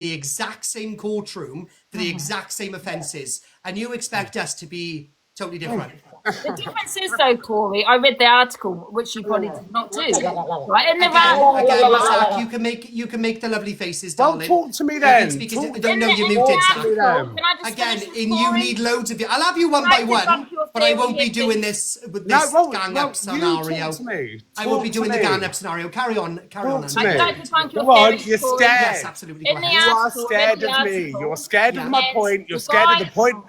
the exact same courtroom for the exact same offences, and you expect us to be totally different. The difference is, though, Corey, I read the article, which you probably did not do, right? And Again, Zach, you can make the lovely faces, darling. Don't talk to me then. Don't know you're muted, Zach. Again, you need loads of you. I'll have you one by one, but I won't be doing this with this gang-up scenario. I won't be doing the gang-up scenario. Carry on. I'd like to thank your Come on, theory, you're Corey. scared. Yes, absolutely. In the You are article, scared in the of me. article, You're scared of my point. You're scared of the point.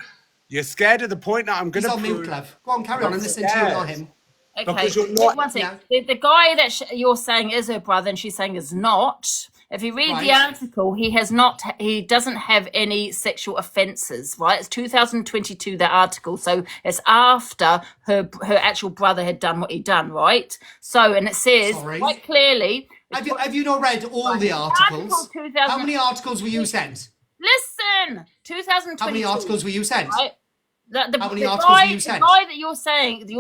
You're scared of the point that I'm going He's to on mute, prove. love. Go on, carry on and listen to you, not him. Okay, Because you're not- one thing. The guy that you're saying is her brother and she's saying is not. If you read the article, he doesn't have any sexual offences, right? It's 2022, the article. So it's after her actual brother had done what he'd done, right? So, and it says quite clearly. Have you not read all the articles? How many articles were you sent? Listen, 2022. How many articles were you sent? Right? How many articles were you sent? The guy that you're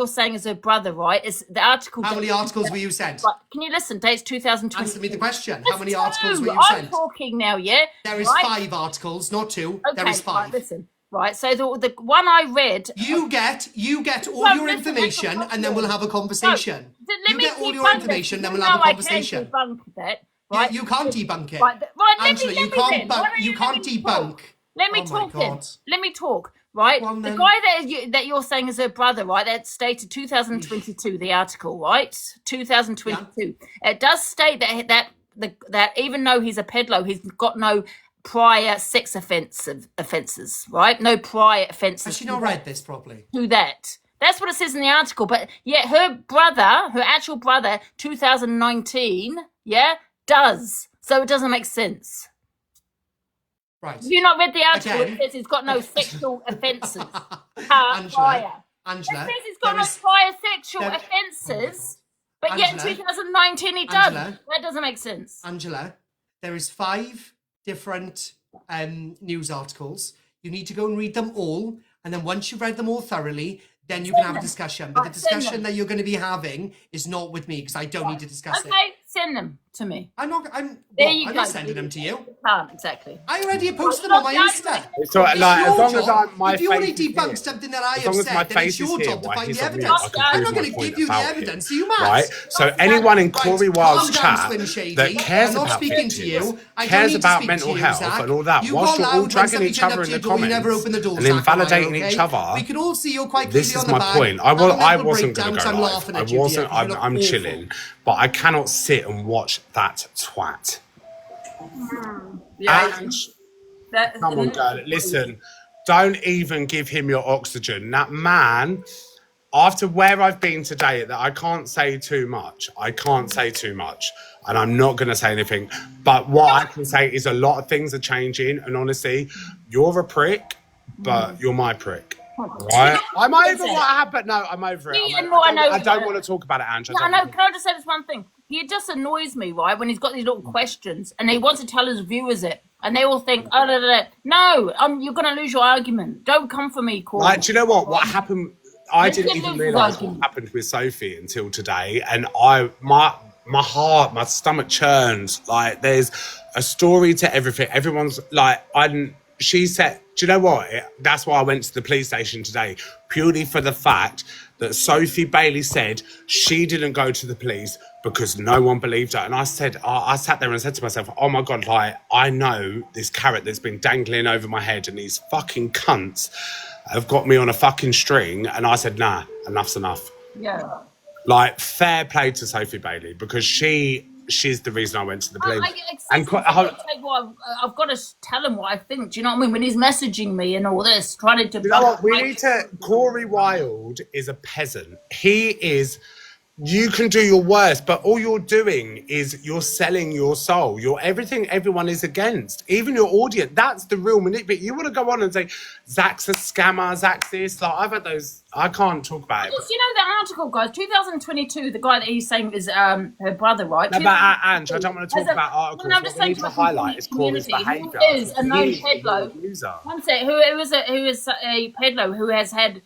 saying is her brother, right? Is the article? How many articles were you sent? Right, can you listen? Dates 2020. Answer me the question. How many articles were you I'm sent? talking now, yeah. There is 5 articles, not 2. Okay, there is 5. Right, listen. Right, so the one I read. You get all your information, and then we'll have a conversation. You get all your information, then we'll have a conversation. I can debunk that. Right? You can't debunk it. Right, Angela, you can't debunk. Let me talk. Let me talk. Right, the guy that you're saying is her brother, right? That's stated 2022. The article, right? 2022. Yeah. It does state that even though he's a peddler, he's got no prior sex offences, right? No prior offences. Has she not read this properly? To that. That's what it says in the article. But yet her actual brother, 2019, does. So it doesn't make sense. Right. Have you not read the article? It says he's got no sexual offences prior. Angela. It says he's got no prior sexual offences, but yet in 2019 he does. That doesn't make sense. Angela, there is 5 different news articles. You need to go and read them all, and then once you've read them all thoroughly, then you can have a discussion. But the discussion that you're going to be having is not with me, because I don't need to discuss it. Okay, send them to me. I'm not sending them to you. You can't, exactly. I already posted them on my Insta. So, like, as long as my if you want to debunk something that I have said, then it's your job to find the evidence. I'm not going to give you the evidence. Are you mad? Right? So anyone in Corey Wilde's chat that cares about victims, cares about mental health and all that, whilst you're all dragging each other in the comments and invalidating each other, we can all see you're quite this is my point. I wasn't going to go live. I'm chilling. But I cannot sit and watch that twat. Come on, girl. Listen, don't even give him your oxygen. That man, after where I've been today, that I can't say too much. And I'm not going to say anything. But what I can say is a lot of things are changing. And honestly, you're a prick, but you're my prick. Right? I'm over what happened. No, I'm over it. I don't want to talk about it, Angela. I know. Can I just say this one thing? He just annoys me, right? When he's got these little questions and he wants to tell his viewers it, and they all think, no, you're going to lose your argument. Don't come for me, Corey. Like, do you know what? What happened? I didn't even realise what happened with Sophie until today, and my heart, my stomach churns. Like, there's a story to everything. Everyone's like, she said, do you know what? That's why I went to the police station today, purely for the fact that Sophie Bailey said she didn't go to the police because no one believed her. And I said, I sat there and said to myself, oh my God, like, I know this carrot that's been dangling over my head and these fucking cunts have got me on a fucking string. And I said, nah, enough's enough. Yeah. Like, fair play to Sophie Bailey, because she's the reason I went to the police. I've got to tell him what I think. Do you know what I mean? When he's messaging me and all this, trying to... You know what? Corey Wilde is a peasant. He is... You can do your worst, but all you're doing is you're selling your soul. You're everything everyone is against, even your audience. That's the real manipulation. You want to go on and say, Zach's a scammer, Zach's this. Like, I've had those. I can't talk about it. You know the article, guys, 2022, the guy that he's saying is her brother, right? No, but Ange, I don't want to talk about articles. No, I'm just saying to highlight is Corey's behaviour. Who is a known peddler? One sec, who is a peddler who has had...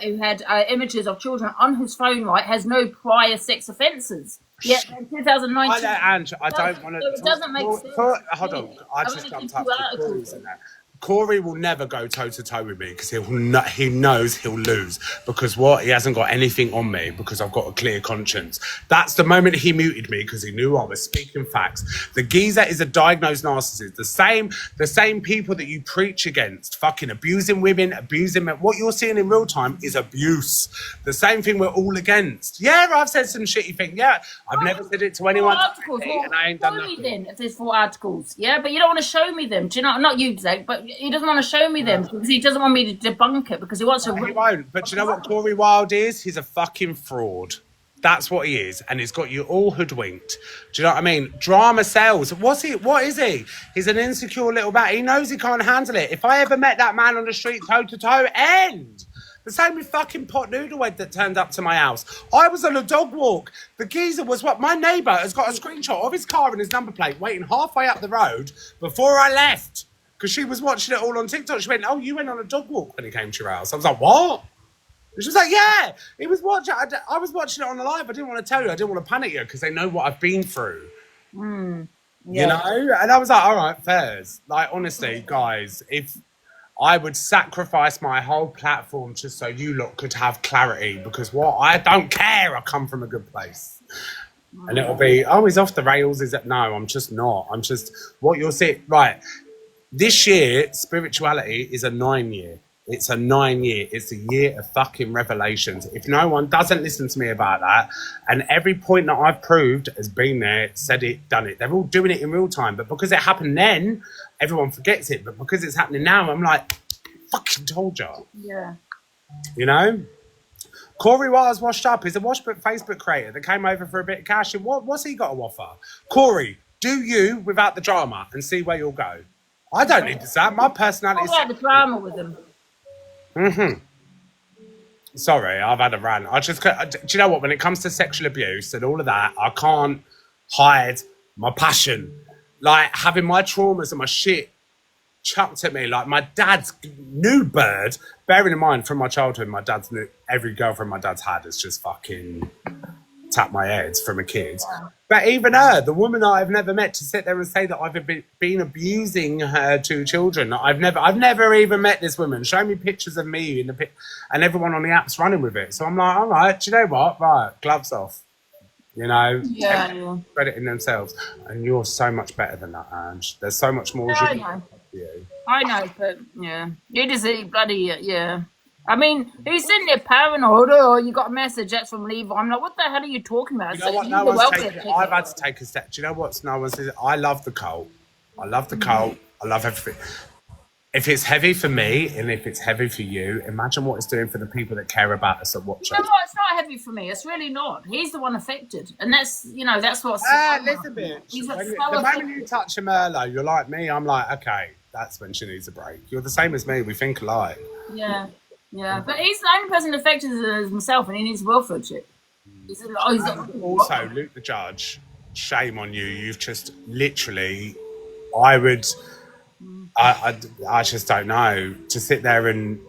who had images of children on his phone, right, has no prior sex offences. Yeah, in 2019. Ange, I don't want to. It doesn't make sense. Hold on, I just jumped up to Corey's in there. Corey will never go toe to toe with me because he knows he'll lose because he hasn't got anything on me because I've got a clear conscience. That's the moment he muted me because he knew I was speaking facts. The geezer is a diagnosed narcissist. The same people that you preach against, fucking abusing women, abusing men. What you're seeing in real time is abuse. The same thing we're all against. Yeah, I've said some shitty thing. Yeah, I've never said it to anyone. And I ain't done nothing. Show me then if there's 4 articles. Yeah, but you don't want to show me them. Do you know? Not you, Zach, but he doesn't want to show me them because he doesn't want me to debunk it because he wants to. He won't. But do you know what Corey Wilde is? He's a fucking fraud. That's what he is, and he's got you all hoodwinked. Do you know what I mean? Drama sells. What is he? He's an insecure little bat. He knows he can't handle it. If I ever met that man on the street toe to toe, end. The same with fucking Pot Noodlehead that turned up to my house. I was on a dog walk. The geezer was my neighbour has got a screenshot of his car and his number plate waiting halfway up the road before I left. Because she was watching it all on TikTok. She went, "Oh, you went on a dog walk when he came to your house." I was like, "What?" And she was like, "Yeah." He was watching. I was watching it on the live. I didn't want to tell you. I didn't want to panic you because they know what I've been through. Yeah. You know? And I was like, all right, fairs. Like, honestly, guys, if I would sacrifice my whole platform just so you lot could have clarity because I don't care. I come from a good place. And it'll be, "Oh, he's off the rails." No, I'm just not. I'm just, what you'll see, right. This year, spirituality is a 9-year. It's a 9-year. It's a year of fucking revelations. If no one doesn't listen to me about that, and every point that I've proved has been there, said it, done it. They're all doing it in real time. But because it happened then, everyone forgets it. But because it's happening now, I'm like, fucking told you. Yeah. You know? Corey Wilde's washed up. He's a Facebook creator that came over for a bit of cash. And what's he got to offer? Corey, do you without the drama and see where you'll go. I don't need that. My personality is... What about the drama with him? Sorry, I've had a rant. Do you know what? When it comes to sexual abuse and all of that, I can't hide my passion. Like, having my traumas and my shit chucked at me. Like, my dad's nude bird, bearing in mind from my childhood, every girlfriend my dad's had has just fucking tapped my head from a kid. But even her, the woman that I've never met, to sit there and say that I've been abusing her 2 children. I've never even met this woman. Show me pictures of me and everyone on the app's running with it. So I'm like, all right, do you know what? Right, gloves off. You know, credit in themselves. And you're so much better than that, Ange. There's so much more. I know, but yeah, you just bloody yeah. I mean, he's sitting there paranoid, or you got a message that's from Levi. I'm like, what the hell are you talking about? You know what? I've had to take a step. Do you know what? No one says. I love the cult. I love the cult. I love everything. If it's heavy for me and if it's heavy for you, imagine what it's doing for the people that care about us and watch us. You know what? It's not heavy for me. It's really not. He's the one affected, and that's what's. Listen, bitch. The moment you touch a Merlot, you're like me. I'm like, okay, that's when she needs a break. You're the same as me. We think alike. Yeah. Yeah, but he's the only person affected is himself, and he needs a welfare check. Also, Luke the Judge, shame on you. You've just literally, I just don't know, to sit there and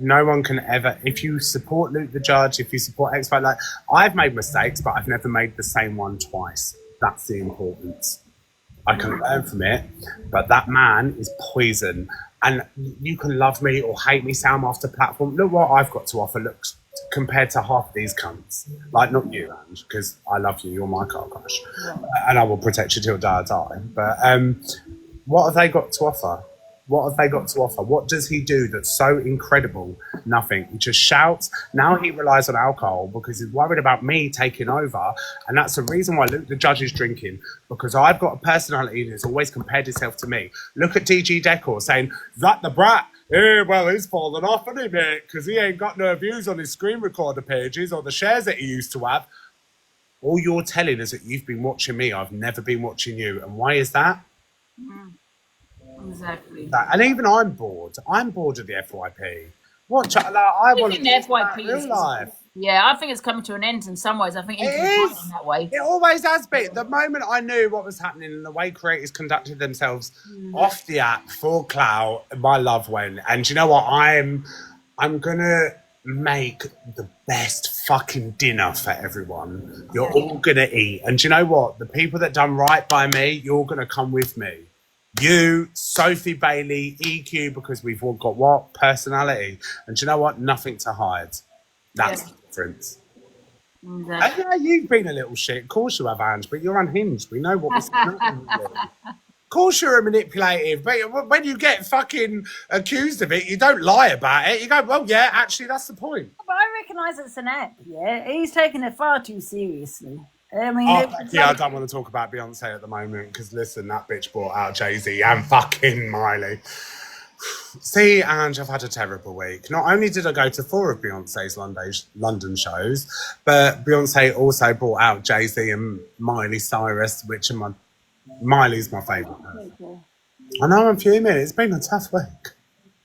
no one can ever, if you support Luke the Judge, if you support X-Factor, like, I've made mistakes, but I've never made the same one twice. That's the importance. I can learn from it, but that man is poison. And you can love me or hate me, Sam, off the platform. Look what I've got to offer. Look, compared to half these cunts. Like, not you, Ange, because I love you. You're my car crush. Yeah. And I will protect you till I die. But what have they got to offer? What have they got to offer? What does he do that's so incredible? Nothing. He just shouts. Now he relies on alcohol because he's worried about me taking over. And that's the reason why Luke the Judge is drinking, because I've got a personality that's always compared himself to me. Look at DG Decor saying, "That the brat, well, he's fallen off, isn't he, mate? Because he ain't got no views on his screen recorder pages or the shares that he used to have." All you're telling is that you've been watching me. I've never been watching you. And why is that? Exactly. And even I'm bored. I'm bored of the FYP. I want to the FYP real life. Yeah, I think it's coming to an end in some ways. I think it is in that way. It always has been. The moment I knew what was happening and the way creators conducted themselves off the app for clout, my love went. And you know what? I'm gonna make the best fucking dinner for everyone. You're all gonna eat. And do you know what? The people that done right by me, you're gonna come with me. You, Sophie Bailey, EQ, because we've all got what? Personality. And do you know what? Nothing to hide. That's the difference. Exactly. And you've been a little shit. Of course you have, Ange, but you're unhinged. We know what was going on. Of course you're manipulative, but when you get fucking accused of it, you don't lie about it. You go, well, yeah, actually, that's the point. But I recognise it's an act, yeah? He's taking it far too seriously. I mean, yeah, I don't want to talk about Beyonce at the moment because, listen, that bitch brought out Jay-Z and fucking Miley. See, Ange, I've had a terrible week. Not only did I go to 4 of Beyonce's London shows, but Beyonce also brought out Jay-Z and Miley Cyrus, which are Miley's my favourite. I know I'm fuming. It's been a tough week.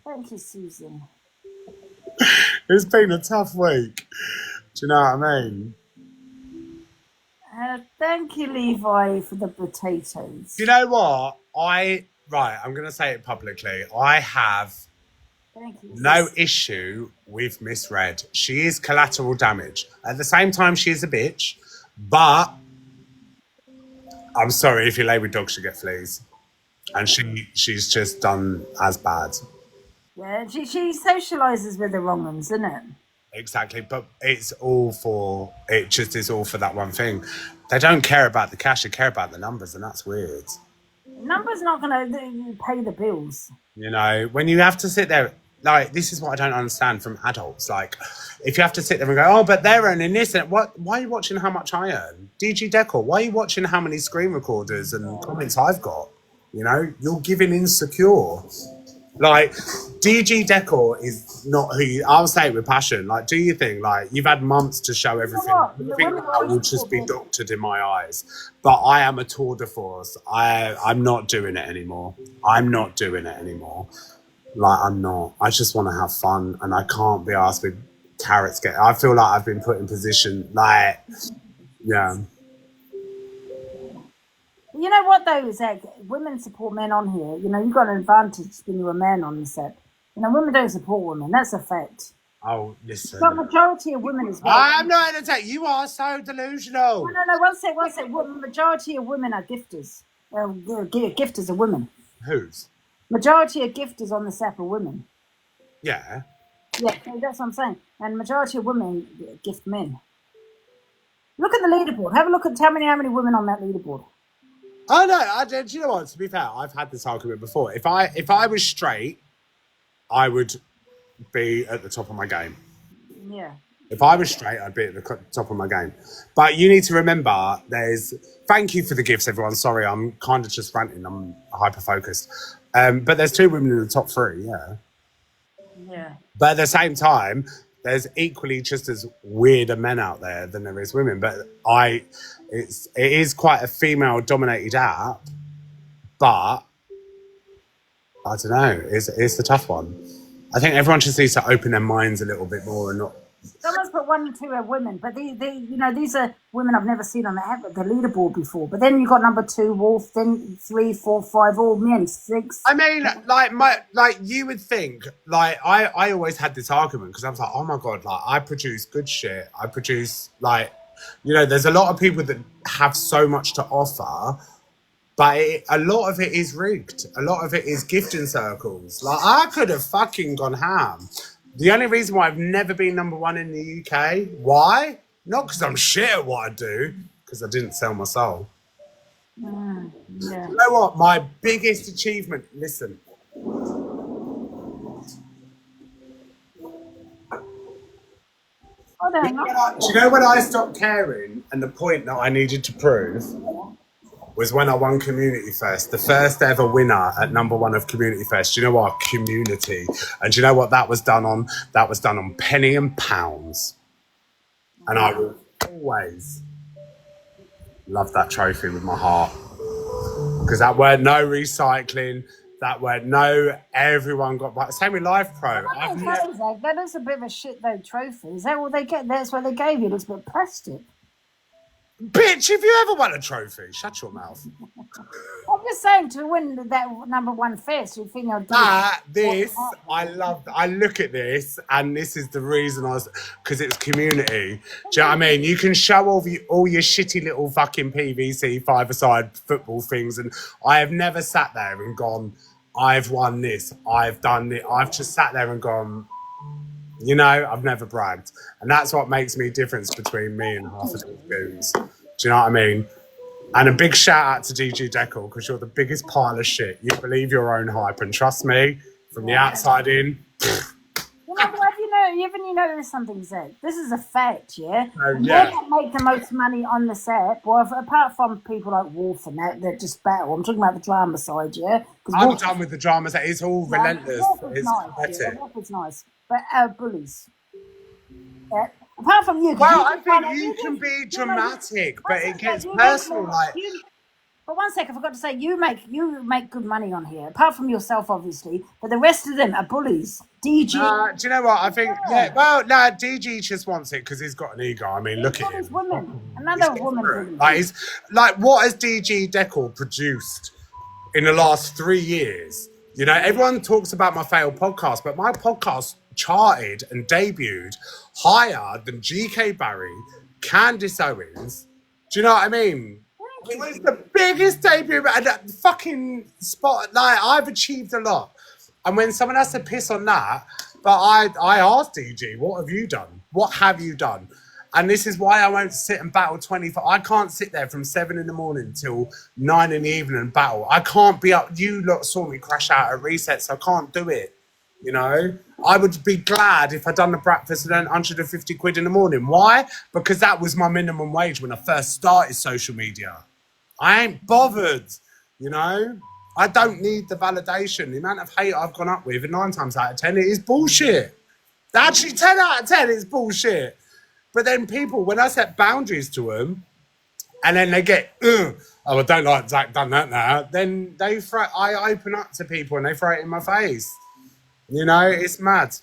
Thank you, Susan. It's been a tough week. Do you know what I mean? Thank you, Levi, for the potatoes. You know what? I'm going to say it publicly. I have no issue with Miss Red. She is collateral damage. At the same time, she is a bitch. But I'm sorry, if you lay with dogs, you get fleas. And she's just done as bad. Yeah, she socialises with the wrong ones, isn't it? Exactly, but it just is all for that one thing. They don't care about the cash, they care about the numbers, and that's weird. Numbers not going to pay the bills. You know, when you have to sit there, like, this is what I don't understand from adults. Like, if you have to sit there and go, oh, but they're earning this, and why are you watching how much I earn? DG Decor, why are you watching how many screen recorders and comments I've got? You know, you're giving insecure. Like, DG Decor is not who you... I'll say it with passion. Like, do your thing. Like, you've had months to show everything. I think that will just be doctored in my eyes. But I am a tour de force. I'm not doing it anymore. Like, I'm not. I just want to have fun. And I can't be asked with carrots. I feel like I've been put in position. Like, yeah. You know what, though, Zach? Women support men on here. You know, you've got an advantage being you're a man on the set. You know, women don't support women. That's a fact. Oh, listen. But majority of women as well. I'm not going to take... You are so delusional. No, one sec. Majority of women are gifters. Gifters are women. Whose? Majority of gifters on the set are women. Yeah. Yeah, that's what I'm saying. And majority of women gift men. Look at the leaderboard. Have a look at how many women on that leaderboard. Oh no! Do you know what? To be fair, I've had this argument before. If I was straight, I would be at the top of my game. Yeah. If I was straight, I'd be at the top of my game. But you need to remember, thank you for the gifts, everyone. Sorry, I'm kind of just ranting. I'm hyper focused. But there's 2 women in the top 3. Yeah. Yeah. But at the same time, there's equally just as weirder men out there than there is women. But it is quite a female-dominated app. But I don't know. It's a tough one. I think everyone just needs to open their minds a little bit more and not. Someone's put 1 and 2 are women, but these are women I've never seen on the leaderboard before. But then you got number 2, Wolf, then 3, 4, 5, all men, 6. I mean, you would think, like, I always had this argument because I was like, oh my God, like, I produce good shit. I produce, like, you know, there's a lot of people that have so much to offer, but a lot of it is rigged. A lot of it is gifting circles. Like, I could have fucking gone ham. The only reason why I've never been number 1 in the UK, why? Not because I'm shit at what I do, because I didn't sell my soul. Yeah. You know what? My biggest achievement, listen. Oh, there, Do you know when I stopped caring and the point that I needed to prove was when I won Community Fest, the first ever winner at number 1 of Community Fest. Do you know what? Community. And do you know what that was done on? That was done on penny and pounds. And I will always love that trophy with my heart. Because that weren't no recycling. That weren't no everyone got... Same with Live Pro. That is a bit of a shit though trophy. Is that what they get? That's what they gave you. It looks a bit plastic. Bitch, have you ever won a trophy? Shut your mouth. I'm just saying, to win that number one first, you think I'll do I look at this, and this is the reason because it's community. Do you know what I mean? You can show all your shitty little fucking PVC five-a-side football things, and I have never sat there and gone, I've won this, I've done it. I've just sat there and gone, you know, I've never bragged. And that's what makes me difference between me and half of these goons. Do you know what I mean? And a big shout out to DG Deckel, because you're the biggest pile of shit. You believe your own hype, and trust me, from the outside in. You know what? Even you know there's something said. This is a fact, yeah. Oh, yeah. They that make the most money on this app. Well, apart from people like Wolf and that just battle. I'm talking about the drama side, yeah. I'm done with the dramas. It's all relentless. Wolf is It's nice. pathetic. Yeah, Wolf is nice, but bullies. Yeah. Apart from you. Well, I think you can be dramatic, but it gets personal. But one sec, I forgot to say, you make good money on here. Apart from yourself, obviously, but the rest of them are bullies. DG. Do you know what? I think, DG just wants it because he's got an ego. I mean, look at him. Women. Another woman. What has DG Deckel produced in the last 3 years? You know, everyone talks about my failed podcast, but my podcast charted and debuted higher than GK Barry, Candice Owens. Do you know what I mean? It was the biggest debut and that fucking spot. Like, I've achieved a lot. And when someone has to piss on that, but I asked DG, what have you done? What have you done? And this is why I won't sit and battle 24. I can't sit there from 7 a.m. till 9 p.m. and battle. I can't be up. You lot saw me crash out at Reset, so I can't do it. You know, I would be glad if I'd done the breakfast and earned 150 quid in the morning. Why? Because that was my minimum wage when I first started social media. I ain't bothered, you know? I don't need the validation. The amount of hate I've gone up with, and 9 times out of 10, it is bullshit. Actually, 10 out of 10 is bullshit. But then people, when I set boundaries to them, and then they get, oh, I don't like Zach done that now, then I open up to people and they throw it in my face. You know, it's mad.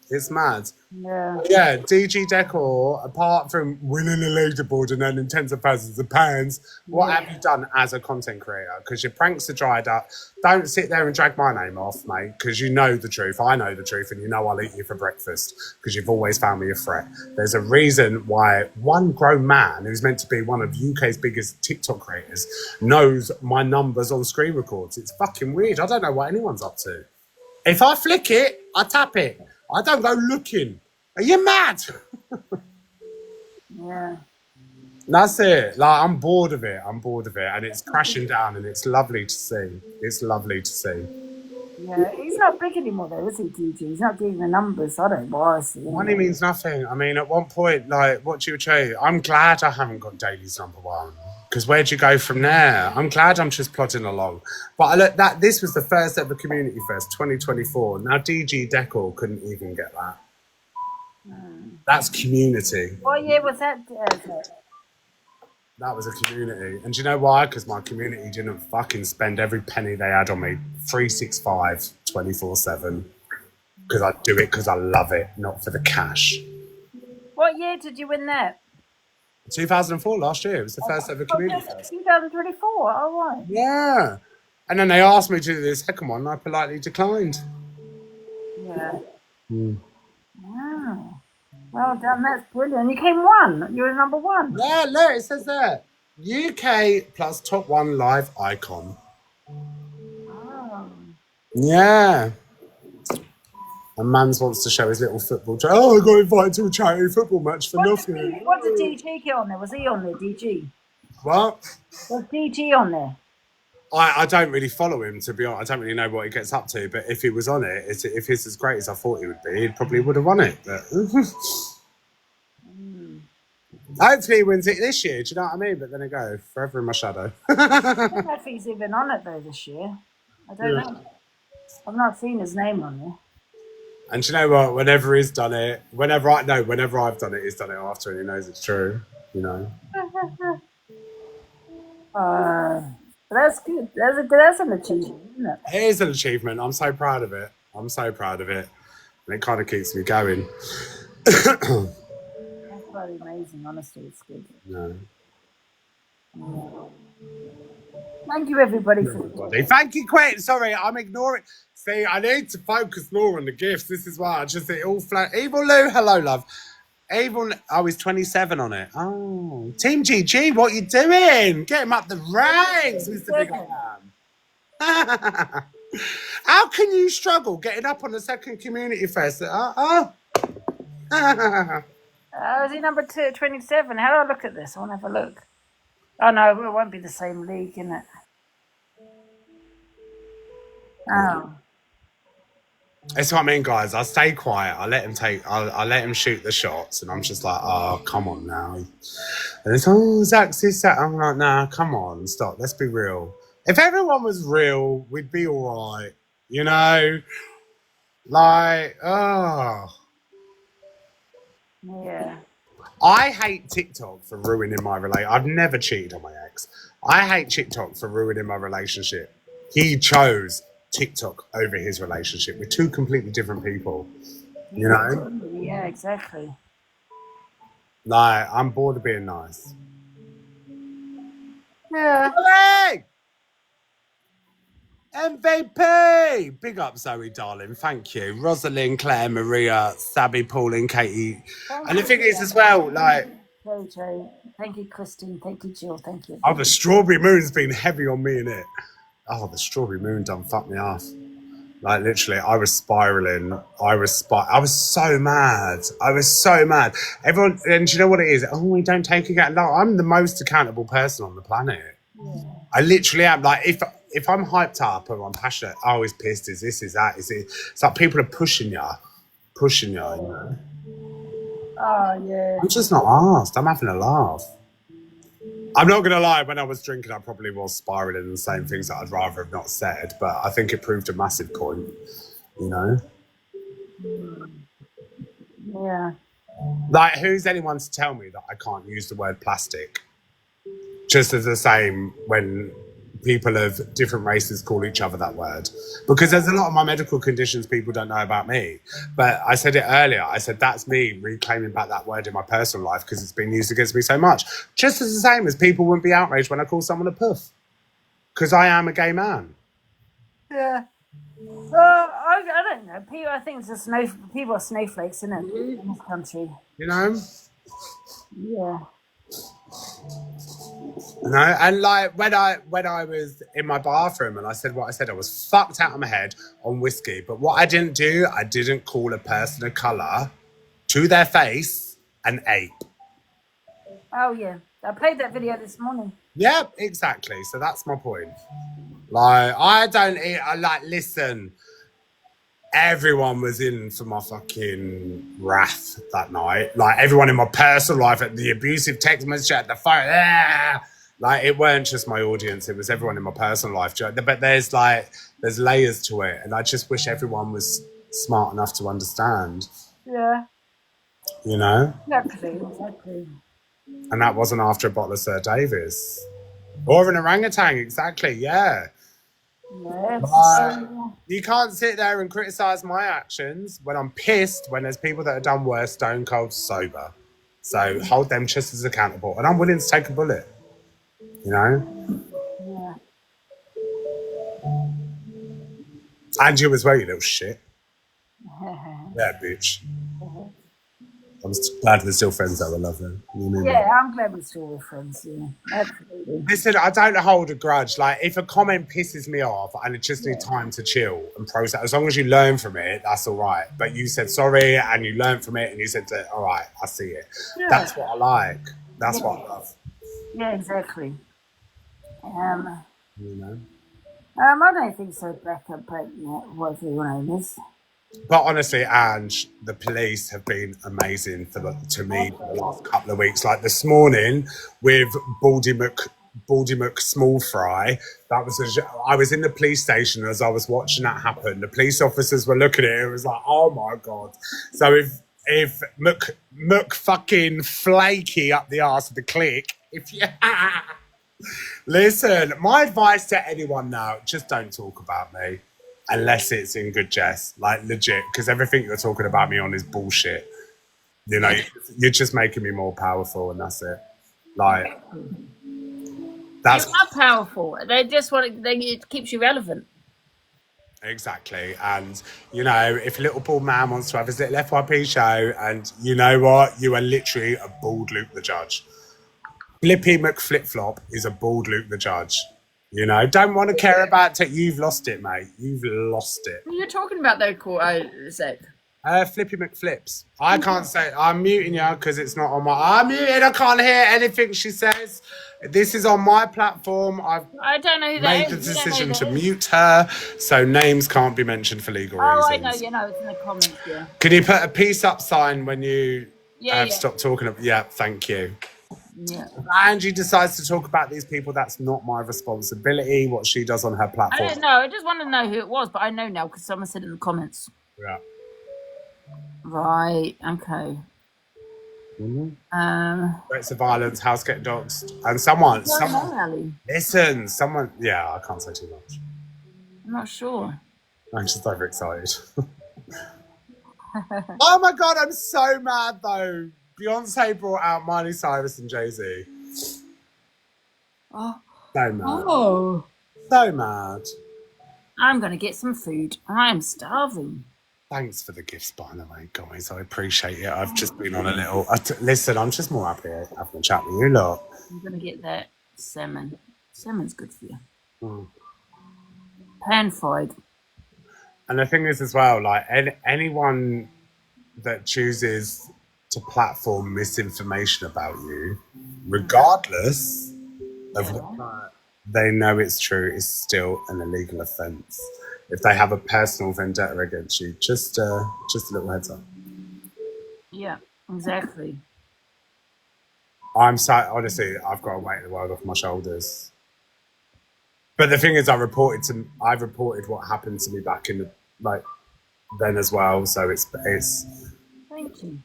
It's mad. Yeah, DG Decor, apart from winning a leaderboard and earning tens of thousands of pounds, what have you done as a content creator? Because your pranks are dried up. Don't sit there and drag my name off, mate, because you know the truth. I know the truth, and you know I'll eat you for breakfast because you've always found me a threat. There's a reason why one grown man who's meant to be one of UK's biggest TikTok creators knows my numbers on screen records. It's fucking weird. I don't know what anyone's up to. If I flick it, I tap it. I don't go looking. Are you mad? Yeah. That's it. Like, I'm bored of it. And it's crashing down, and it's lovely to see. It's lovely to see. Yeah, he's not big anymore though, is he, DG? He's not getting the numbers. I don't know why. Money means nothing. I mean, at one point, like, what do you say? I'm glad I haven't got Daily's number one. Because where'd you go from there? I'm glad I'm just plodding along. But look, this was the first ever Community Fest, 2024. Now DG Decor couldn't even get that. That's community. What year was that? That was a community. And do you know why? Because my community didn't fucking spend every penny they had on me 365, 24/7. Because I do it because I love it, not for the cash. What year did you win that? 2004, last year. It was the first ever Community Fest. 2024, all right. Yeah. And then they asked me to do the second one, and I politely declined. Yeah. Wow. Well done, that's brilliant. You came one. You were number one. Yeah, look, it says there. UK plus top 1 live icon. Oh. Yeah. And Mans wants to show his little football. I got invited to a charity football match for nothing. What did DG get on there? Was he on there, DG? What? Was DG on there? I don't really follow him, to be honest. I don't really know what he gets up to. But if he was on it, if he's as great as I thought he would be, he probably would have won it. But hopefully he wins it this year. Do you know what I mean? But then I go, forever in my shadow. I don't know if he's even on it, though, this year. I don't know. I've not seen his name on there. And do you know what? Whenever he's done it, whenever I've done it, he's done it after, and he knows it's true. You know. That's good. That's an achievement, isn't it? It is an achievement. I'm so proud of it. And it kind of keeps me going. That's really amazing. Honestly, it's good. No. Thank you, everybody. Thank you, Quentin. Sorry, I'm ignoring. See, I need to focus more on the gifts. This is why I just it all flat. Evil Lou, hello, love. Evil, oh, he's 27 on it. Oh, Team GG, what you doing? Get him up the ranks, Mr. Big Man. How can you struggle getting up on the second community fest? Is he number 27? How do I look at this? I want to have a look. Oh no, it won't be the same league, innit? Oh. That's what I mean, guys. I stay quiet. I let him let him shoot the shots, and I'm just like, oh, come on now. And it's Zach's this, that. I'm like, nah, come on, stop. Let's be real. If everyone was real, we'd be all right. You know, like, oh. Yeah. I hate TikTok for ruining my relationship. I've never cheated on my ex. I hate TikTok for ruining my relationship. He chose TikTok over his relationship. We're two completely different people, you know? Yeah, exactly. Like, I'm bored of being nice. Yeah. Hey! MVP! Big up, Zoe, darling. Thank you. Rosalind, Claire, Maria, Sabby, Pauline, Katie. And the thing is as well, like... JJ. Thank you, Kristen. Thank you, Jill. Thank you. Oh, the strawberry moon's been heavy on me, innit? Oh, the strawberry moon done fucked me off. Like, literally, I was spiraling. I was so mad. I was so mad. Everyone, and do you know what it is? Oh, we don't take account. No, I'm the most accountable person on the planet. Yeah. I literally am. Like, if I'm hyped up or I'm passionate, oh, he's pissed, is this, is that, is it? It's like people are pushing you, you know? Oh, yeah. I'm just not asked. I'm having a laugh. I'm not going to lie, when I was drinking, I probably was spiraling and saying things that I'd rather have not said, but I think it proved a massive point, you know? Yeah. Like, who's anyone to tell me that I can't use the word plastic? Just as the same when people of different races call each other that word. Because there's a lot of my medical conditions people don't know about me. But I said it earlier. I said that's me reclaiming back that word in my personal life because it's been used against me so much. Just as the same as people wouldn't be outraged when I call someone a puff. Because I am a gay man. Yeah. Well, I don't know. People, I think it's just people are snowflakes, isn't it, in this country? You know? Yeah. No, and like when I was in my bathroom and I said what I said, I was fucked out of my head on whiskey. But what I didn't do, I didn't call a person of colour to their face an ape. Oh yeah, I played that video this morning. Yep, exactly. So that's my point. Like listen. Everyone was in for my fucking wrath that night. Like, everyone in my personal life, at the abusive text message, at the phone. Like, it weren't just my audience. It was everyone in my personal life. But there's layers to it. And I just wish everyone was smart enough to understand. Yeah. You know? Exactly. And that wasn't after a bottle of Sir Davis. Or an orangutan, exactly, yeah. Yes. You can't sit there and criticise my actions when I'm pissed when there's people that have done worse stone cold sober. So hold them just as accountable. And I'm willing to take a bullet. You know? Yeah. And you as well, you little shit. Yeah, bitch. I'm glad we're still friends, though. I love them. Yeah, I'm glad we're still friends. Yeah, absolutely. Listen, I don't hold a grudge. Like, if a comment pisses me off and it just needs time to chill and process, as long as you learn from it, that's all right. But you said sorry and you learned from it and you said, all right, I see it. Yeah. That's what I like. That's what I love. Yeah, exactly. You know? I don't think so, Becca, but yeah, whatever your name is. But honestly, Ange, the police have been amazing to me for the last couple of weeks. Like this morning with Baldy Mc Small Fry, I was in the police station as I was watching that happen. The police officers were looking at it. It was like, oh my God. So if Mc fucking Flaky up the arse of the clique, listen, my advice to anyone now, just don't talk about me. Unless it's in good jest, like legit, because everything you're talking about me on is bullshit. You know, you're just making me more powerful, and that's it. Like, That's you are powerful. They just want it keeps you relevant. exactly. And you know, if little bald man wants to have his little FYP show, and you know what, you are literally a bald Luke the Judge. Flippy McFlip-Flop is a bald Luke the Judge. You know, don't want to care about it. You've lost it, mate. You've lost it. What are you talking about though, Zach? Flippy McFlips. I can't say. I'm muting you because it's not on my. I'm muted. I can't hear anything she says. This is on my platform. I don't know who that made the decision to mute her, so names can't be mentioned for legal reasons. Oh, I know. You know, it's in the comments. Yeah. Can you put a peace up sign when you Yeah. stop talking? Yeah, thank you. Yeah. Angie decides to talk about these people. That's not my responsibility. What she does on her platform. I don't know. I just want to know who it was, but I know now because someone said it in the comments. Yeah. Right. Okay. Threats of violence, house getting doxed, and someone. Ali? Listen, someone. Yeah, I can't say too much. I'm not sure. I'm just overexcited. Oh my god, I'm so mad though. Beyonce brought out Miley Cyrus and Jay-Z. Oh. So mad. Oh. So mad. I'm gonna get some food. I'm starving. Thanks for the gifts, by the way, guys. I appreciate it. I've just been on a little. Listen, I'm just more happy having a chat with you lot. I'm gonna get that salmon. Salmon's good for you. Mm. Pan fried. And the thing is, as well, like anyone that chooses to platform misinformation about you, regardless of what they know it's true, is still an illegal offence. If they have a personal vendetta against you, just a little heads up. Yeah, exactly. I'm so honestly, I've got a weight of the world off my shoulders. But the thing is, I reported what happened to me back in the then as well. So it's. Thank you.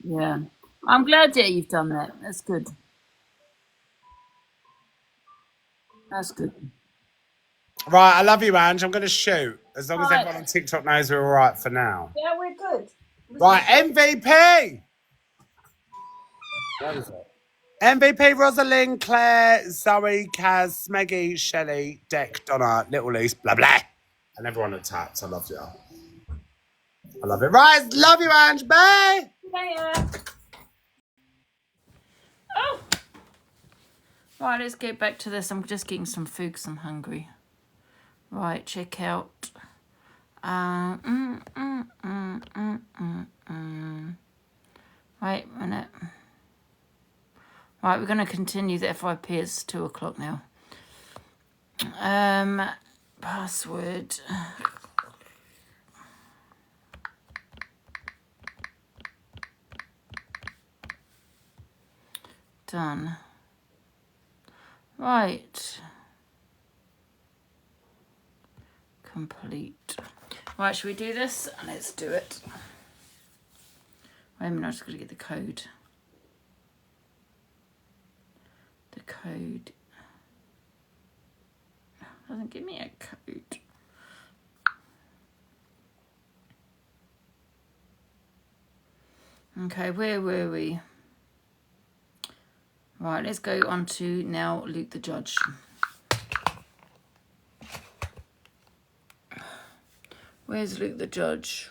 Yeah, I'm glad that you've done that. That's good. That's good. Right, I love you, Ange. I'm going to shoot. As long as everyone on TikTok knows we're all right for now. Yeah, we're good. Right, MVP! What is it? MVP, Rosalind, Claire, Zoe, Kaz, Smeggy, Shelley, Deck, Donna, Little Lise, blah, blah. And everyone at Taps. I love you. I love it. Right, love you, Ange. Bye! Bye. Oh! Right, let's get back to this. I'm just getting some food because I'm hungry. Right, check out. Wait a minute. Right, we're going to continue the FYP. It's 2 o'clock now. Password. Done. Right. Complete. Right, should we do this? Let's do it. Wait a minute, I'm just going to get the code. The code. Doesn't give me a code. Okay, where were we? Right, let's go on to now Luke the Judge. Where's Luke the Judge?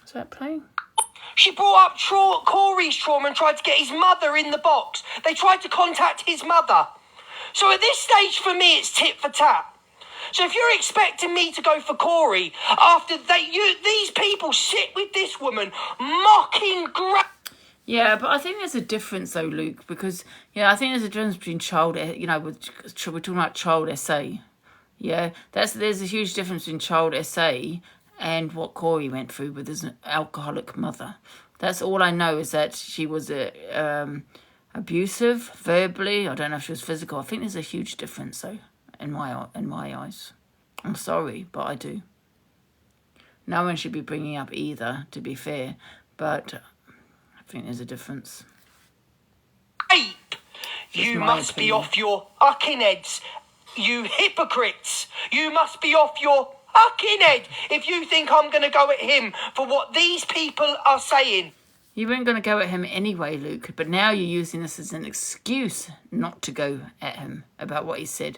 Is that playing? She brought up Corey's trauma and tried to get his mother in the box. They tried to contact his mother. So at this stage, for me, it's tit for tat. So if you're expecting me to go for Corey after these people sit with this woman mocking... Yeah, but I think there's a difference though, Luke, because, I think there's a difference between we're talking about child SA. Yeah, there's a huge difference between child SA and what Corey went through with his alcoholic mother. That's all I know is that she was abusive verbally. I don't know if she was physical. I think there's a huge difference though in my eyes. I'm sorry, but I do. No one should be bringing up either, to be fair, but I think there's a difference. Rape. You must be off your hucking heads, you hypocrites. You must be off your hucking head if you think I'm going to go at him for what these people are saying. You weren't going to go at him anyway, Luke, but now you're using this as an excuse not to go at him about what he said.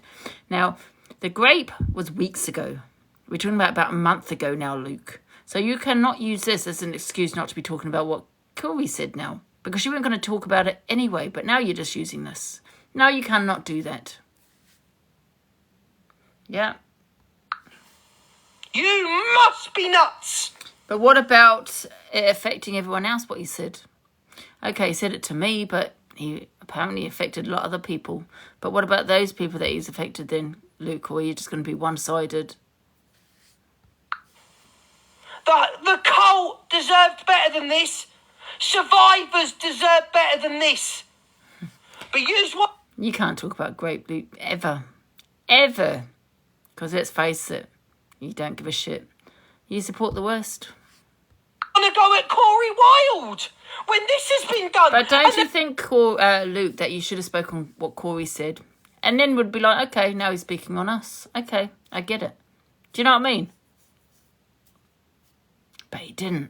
Now, the grape was weeks ago. We're talking about a month ago now, Luke. So you cannot use this as an excuse not to be talking about what Corey said now, because you weren't going to talk about it anyway, but now you're just using this. No, you cannot do that. Yeah. You must be nuts. But what about it affecting everyone else, what he said? Okay, he said it to me, but he apparently affected a lot of other people. But what about those people that he's affected then, Luke? Or are you just going to be one-sided? The cult deserved better than this. Survivors deserve better than this. But use what? You can't talk about Grape, Luke, ever. Ever. Because let's face it, you don't give a shit. You support the worst. I'm going to go at Corey Wilde when this has been done. But don't you think, Luke, that you should have spoken what Corey said? And then would be like, okay, now he's speaking on us. Okay, I get it. Do you know what I mean? But he didn't.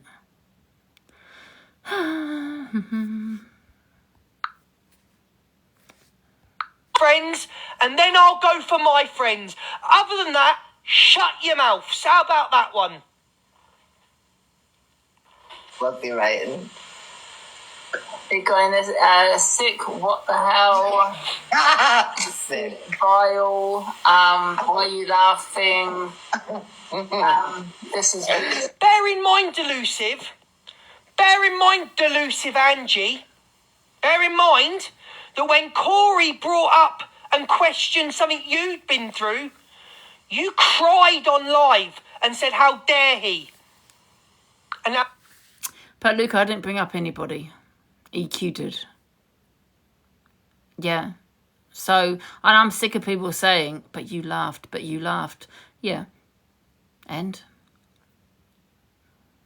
Friends, and then I'll go for my friends. Other than that, shut your mouths. How about that one? Copywriting. You're going sick, what the hell? Sick. Vile, why are you laughing? This is... Bear in mind, delusive. Bear in mind, delusive Angie. Bear in mind that when Corey brought up and questioned something you'd been through, you cried on live and said, how dare he? And that... But Luke, I didn't bring up anybody. EQ did. Yeah. So, and I'm sick of people saying, but you laughed. Yeah. And?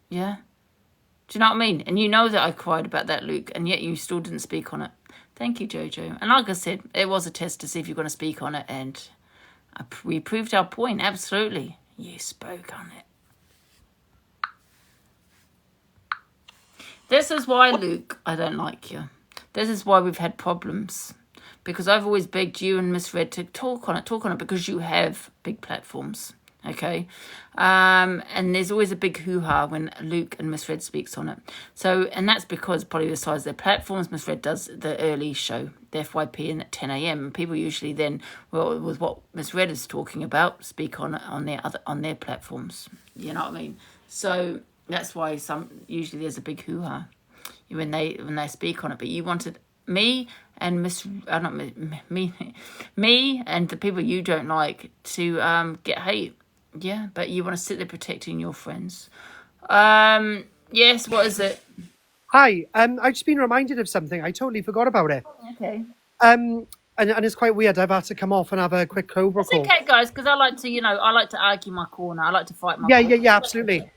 Yeah. Do you know what I mean? And you know that I cried about that, Luke, and yet you still didn't speak on it. Thank you, Jojo. And like I said, it was a test to see if you're going to speak on it, and we proved our point, absolutely. You spoke on it. This is why, Luke, I don't like you. This is why we've had problems. Because I've always begged you and Miss Red to talk on it, because you have big platforms, okay? And there's always a big hoo-ha when Luke and Miss Red speaks on it. So, and that's because probably the size of their platforms. Miss Red does the early show, the FYP, and at 10 a.m. And people usually then, well, with what Miss Red is talking about, speak on their platforms. You know what I mean? So that's why usually there's a big hoo-ha when they speak on it. But you wanted me and me and the people you don't like to get hate. Yeah, but you want to sit there protecting your friends. Yes, what is it? Hi, I've just been reminded of something. I totally forgot about it. Okay. And it's quite weird. I've had to come off and have a quick Cobra call. It's okay, guys, because I like to argue my corner. I like to fight my corner. Yeah, absolutely.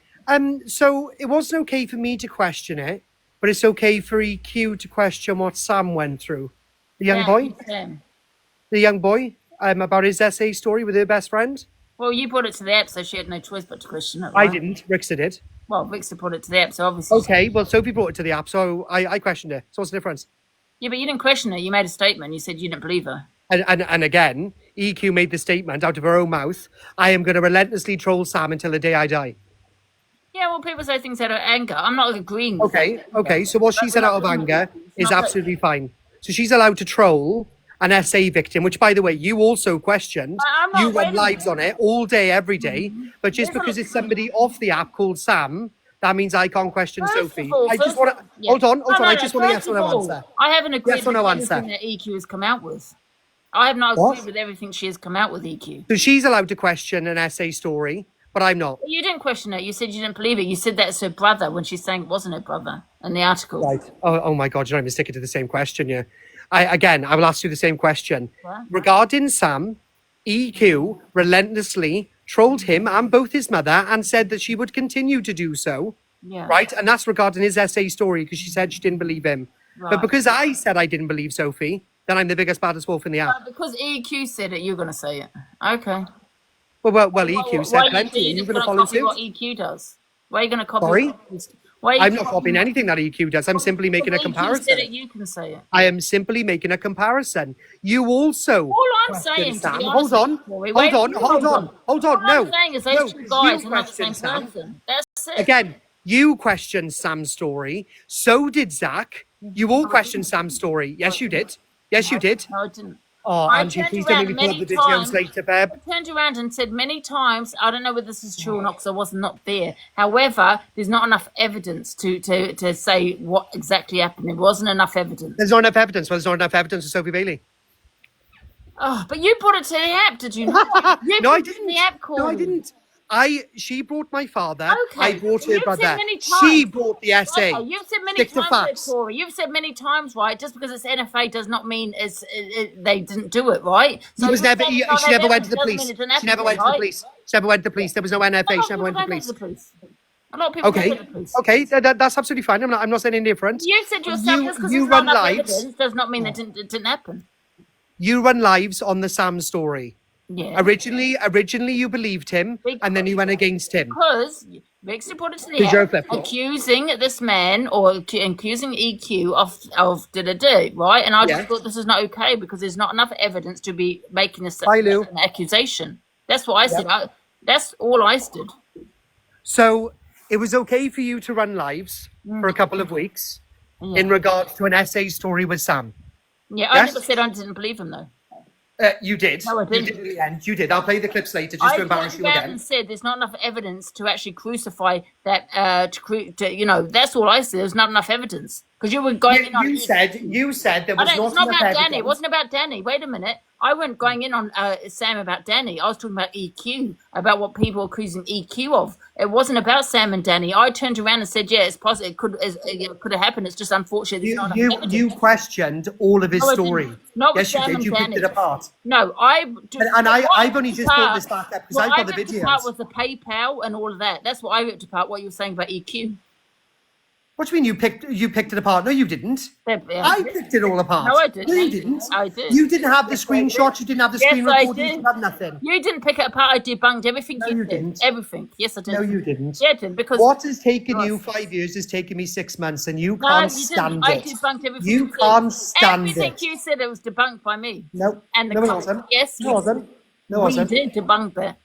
So it wasn't okay for me to question it, but it's okay for EQ to question what Sam went through. The young boy? The young boy, about his essay story with her best friend? Well, you brought it to the app, so she had no choice but to question it, I right? didn't. Rixa did. Well, Rixa brought it to the app, so obviously... Okay, well, Sophie brought it to the app, so I questioned it. So what's the difference? Yeah, but you didn't question her. You made a statement. You said you didn't believe her. And again, EQ made the statement out of her own mouth, I am going to relentlessly troll Sam until the day I die. Yeah, well, people say things out of anger. I'm not agreeing with that. Okay, so what she said out of anger is absolutely fine. So she's allowed to troll an SA victim, which, by the way, you also questioned. You run lives on it all day, every day. But just because it's somebody off the app called Sam, that means I can't question Sophie. I just want to... Hold on. I just want a yes or no answer. I haven't agreed with everything that EQ has come out with. I have not agreed with everything she has come out with, EQ. So she's allowed to question an SA story, but I'm not. You didn't question it. You said you didn't believe it. You said that's her brother when she's saying it wasn't her brother in the article. Right. Oh my God, you're not even sticking to the same question, yeah. I will ask you the same question. What? Regarding Sam, EQ relentlessly trolled him and both his mother and said that she would continue to do so. Yeah. Right? And that's regarding his essay story because she said she didn't believe him. Right. But because I said I didn't believe Sophie, then I'm the biggest, baddest wolf in the app. Because EQ said it, you're going to say it. Okay. Well, EQ said plenty. Are you going to follow copy suit? what EQ does? Why are you going to copy? Sorry? I'm not copying copying anything that EQ does. I'm simply making a comparison. EQ said it, you can say it. I am simply making a comparison. You also. All I'm saying, Sam, to be hold on, honest, hold on. All No, I'm saying is those two guys are not the same Sam. person. That's it. Again, you questioned Sam's story. So did Zach. You all questioned Sam's story. Yes, you did. Yes, you did. No, I didn't. Oh, I Angie, turned please don't around make me pull up many the videos times. later, babe. I turned around and said many times, I don't know whether this is true or not because I was not there. However, there's not enough evidence to say what exactly happened. There wasn't enough evidence. There's not enough evidence. Well, there's not enough evidence of Sophie Bailey. Oh, but you brought it to the app, did you not? You No, I put it in didn't. The app call. No, I didn't. She brought my father. Okay. I brought her You've brother. said many She times. brought the essay. Okay, you've said many Stick to times, though, facts. Corey. You've said many times, right? Just because it's NFA does not mean they didn't do it, right? She was never. you're saying She never went to the doesn't police. mean it didn't She never happen, went to the right? police. She never went to the police. There was no NFA. She never went to the police. A lot of people go Okay. to the police. Okay. That's absolutely fine. I'm not saying indifferent. You said yourself You- just because you there's not run enough lives. evidence does not mean it didn't happen. You run lives on the Sam story. Yeah. Originally, you believed him, and then you went against him. Because Vix reported to the Because you're a app flip-flop. accusing this man or accusing EQ of da-da-da, right? And I just Yeah. thought this is not okay because there's not enough evidence to be making Hi, Lou. an accusation. That's what I said. That's all I said. So it was okay for you to run lives for a couple of weeks in regards to an essay story with Sam. Yeah, I Yes? never said I didn't believe him though. You did. No, I You didn't. did at the end. You did. I'll play the clips later just I to embarrass turned you around again. and said there's not enough evidence to actually crucify that. That's all I said. There's not enough evidence because you were going in on. You said there was It's not not enough about evidence. Danny. It wasn't about Danny. Wait a minute. I wasn't going in on Sam about Danny. I was talking about EQ, about what people are accusing EQ of. It wasn't about Sam and Danny. I turned around and said, yeah, it's possible. It could have happened. It's just unfortunate. There's not enough evidence. You questioned all of his No, I didn't. story. Not with Yes, you Sam did. and You picked Danny. it apart. No, I've only just brought this back up because I've got the What I ripped apart videos. was the PayPal and all of that. That's what I ripped apart. What you were saying about EQ. What do you mean you picked it apart? No, you didn't. I picked it all apart. No, I didn't. No, you didn't. I did. You didn't have the screenshots. You didn't have the Yes, screen I recordings. did. You didn't have nothing. You didn't pick it apart. I debunked everything No, you you said. didn't. Everything. Yes, I did. No, you didn't. Yeah, I did. Because What has taken No, you 5 years has taken me 6 months, and you No, can't you stand didn't. I it. debunked everything. You said. can't stand everything it. you said. It was debunked by me. No, And the no, it comments. wasn't. Yes, No, it wasn't. No, it we wasn't. did debunk that.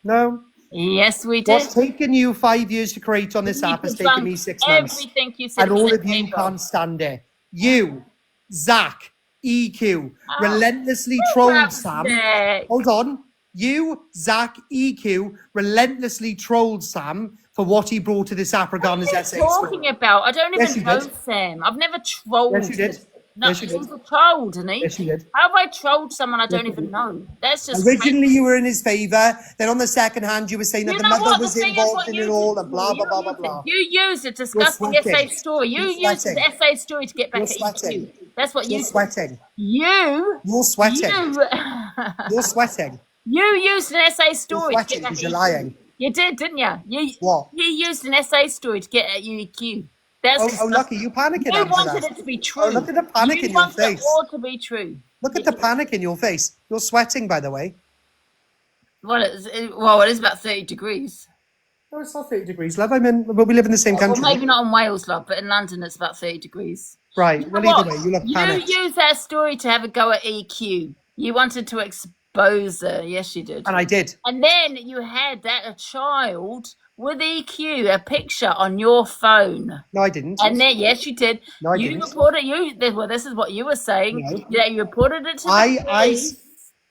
No. Yes, we did. What's taken you 5 years to create on this We app has taken me debunked 6 months. Everything you said. And was all on of you paper. can't stand it. You, Zach, EQ, relentlessly Oh, trolled crap's Sam. sake. Hold on. You, Zach, EQ, relentlessly trolled Sam for what he brought to this app regarding his essay. Talking about? I don't Yes, even you know did. Sam. I've never trolled. Yes, you did. No, Yes, you did. he's a troll, isn't he? Yes, you did. How have I trolled someone I don't even know? That's just Originally, you were in his favour. Then, on the second hand, you were saying that You the know mother what? was The thing is involved what in you it all, did. and blah, blah, blah, blah, blah. You used a disgusting sweating. essay story. You You're used the sweating. essay story to get back You're at sweating. EQ. That's what You're you sweating. You. You're sweating. You. You're sweating. You used an essay You're story to sweating get back because at you're EQ. lying. You did, didn't you? What? You used an essay story to get at EQ. That's Oh, disgusting. lucky, you panicking, You Angela. wanted it to be true. Oh, look at the panic You in your wanted face. it all to be true. Look at the panic in your face. You're sweating, by the way. Well, it is about 30 degrees. No, it's not 30 degrees, love. But we live in the same country. Well, maybe not in Wales, love, but in London it's about 30 degrees. Right. Well, What? either way, you look panicked. You used that story to have a go at EQ. You wanted to expose her. Yes, you did. And I did. And then you had a child with EQ, a picture on your phone. No, I didn't. And then, yes, you did. No, I you didn't. reported, well, this is what you were saying. No. Yeah, you reported it to the police.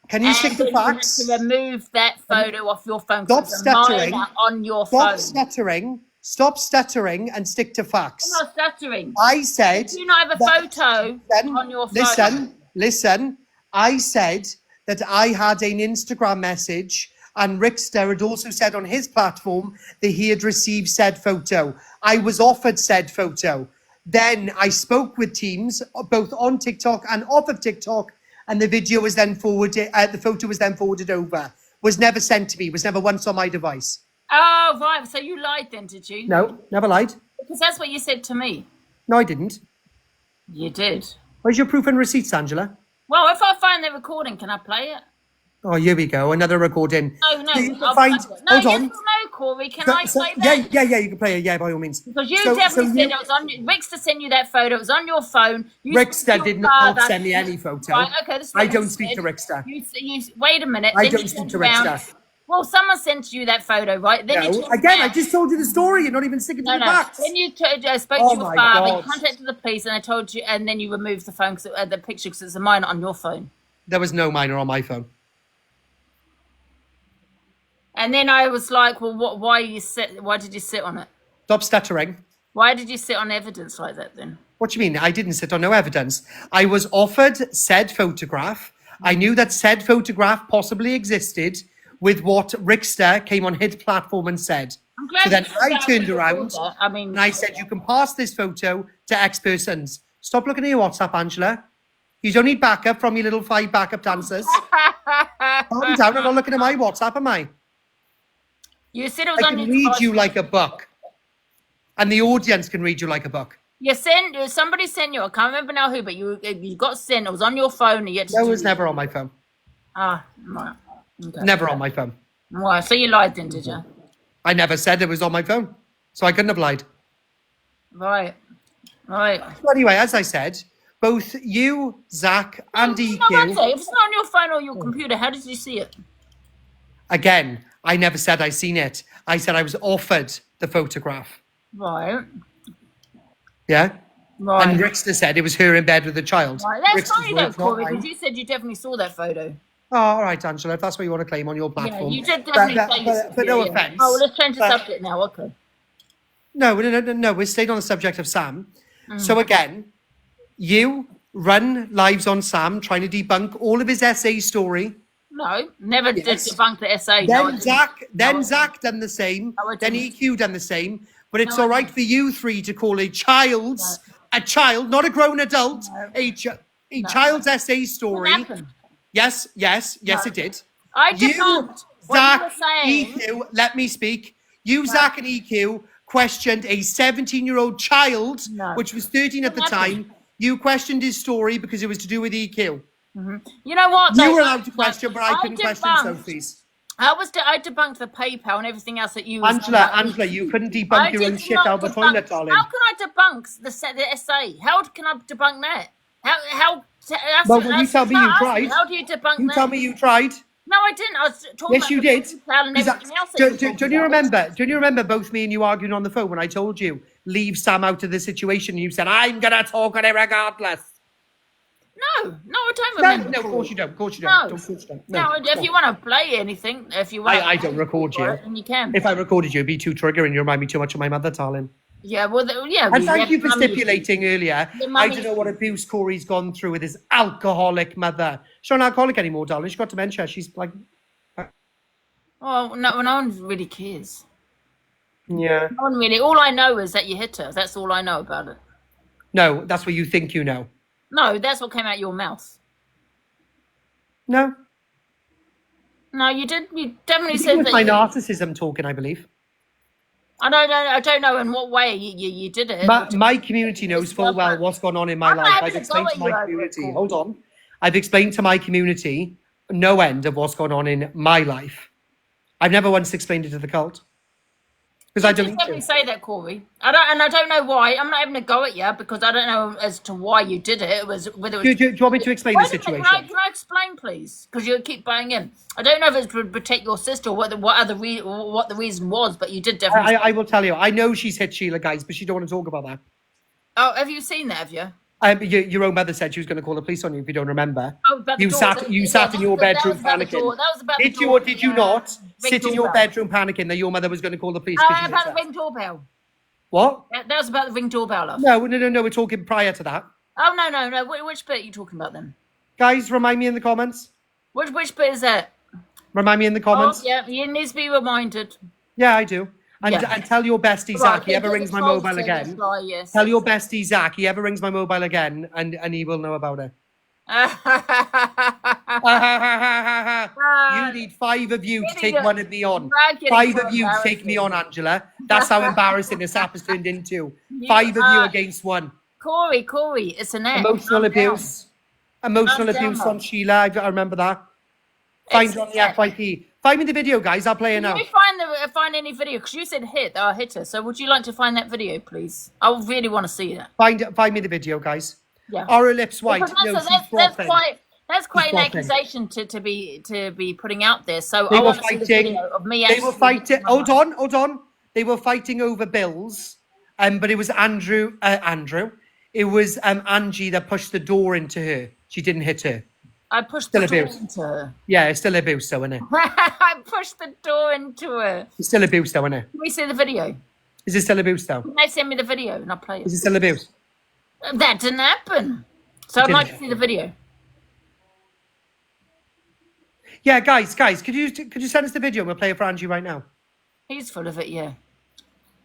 Can you stick to and facts? you had to remove that photo off your phone. Stop 'cause there's a minor stuttering. on your Stop phone. stuttering. Stop stuttering and stick to facts. I'm not stuttering. I said. Do you not have a that- photo Listen, on your phone? Listen. I said that I had an Instagram message, and Rickster had also said on his platform that he had received said photo. I was offered said photo. Then I spoke with teams, both on TikTok and off of TikTok, and the video was then forwarded. The photo was then forwarded over. Was never sent to me. Was never once on my device. Oh, right. So you lied then, did you? No, never lied. Because that's what you said to me. No, I didn't. You did. Where's your proof and receipts, Angela? Well, if I find the recording, can I play it? Oh, here we go. Another recording. No. So you can I'll find. find it. No, Hold yes on. or no, Corey. Can I play Yeah, that? yeah. You can play it. Yeah, by all means. Because you definitely said it was on. Rickster sent you that photo. It was on your phone. Rickster did not send me any photo. Right, okay, this is I what don't you speak said. to Rickster. You wait a minute. I then don't you speak turned to around. Rickster. Well, someone sent you that photo, right? Then you No, turned again, I around. just told you the story. You're not even sticking to the facts. Then you spoke Oh to your my father, you God. contacted the police, and I told you, and then you removed the phone, the picture, because it's a minor on your phone. There was no minor on my phone. And then I was like, well, why did you sit on it? Stop stuttering. Why did you sit on evidence like that then? What do you mean? I didn't sit on no evidence. I was offered said photograph. I knew that said photograph possibly existed with what Rickster came on his platform and said. I'm glad So then you I said turned that. around and I said, you can pass this photo to X persons. Stop looking at your WhatsApp, Angela. You don't need backup from your little 5 backup dancers. Calm down, I'm not looking at my WhatsApp, am I? You said it was I on can your read you like a book. And the audience can read you like a book. Somebody sent you, I can't remember now who, but you got sent, it was on your phone. And you had to No, it was never on my phone. Ah, right. Okay. Never on my phone. Right, so you lied then, did you? I never said it was on my phone. So I couldn't have lied. Right. So anyway, as I said, both you, Zach, and No, EQ, if it's not on your phone or your computer, how did you see it? again, I never said I seen it. I said I was offered the photograph. Right. Yeah? Right. And Rickster said it was her in bed with the child. Right. That's Rickster's funny though, words, not Corey, mine. because you said you definitely saw that photo. Oh, all right, Angela, if that's what you want to claim on your platform. Yeah, you did definitely say you but no offence. Oh, well, let's change the but- subject now. Okay. No, we're staying on the subject of Sam. So again, you run lives on Sam, trying to debunk all of his essay story. No, never did Yes. debunk the essay. Then No, Zach done the same. No, I Then didn't. EQ done the same. But it's No, I all right for you three to call a child, not a grown adult, a child's essay story. What happened? Yes, it did. I You, debunked what you Zach, were saying. EQ, let me speak. You, Zach, and EQ questioned a 17-year-old child, No. which was 13 at the What happened? time. You questioned his story because it was to do with EQ. You know what? You though? were allowed to question, but I couldn't question debunked- Sophie's. I debunked the PayPal and everything else that you. was saying Angela, about- you couldn't I debunk your own did shit not out the debunk- toilet, darling. How can I debunk the essay? How can I debunk that? How? That's, Well, you that's- tell me no, you ask tried. How do you debunk You that? tell me you tried. No, I didn't. I was talking Yes, about you the did. PayPal and Is that- everything else. that you were Don't talking you about. remember? Don't you remember both me and you arguing on the phone when I told you leave Sam out of the situation? And you said I'm gonna talk on it regardless. No, I don't No, remember. of course you don't. Of course you No. don't. Of course you don't. No, if you want to play anything, if you want, I don't record you. and you can. If I recorded you, it'd be too triggering. You remind me too much of my mother, darling. Yeah, well, yeah. And thank you for stipulating earlier. The I mummy- don't know what abuse Corey's gone through with his alcoholic mother. She's not an alcoholic anymore, darling. She's got dementia. She's like, Oh no one really cares. yeah. No one really. All I know is that you hit her. That's all I know about it. No, that's what you think you know. No, that's what came out your mouth. No. No, you did. You definitely It said was that. my narcissism talking, I believe. I don't know in what way you did it. My community knows full well what's gone on in my I'm not life. having I've a explained go to at my you over it, community. Corey. Hold on. I've explained to my community no end of what's gone on in my life. I've never once explained it to the cult. Because I You don't did need definitely to. say that, Corey. I don't know why. I'm not having a go at you because I don't know as to why you did it. It was whether it was. Do you want me to explain the Wait a minute, situation? Can I explain, please? Because you keep buying in. I don't know if it's to protect your sister or what the reason was, but you did definitely. I will tell you. I know she's hit Sheila, guys, but she don't want to talk about that. Oh, have you seen that? Have you? Your own mother said she was going to call the police on you if you don't remember. Oh, about the You door. sat in your That bedroom was about the door. panicking. That was about the Did you door. or did you not Ring sit in your doorbell. bedroom panicking that your mother was going to call the police? 'cause you About the hit her? ring doorbell. What? That was about the ring doorbell. Love. No. We're talking prior to that. Oh no. Which bit are you talking about then? Guys, remind me in the comments. Which bit is that? Remind me in the comments. Oh, yeah, you need to be reminded. Yeah, I do. And, Yeah. and tell your bestie Zach, he ever rings my mobile again. Yes. Tell your bestie Zach, he ever rings my mobile again, and he will know about it. You need 5 of you to take one of me on. 5 of you to take me on, Angela. That's how embarrassing this app has turned into. 5 of you against 1. Corey, it's an app. Emotional Calm down. abuse. emotional That's abuse Emma. on Sheila. I remember that. Find It's- her on the FYP. Find me the video, guys. I'll play it now. Can you find any video? Because you said hit her. So would you like to find that video, please? I really want to see that. Find me the video, guys. Yeah. Are her lips white? Because No, she's that's frothing. that's quite She's an frothing. accusation to be putting out there. So They I were want to see the fighting. video of me. They were actually- fighting. Hold on. They were fighting over bills. But it was Andrew. It was Angie that pushed the door into her. She didn't hit her. I pushed Still the door abuse. into her. Yeah, it's still abuse, though, isn't it? I pushed the door into her. It's still abuse, though, isn't it? Can we see the video? Is it still abuse, though? Can they send me the video and I'll play Is it? it still abuse? That didn't happen. So I'd Didn't like to see the video. Yeah, guys, could you send us the video and we'll play it for Angie right now? He's full of it, yeah.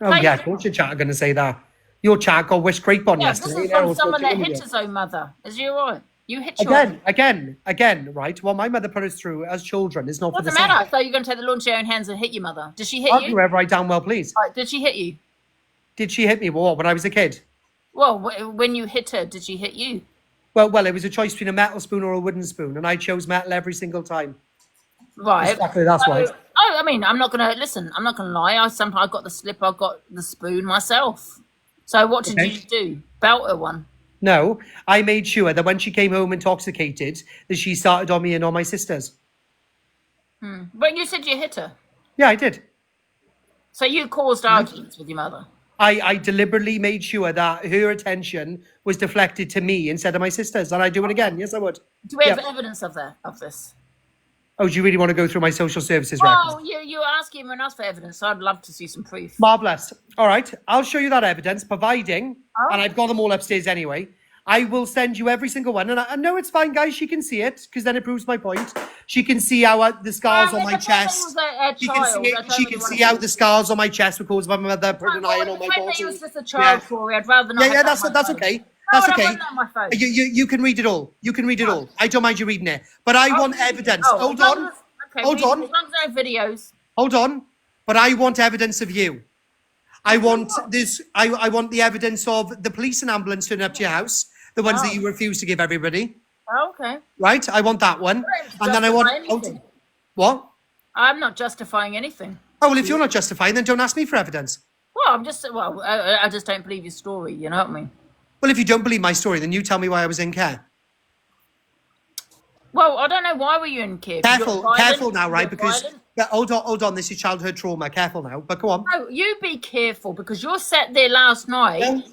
Oh, Thank yeah, you. of course your chat are going to say that. Your chat got wish grape on Yeah, this yesterday. is They're from all someone that social hit media. his own mother. Is you right? You hit your own. Again, right? What my mother put us through as children is not for the Doesn't matter. I same. thought you were going to take the law into your own hands and hit your mother. Did she hit I'll you? do whatever I damn well please. Right, did she hit you? Did she hit me? What, when I was a kid? Well, when you hit her, did she hit you? Well, it was a choice between a metal spoon or a wooden spoon, and I chose metal every single time. Right. Exactly, that's So, right. I mean, I'm not going to listen. I'm not going to lie. I got the slip. I got the spoon myself. So what did Okay. you do? Belt her one. No, I made sure that when she came home intoxicated, that she started on me and on my sisters. But you said you hit her. Yeah, I did. So you caused arguments with your mother. I deliberately made sure that her attention was deflected to me instead of my sisters, and I'd do it again. Yes, I would. Do we have Yeah. evidence of this? Oh, do you really want to go through my social services records? Oh, you're asking everyone else for evidence, so I'd love to see some proof. Marvellous. All right, I'll show you that evidence, providing, Oh. and I've got them all upstairs anyway. I will send you every single one, and I know it's fine, guys. She can see it because then it proves my point. She can see how the scars on my chest. She can see how the scars on my chest were caused by my mother putting an iron on my balls. He was just a child, Corey. I'd rather not. Yeah, have that's that on my phone. okay. No, That's I don't okay. want that on my phone. You can read it all. You can read it all. I don't mind you reading it, but I want evidence. Oh, Hold as long on. as- okay, Hold on. As long as there are videos. Hold on, but I want evidence of you. I want this. I want the evidence of the police and ambulance turning up to your house, the ones that you refuse to give everybody. Oh, okay. Right? I want that one, and then I want. Anything. What? I'm not justifying anything. Oh well, if you're not justifying, then don't ask me for evidence. Well, I just don't believe your story. You know what I mean? Well, if you don't believe my story, then you tell me why I was in care. Well, I don't know why were you in care. Careful now, right? You're Because violent? hold on. This is childhood trauma. Careful now, but go on. No, you be careful because you're sat there last night,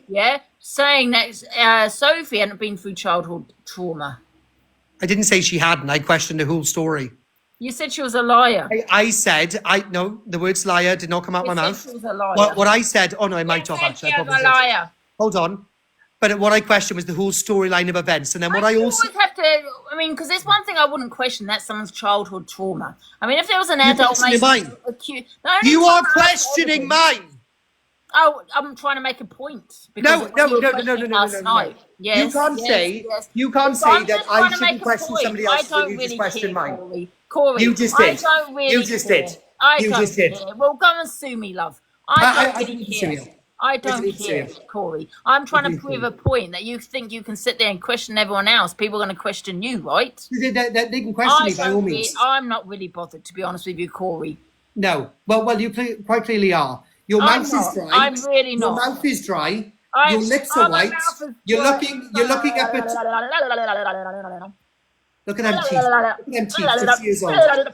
saying that Sophie hadn't been through childhood trauma. I didn't say she hadn't. I questioned the whole story. You said she was a liar. I said, no, the words liar did not come out You my said mouth. she was a liar. What I said, oh no, I might have You said actually. she I was probably a did. liar. Hold on. But what I questioned was the whole storyline of events. And then what I You also. always have to. I mean, because there's one thing I wouldn't question. That's someone's childhood trauma. I mean, if there was an adult, questioning mine. accused. You are questioning mine. Oh, I'm trying to make a point. No. Last night. Yes, You can't say I'm that just I trying to shouldn't make a question point. somebody I else don't when you just really question care, mine. Corey, You just I did. don't really You just care. did. I You don't just did. care. Well, go and sue me, love. I don't really didn't sue care. you. I don't didn't care, sue you. Corey. I'm trying to didn't prove sue a point that you think you can sit there and question everyone else. People are going to question you, right? They can question me by all means. I'm not really bothered, to be honest with you, Corey. No. Well, you quite clearly are. Your I'm mouth not. is dry. I'm really not. Your mouth is dry. I- Your lips oh, are my white. mouth is You're dry. looking up at. Look at them teeth. Look at them teeth. 6 years old.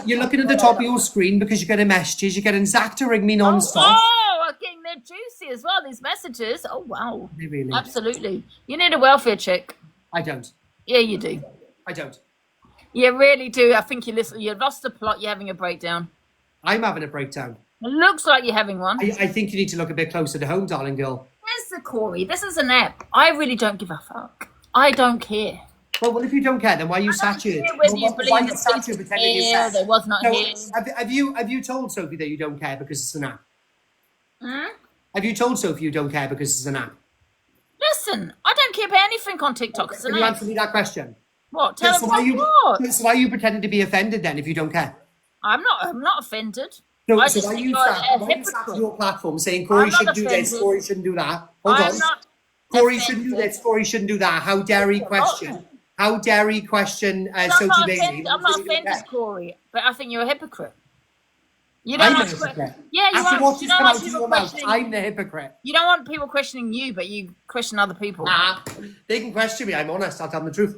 You're looking at the top of your screen because you're getting messages. You're getting Zach to ring me non-stop. Oh, I'm getting they're juicy as well, these messages. Oh, wow. They really? Absolutely. You need a welfare check. I don't. Yeah, you do. I don't. You really do. I think you've lost the plot. You're having a breakdown. I'm having a breakdown. It looks like you're having one. I think you need to look a bit closer to home, darling girl. There's the Corey. This is an app. I really don't give a fuck. I don't care. Well, if you don't care, then why are you sat here? Whether you Why believe are you it's sat here pretending you here, care? there was not No, here. have you told Sophie that you don't care because it's an app? Hmm? Have you told Sophie you don't care because it's an app? Listen, I don't care about anything on TikTok. It's an Can you app. answer me that question? What? Tell So them why you what? so why are you pretending to be offended then if you don't care? I'm not offended. So, I so just why think you you're sat a on hypocrite. your platform saying Corey I'm not should do this, offended. Corey shouldn't do that? Hold I'm on. not. Corey shouldn't do this. Corey shouldn't do that. How dare he question? How dare he question Sophie Bailey? I'm not offended, Corey, but I think you're a hypocrite. You I'm don't the want hypocrite. Yeah, you After are. what's You just don't come want out of people your mouth, questioning. I'm the hypocrite. You don't want people questioning you, but you question other people. Nah, they can question me. I'm honest. I'll tell them the truth.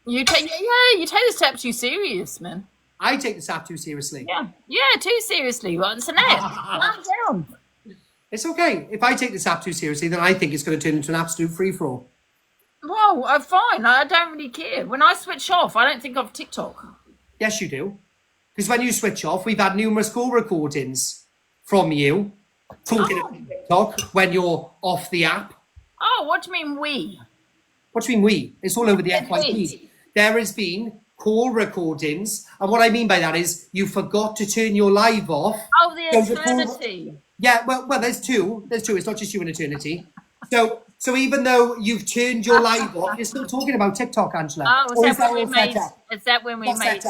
You take this tap too serious, man. I take this app too seriously. Yeah, too seriously. Well, it's an app. Calm down. It's okay. If I take this app too seriously, then I think it's going to turn into an absolute free-for-all. Well, fine. I don't really care. When I switch off, I don't think of TikTok. Yes, you do. Because when you switch off, we've had numerous call recordings from you talking about TikTok when you're off the app. Oh, what do you mean we? What do you mean we? It's all over the FYP. There has been call recordings, and what I mean by that is you forgot to turn your live off. Oh, the eternity. Yeah, well, there's two. There's two. It's not just you and eternity. So even though you've turned your live off, you're still talking about TikTok, Angela. Oh, was that when we made? Is that when we made?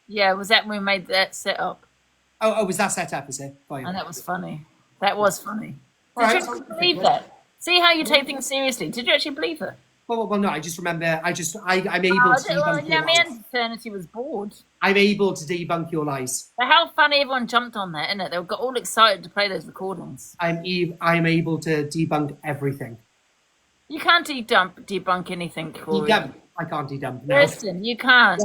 Yeah, was that when we made that setup? Oh, was that set up? Is it? Oh, yeah. And that was funny. That was funny. Did you actually believe that? See how you take things seriously. Did you actually believe it? Well, no. I just remember. I'm able to debunk your lies. Eternity was bored. I'm able to debunk your lies. But how funny everyone jumped on that, isn't it? They got all excited to play those recordings. I'm able to debunk everything. You can't debunk anything, Corey. Dedump. I can't dedump. No. Listen, you can't.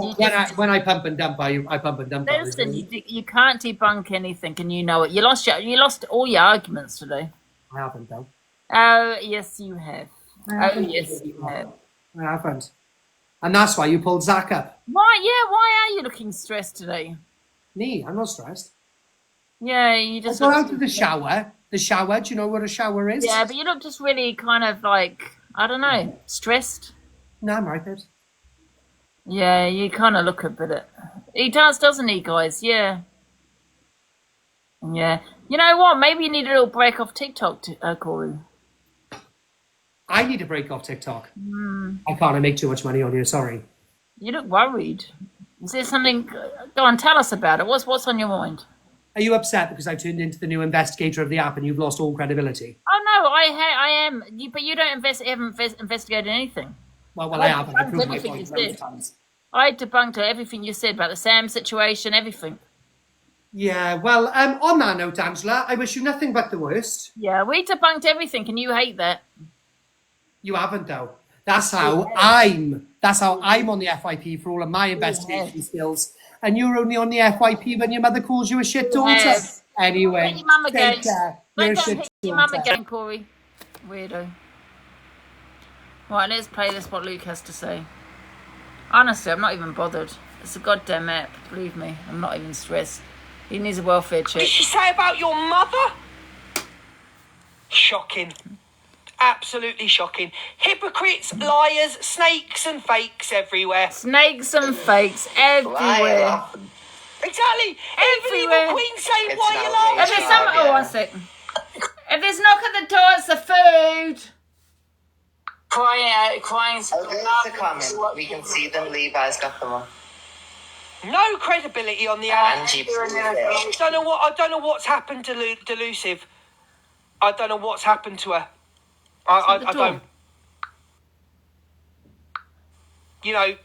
When I pump and dump, I pump and dump. Listen, you can't debunk anything, and you know it. You lost all your arguments today. I haven't though. Oh yes, you have. Oh yes, you have. I haven't. And that's why you pulled Zach up. Why? Yeah. Why are you looking stressed today? Me? I'm not stressed. Yeah, you just. I got out of the shower. The shower. Do you know what a shower is? Yeah, but you look just really kind of like, I don't know, stressed. No, I'm right, babe. Yeah, you kind of look a bit. He does, doesn't he, guys? Yeah. Yeah. You know what? Maybe you need a little break off TikTok, Corey. I need to break off TikTok. I can't. I make too much money on here. Sorry. You look worried. Is there something? Go on, tell us about it. What's on your mind? Are you upset because I turned into the new investigator of the app and you've lost all credibility? Oh no, I am. But you haven't investigated anything. Well, I haven't. I proved my point many times. I debunked everything you said about the Sam situation, everything. Yeah, well, on that note, Angela, I wish you nothing but the worst. Yeah, we debunked everything, and you hate that. You haven't, though. That's how I'm on the FYP for all of my investigation skills, and you're only on the FYP when your mother calls you a shit daughter. Yes. Anyway, Hit your mum again. take care. Don't You're a go shit hit your mum daughter. again, Corey. Weirdo. Right, let's play this. What Luke has to say. Honestly, I'm not even bothered. It's a goddamn app. Believe me, I'm not even stressed. He needs a welfare check. What did she say about your mother? Shocking. Absolutely shocking. Hypocrites, liars, snakes and fakes everywhere. Snakes and fakes everywhere. Liar. Exactly. Everywhere. Even Queen saying It's why an you outrage. laughing. If there's some, oh, 1 second. If there's knock at the door, it's the food. Oh, there's a comment. We can see them. Levi's got them on. No credibility on the app. Angie, I don't know what's happened to Delusive. I don't know what's happened to her. I don't. You know,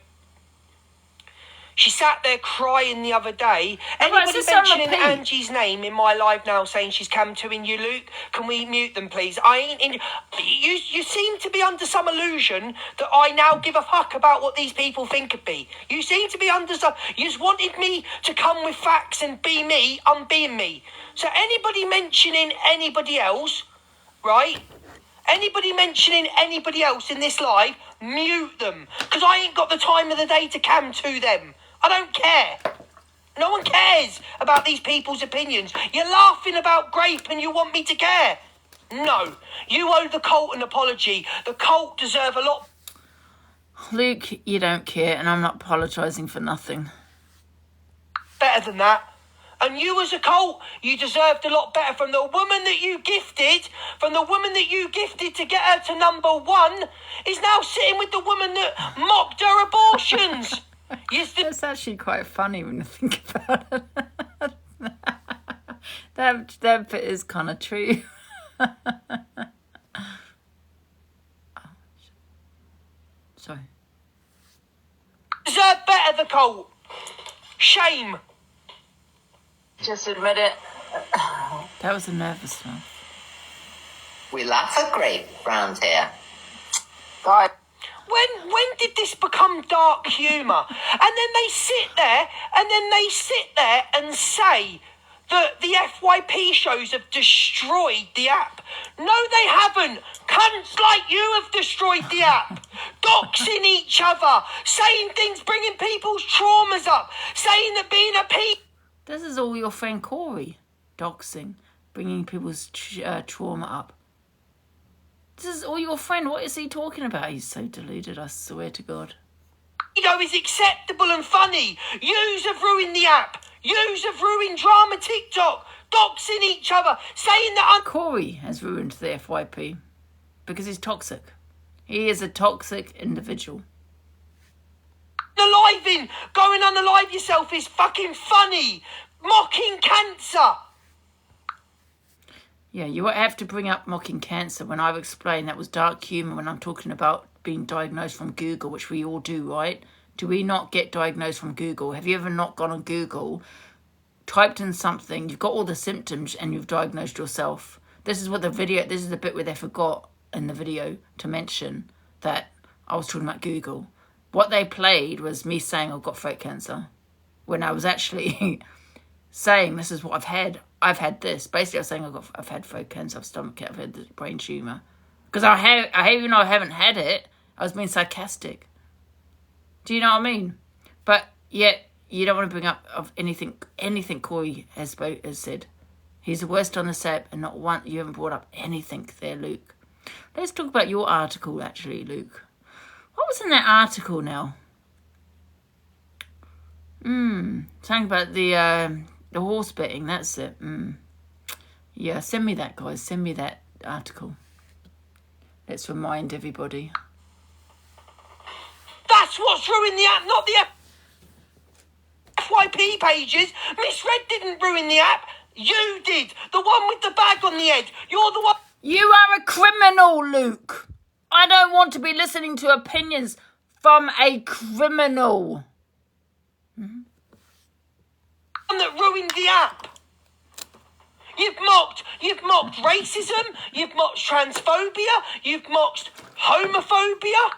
she sat there crying the other day. Anybody mentioning Angie's name in my live now saying she's come to in you, Luke? Can we mute them, please? I ain't in. You seem to be under some illusion that I now give a fuck about what these people think of me. You seem to be under some. You just wanted me to come with facts and be me. I'm being me. So anybody mentioning anybody else, right? Anybody mentioning anybody else in this live, mute them. Because I ain't got the time of the day to come to them. I don't care. No one cares about these people's opinions. You're laughing about Grape and you want me to care. No. You owe the cult an apology. The cult deserve a lot. Luke, you don't care, and I'm not apologising for nothing. Better than that. And you as a cult, you deserved a lot better from the woman that you gifted, to get her to #1, is now sitting with the woman that mocked her abortions. That's actually quite funny when you think about it. that bit is kind of true. Sorry. Deserve better, the cult. Shame. Just admit it. That was a nervous laugh. We laugh at grape round here. God. When did this become dark humour? And then they sit there and say that the FYP shows have destroyed the app. No, they haven't. Cunts like you have destroyed the app. Doxing each other, saying things, bringing people's traumas up, saying that being a This is all your friend Corey. Doxing, bringing people's trauma up. This is all your friend. What is he talking about? He's so deluded, I swear to God. pedo is acceptable and funny. Yous have ruined the app. Yous have ruined drama TikTok. Doxing each other, saying that Corey has ruined the FYP because he's toxic. He is a toxic individual. unaliving, going unalive yourself is fucking funny. Mocking cancer. Yeah, you have to bring up mocking cancer when I've explained that was dark humour when I'm talking about being diagnosed from Google, which we all do, right? Do we not get diagnosed from Google? Have you ever not gone on Google, typed in something, you've got all the symptoms and you've diagnosed yourself? This is what this is the bit where they forgot in the video to mention that I was talking about Google. What they played was me saying I've got throat cancer when I was actually saying this is what I've had. I've had this. Basically, I was saying I've had throat cancer, I've stomach cancer, I've had the brain tumour. Because even though I haven't had it, I was being sarcastic. Do you know what I mean? But yet, you don't want to bring up of anything Corey has said. He's the worst on the set, and not one, you haven't brought up anything there, Luke. Let's talk about your article, actually, Luke. What was in that article now? Something about the horse betting, that's it. Yeah, send me that, guys. Send me that article. Let's remind everybody. That's what's ruined the app, not the FYP pages. Miss Red didn't ruin the app. You did. The one with the bag on the head. You're the one You are a criminal, Luke. I don't want to be listening to opinions from a criminal. that ruined the app. You've mocked racism, you've mocked transphobia, you've mocked homophobia.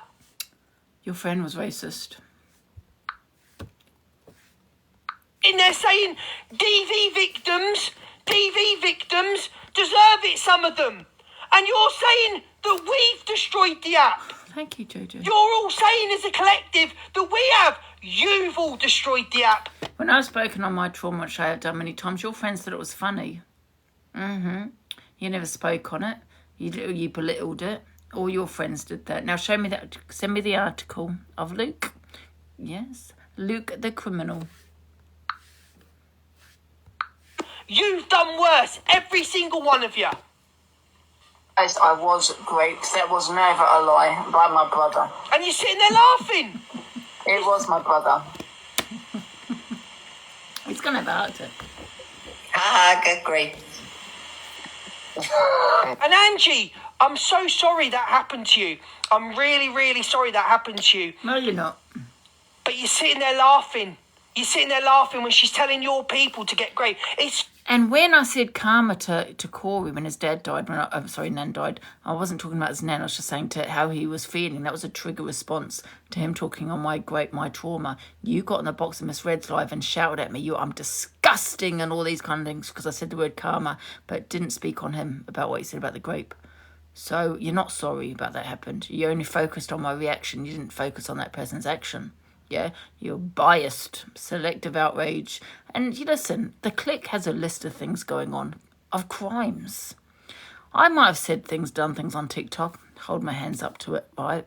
Your friend was racist. In there saying DV victims deserve it, some of them. And you're saying that we've destroyed the app. Thank you, Jojo. You're all saying as a collective that we have. You've all destroyed the app. When I've spoken on my trauma, which I have done many times, your friends thought it was funny. You never spoke on it. You belittled it. All your friends did that. Now show me that. Send me the article of Luke. Yes, Luke the criminal. You've done worse, every single one of you. I was raped. That was never a lie by my brother. And you're sitting there laughing. It was my brother. He's gonna have a heart attack. Haha, get great. And Angie, I'm so sorry that happened to you. I'm really, really sorry that happened to you. No, you're not. But you're sitting there laughing. You're sitting there laughing when she's telling your people to get great. And when I said karma to Corey when his dad died, Nan died, I wasn't talking about his nan, I was just saying to how he was feeling. That was a trigger response to him talking on my trauma. You got in the box of Miss Red's live and shouted at me, I'm disgusting and all these kind of things because I said the word karma, but didn't speak on him about what he said about the grape. So you're not sorry about that happened. You only focused on my reaction. You didn't focus on that person's action. Yeah, you're biased, selective outrage. And you listen, the clique has a list of things going on, of crimes. I might have said things, done things on TikTok, hold my hands up to it, right?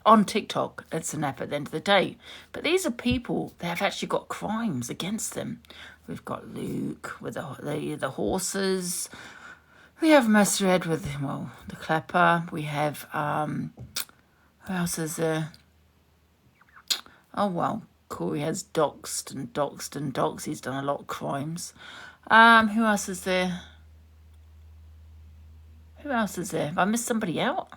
On TikTok, it's an app at the end of the day. But these are people that have actually got crimes against them. We've got Luke with the horses. We have Mr. Ed with, the clapper. We have, who else is there? Oh, well, Corey has doxed. He's done a lot of crimes. Who else is there? Have I missed somebody out?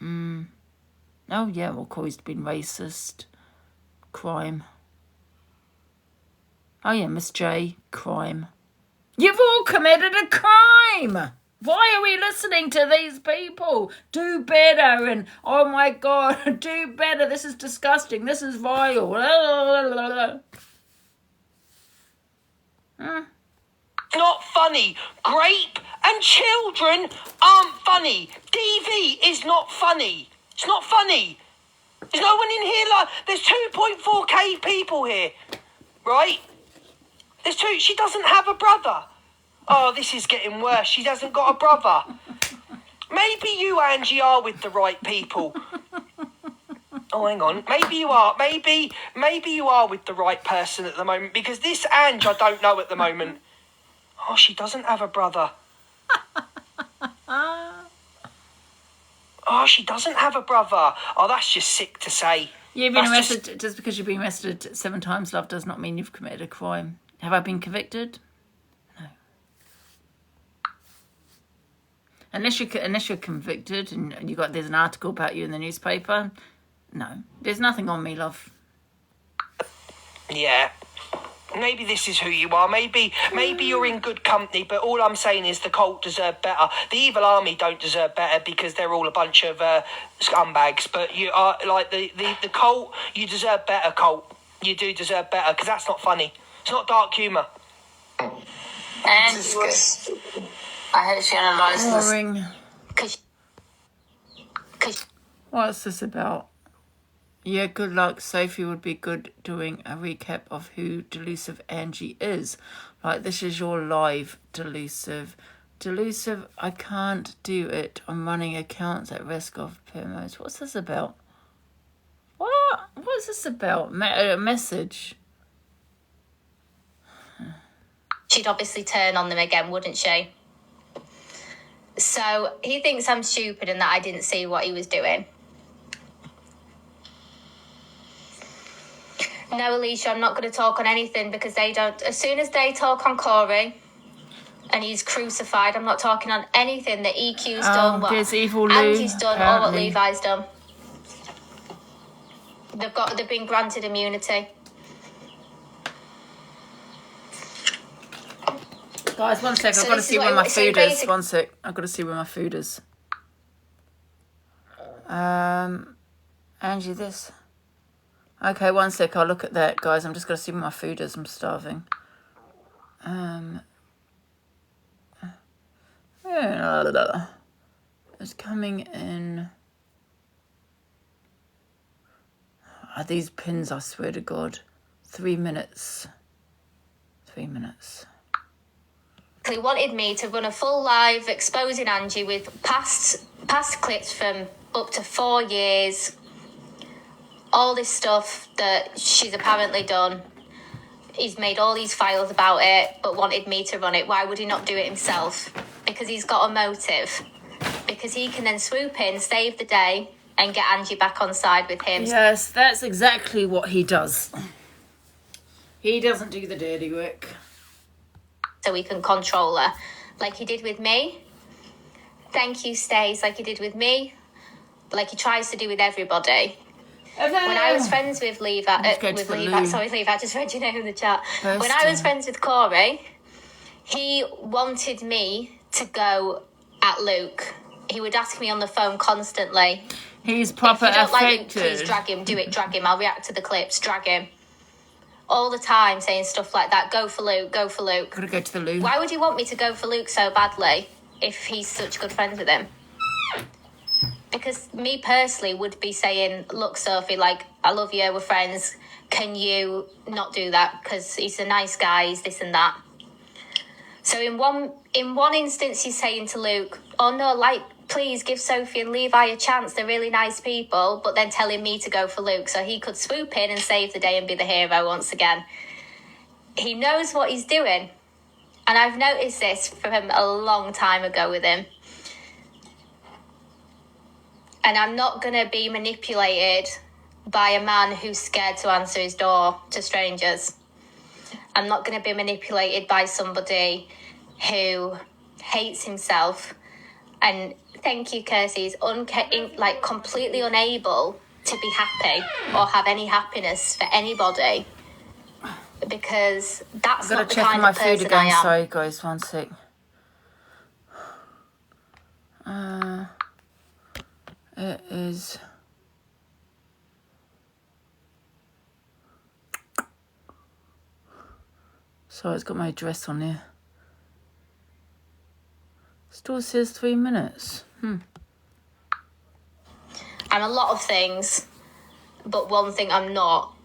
Oh, yeah, well, Corey's been racist. Crime. Oh, yeah, Miss J. Crime. You've all committed a crime! Why are we listening to these people? Do better, and oh my God, do better. This is disgusting. This is vile. Not funny. Grape and children aren't funny. DV is not funny. It's not funny. There's no one in here like... There's 2.4k people here, right? There's two... She doesn't have a brother. Oh, this is getting worse. She hasn't got a brother. Maybe you, Angie, are with the right people. Oh, hang on. Maybe you are. Maybe you are with the right person at the moment, because this Ange I don't know at the moment. Oh, she doesn't have a brother. Oh, she doesn't have a brother. Oh, that's just sick to say. You've been arrested. Just because you've been arrested 7 times, love, does not mean you've committed a crime. Have I been convicted? No. Unless you're convicted and there's an article about you in the newspaper. No, there's nothing on me, love. Yeah. Maybe this is who you are. Maybe you're in good company, but all I'm saying is the cult deserve better. The Evil Army don't deserve better because they're all a bunch of scumbags. But you are like the cult. You deserve better, cult. You do deserve better, because that's not funny. It's not dark humour. And I hope she analyses Boring. this. What's this about? Yeah, good luck. Sophie would be good doing a recap of who Delusive Angie is. Right, this is your live Delusive. Delusive, I can't do it. I'm running accounts at risk of promos. What's this about? What? What's this about? A message? She'd obviously turn on them again, wouldn't she? So he thinks I'm stupid and that I didn't see what he was doing. No, Alicia, I'm not going to talk on anything because they don't... As soon as they talk on Corey and he's crucified, I'm not talking on anything that EQ's done, what Evil Lou, Angie's done, apparently. or what Levi's done. They've been granted immunity. Guys, one sec. I've So got to this see is where what- my so food is. basic- One sec. I've got to see where my food is. Angie, this. Okay, one sec. I'll look at that, guys. I'm just going to see where my food is. I'm starving. It's coming in. These pins, I swear to God. 3 minutes. 3 minutes. He wanted me to run a full live exposing Angie with past clips from up to 4 years. All this stuff that she's apparently done. He's made all these files about it, but wanted me to run it. Why would he not do it himself? Because he's got a motive. Because he can then swoop in, save the day, and get Angie back on side with him. Yes, that's exactly what he does. He doesn't do the dirty work. So he can control her. Like he did with me. Thank you, Stace. Like he did with me. Like he tries to do with everybody. When I was friends with Levi, I just read your name in the chat. When I was friends with Corey, he wanted me to go at Luke. He would ask me on the phone constantly. He's proper if you don't affected. like Luke, please drag him, do it, drag him. I'll react to the clips, drag him. All the time saying stuff like that. Go for Luke, go for Luke. Gotta go to the loo. Why would you want me to go for Luke so badly if he's such good friends with him? Because me personally would be saying, look, Sophie, like, I love you, we're friends. Can you not do that? Because he's a nice guy, he's this and that. So in one instance, he's saying to Luke, oh no, like, please give Sophie and Levi a chance. They're really nice people, but then telling me to go for Luke so he could swoop in and save the day and be the hero once again. He knows what he's doing. And I've noticed this from a long time ago with him. And I'm not going to be manipulated by a man who's scared to answer his door to strangers. I'm not going to be manipulated by somebody who hates himself and thank you, Kirsty, is like completely unable to be happy or have any happiness for anybody, because that's not the kind of person I am. Sorry, guys, one sec. It is. Sorry, it's got my address on there. Still says 3 minutes. I'm a lot of things, but one thing I'm not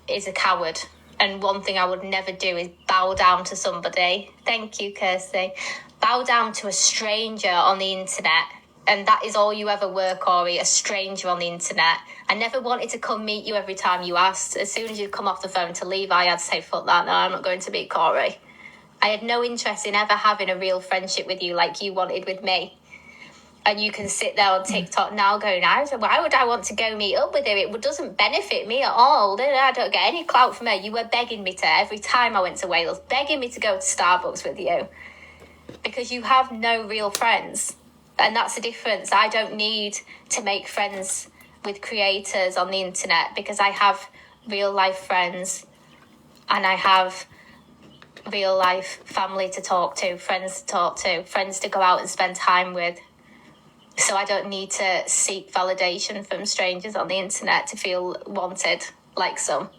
is a coward. And one thing I would never do is bow down to somebody. Thank you, Kirsty. Bow down to a stranger on the internet. And that is all you ever were, Corey, a stranger on the internet. I never wanted to come meet you every time you asked. As soon as you'd come off the phone to leave, I had to say, fuck that, no, I'm not going to meet Corey. I had no interest in ever having a real friendship with you like you wanted with me. And you can sit there on TikTok now going, why would I want to go meet up with her? It doesn't benefit me at all. I don't get any clout from her. You were begging me to, every time I went to Wales, begging me to go to Starbucks with you. Because you have no real friends. And that's the difference. I don't need to make friends with creators on the internet because I have real life friends and I have real life family to talk to, friends to talk to, friends to go out and spend time with. So I don't need to seek validation from strangers on the internet to feel wanted, like some.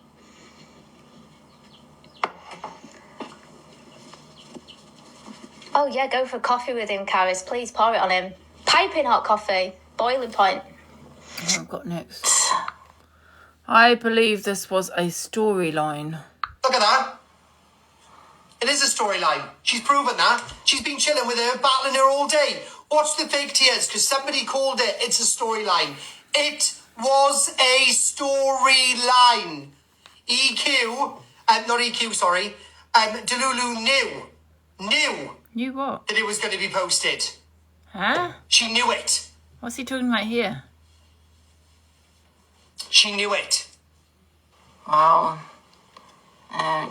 Oh yeah, go for a coffee with him, Karis. Please pour it on him. Piping hot coffee. Boiling point. What I've got next. I believe this was a storyline. Look at that. It is a storyline. She's proven that. She's been chilling with her, battling her all day. Watch the fake tears, because somebody called it. It's a storyline. It was a storyline. Delulu knew You what? that it was going to be posted. Huh? She knew it. What's he talking about here? She knew it. Well,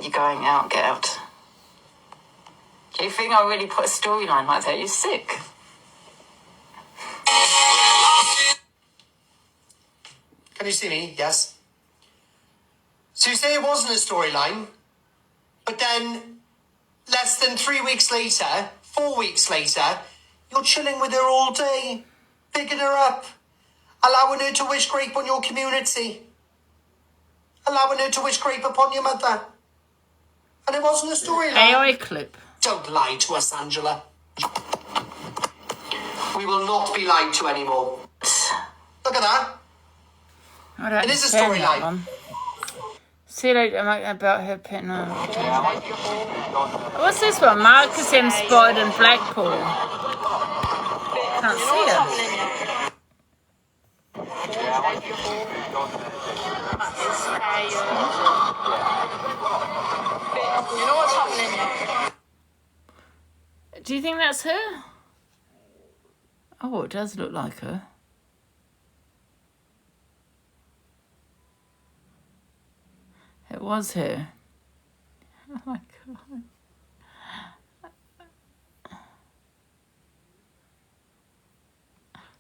you're going out, get out. Do you think I really put a storyline like that? You're sick. Can you see me? Yes. So you say it wasn't a storyline, but then less than 3 weeks later, 4 weeks later, you're chilling with her all day, picking her up, allowing her to wish grape on your community, allowing her to wish grape upon your mother. And it wasn't a storyline. AI clip. Don't lie to us, Angela. We will not be lied to anymore. Look at that. It is a storyline. See you later, about her pet now. What's this one? Marcus M. spotted in Blackpool. Can't see it. You know what's happening? Do you think that's her? Oh, it does look like her. It was her. Oh my god.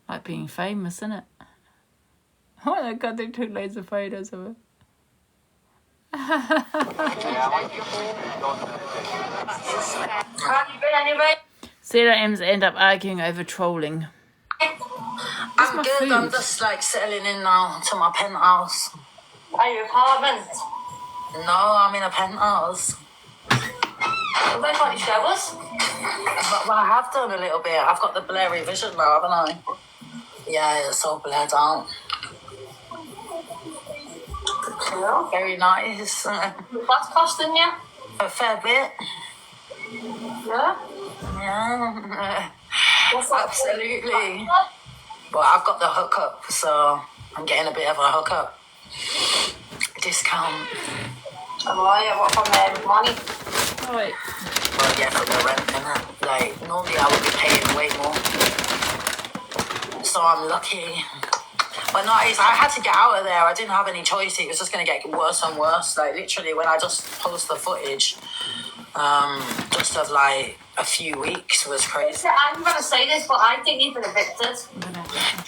Like being famous, isn't it? Oh my god, they took loads of photos of her. Sarah M's end up arguing over trolling. I'm good. Food? I'm just like settling in now to my penthouse. Are you apartment? No, I'm in a penthouse. Where can't you show us? Well, I have done a little bit. I've got the blurry vision now, haven't I? Yeah, it's all blurred out. Yeah. Very nice. What's costing you? A fair bit. Yeah? Yeah. Absolutely. But I've got the hookup, so I'm getting a bit of a hookup. Discount. Oh, yeah, what from money? Oh, wait. Well, yeah, for the rent and that. Like, normally I would be paying way more. So I'm lucky. But no, I had to get out of there. I didn't have any choice. It was just going to get worse and worse. Like literally, when I just posted the footage, just of like a few weeks was crazy. I'm going to say this, but I think you've been evicted.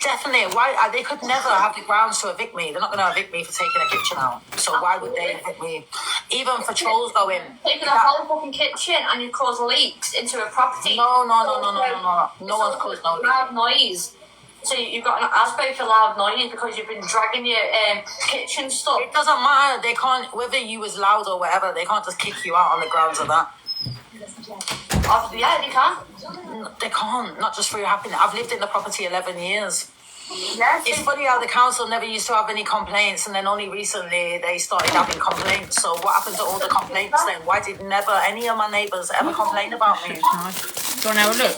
Definitely. Why they could never have the grounds to evict me. They're not going to evict me for taking a kitchen out. So why would they evict me? Even for trolls going. Taking a whole fucking kitchen and you cause leaks into a property. No. No one's caused no leaks. Loud noise. So you've got an ASBO for loud noise because you've been dragging your kitchen stuff. It doesn't matter. They can't, whether you was loud or whatever, they can't just kick you out on the grounds of that. Yeah, they can. They can't. Not just for your happiness. I've lived in the property 11 years. Yes. It's funny how the council never used to have any complaints, and then only recently they started having complaints. So what happened to all the complaints then? Why did never any of my neighbours ever complain about me? Go and have a look.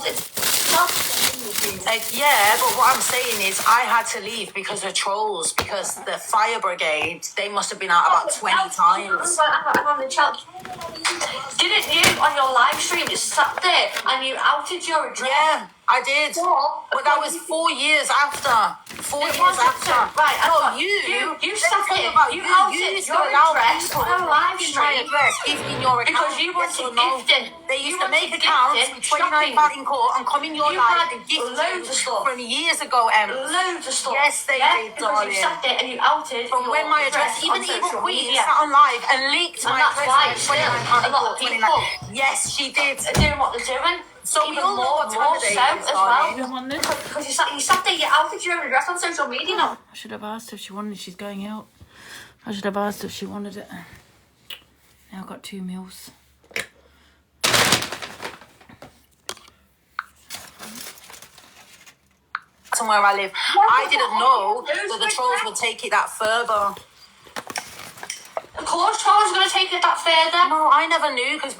Yeah, but what I'm saying is I had to leave because of trolls, because the fire brigade, they must have been out about 20 times. Didn't you, on your live stream, just sat there and you outed your address? Yeah, I did. But that was 4 years after. 4 years after. Right, no, you sat there, about you you outed used to your allow address people on a live my stream. address, gifting your account. Because you wanted gifting. They used You to make wanted accounts gifting, with 29 shopping. in court and come in your You life had and gift loads of stuff. from years ago, Loads of stuff. Yes, they did, because darling. you sat there and you outed From your when my address, on even social Queen media. sat on live and leaked And my that's address. why with 29 still a lot of 29. people Yes, she did. are doing what they're doing. So we Even all know more, what time more of day so it is, as well. darling. Because you sat there, you outed your own address on social media now. I should have asked if she wanted. She's going out. I should have asked if she wanted it. Now I've got 2 meals. Somewhere I live, I didn't know that the trolls would take it that further. Of course, Charles is going to take it that further. No, I never knew because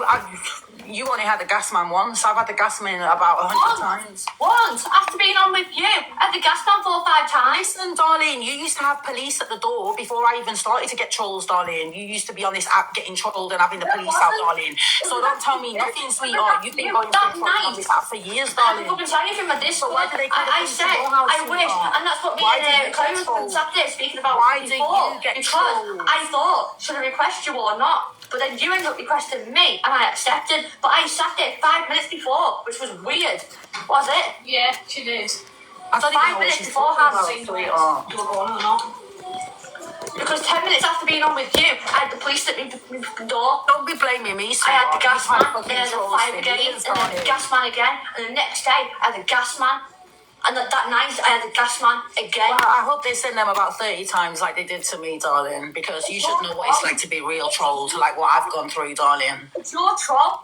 you only had the gas man once. I've had the gas man about 100 times. Once, after being on with you, at the gas man 4 or 5 times. Listen, darling, you used to have police at the door before I even started to get trolls, darling. You used to be on this app getting trolled and having the police out, darling. So don't tell me nothing, sweetheart. You've been going through on this app for years, darling. I haven't tell anything with this. So why do they call the I police said, at your house, I wish, sweetheart? and that's what me Why and do you get Chloe trolled? sat there speaking about Why do before. you get Because trolled? I thought, should I request you or not? But then you ended up requesting me, and I accepted. But I sat there 5 minutes before, which was weird. Was it? Yeah, she did. I don't even 5 know what minutes she's beforehand, talking about, sweetheart. you were going or not. Because 10 minutes after being on with you, I had the police at my door. Don't be blaming me, I had the sweetheart. gas You've had man, fucking then the trolls fire for brigade, years, and then darling. the gas man again. And the next day, I had the gas man. And that night, I had the gas man again. Well, I hope they send them about 30 times like they did to me, darling, because you should know what it's like to be real trolled, like what I've gone through, darling. It's your troll.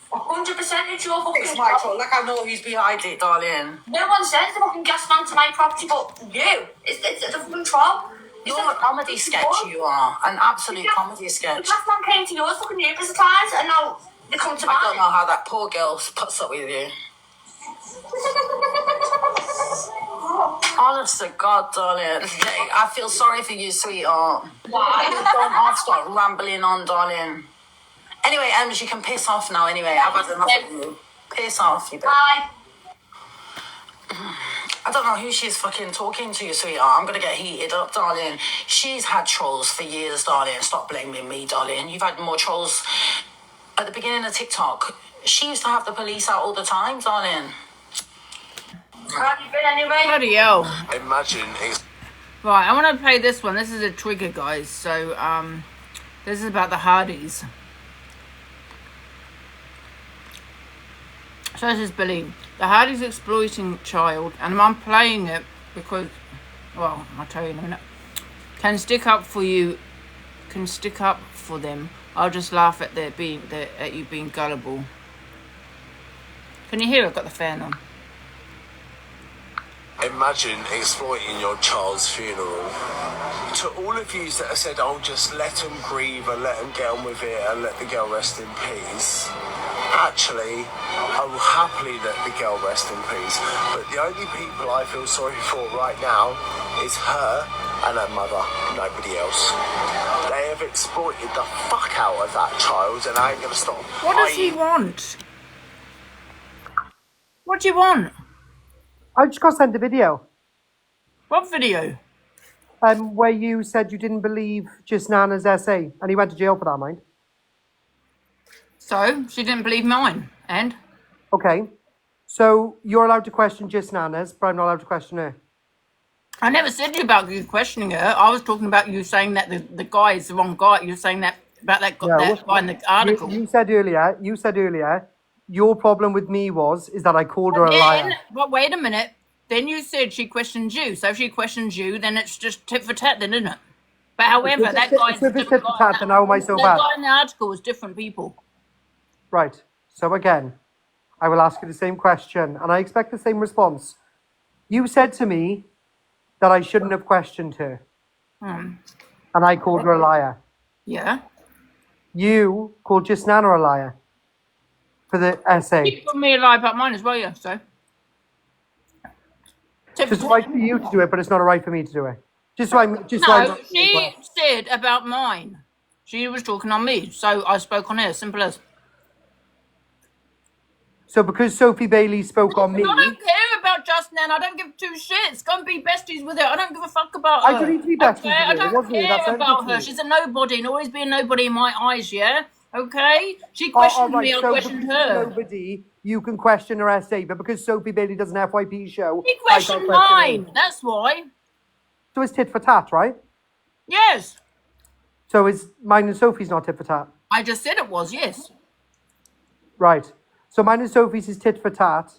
100% it's your fucking It's my troll. Like I know who's behind it, darling. No one sends the fucking gas man to my property but you. It's a fucking troll. You're a comedy sketch, you are. An absolute comedy The sketch. gas man came to yours fucking numerous times and now they come to I don't mine. know how that poor girl puts up with you. Honest to God, darling. I feel sorry for you, sweetheart. Why? Don't have to start rambling on, darling. Anyway, Ems, you can piss off now anyway. I've had enough of you. Piss off, you bitch. Bye. I don't know who she's fucking talking to, sweetheart. I'm gonna get heated up, darling. She's had trolls for years, darling. Stop blaming me, darling. You've had more trolls. At the beginning of TikTok, she used to have the police out all the time, darling. How have you been anyway? Bloody hell. Imagine it's Right, I want to play this one. This is a trigger, guys. So, this is about the Hardys. So this is Billy. The Hardys exploiting child, and I'm playing it because, well, I'll tell you in a minute. Can stick up for you, can stick up for them. I'll just laugh at at you being gullible. Can you hear? I've got the fan on. imagine exploiting your child's funeral. To all of you that have said, "Oh, just let them grieve and let them get on with it and let the girl rest in peace." Actually, I will happily let the girl rest in peace. But the only people I feel sorry for right now is her and her mother, nobody else. They have exploited the fuck out of that child, and I ain't gonna stop. What does he want? What do you want? I just got sent a video. What video? where you said you didn't believe just Nana's essay, and he went to jail for that, mind. So she didn't believe mine, and okay, so you're allowed to question just Nana's, but I'm not allowed to question her. I never said to you about you questioning her. I was talking about you saying that the guy is the wrong guy. You're saying that about that guy in the article. You said earlier, your problem with me is that I called her a liar. But wait a minute. Then you said she questioned you. So if she questions you, then it's just tit for tat, then, isn't it? But however, that guy's a different guy. Then how am I so bad? The guy in the article was different people. Right. So again, I will ask you the same question, and I expect the same response. You said to me that I shouldn't have questioned her. And I called her a liar. Yeah. You called just Nana a liar for the essay. You called me a liar about mine as well, yeah, so. It's right for you to do it, but it's not right for me to do it. She said about mine. She was talking on me, so I spoke on her, simple as. So because Sophie Bailey spoke on me... I don't care about just Nan. I don't give two shits. Go and be besties with her. I don't give a fuck about her. I don't need to be besties with her. I don't care about her. She's a nobody and always be a nobody in my eyes, yeah? Okay? She questioned me, I questioned her. Nobody, you can question her essay, but because Sophie Bailey does an FYP show... She questioned mine. That's why. So it's tit for tat, right? Yes. So is mine and Sophie's not tit for tat? I just said it was, yes. Right. So mine and Sophie's is tit for tat,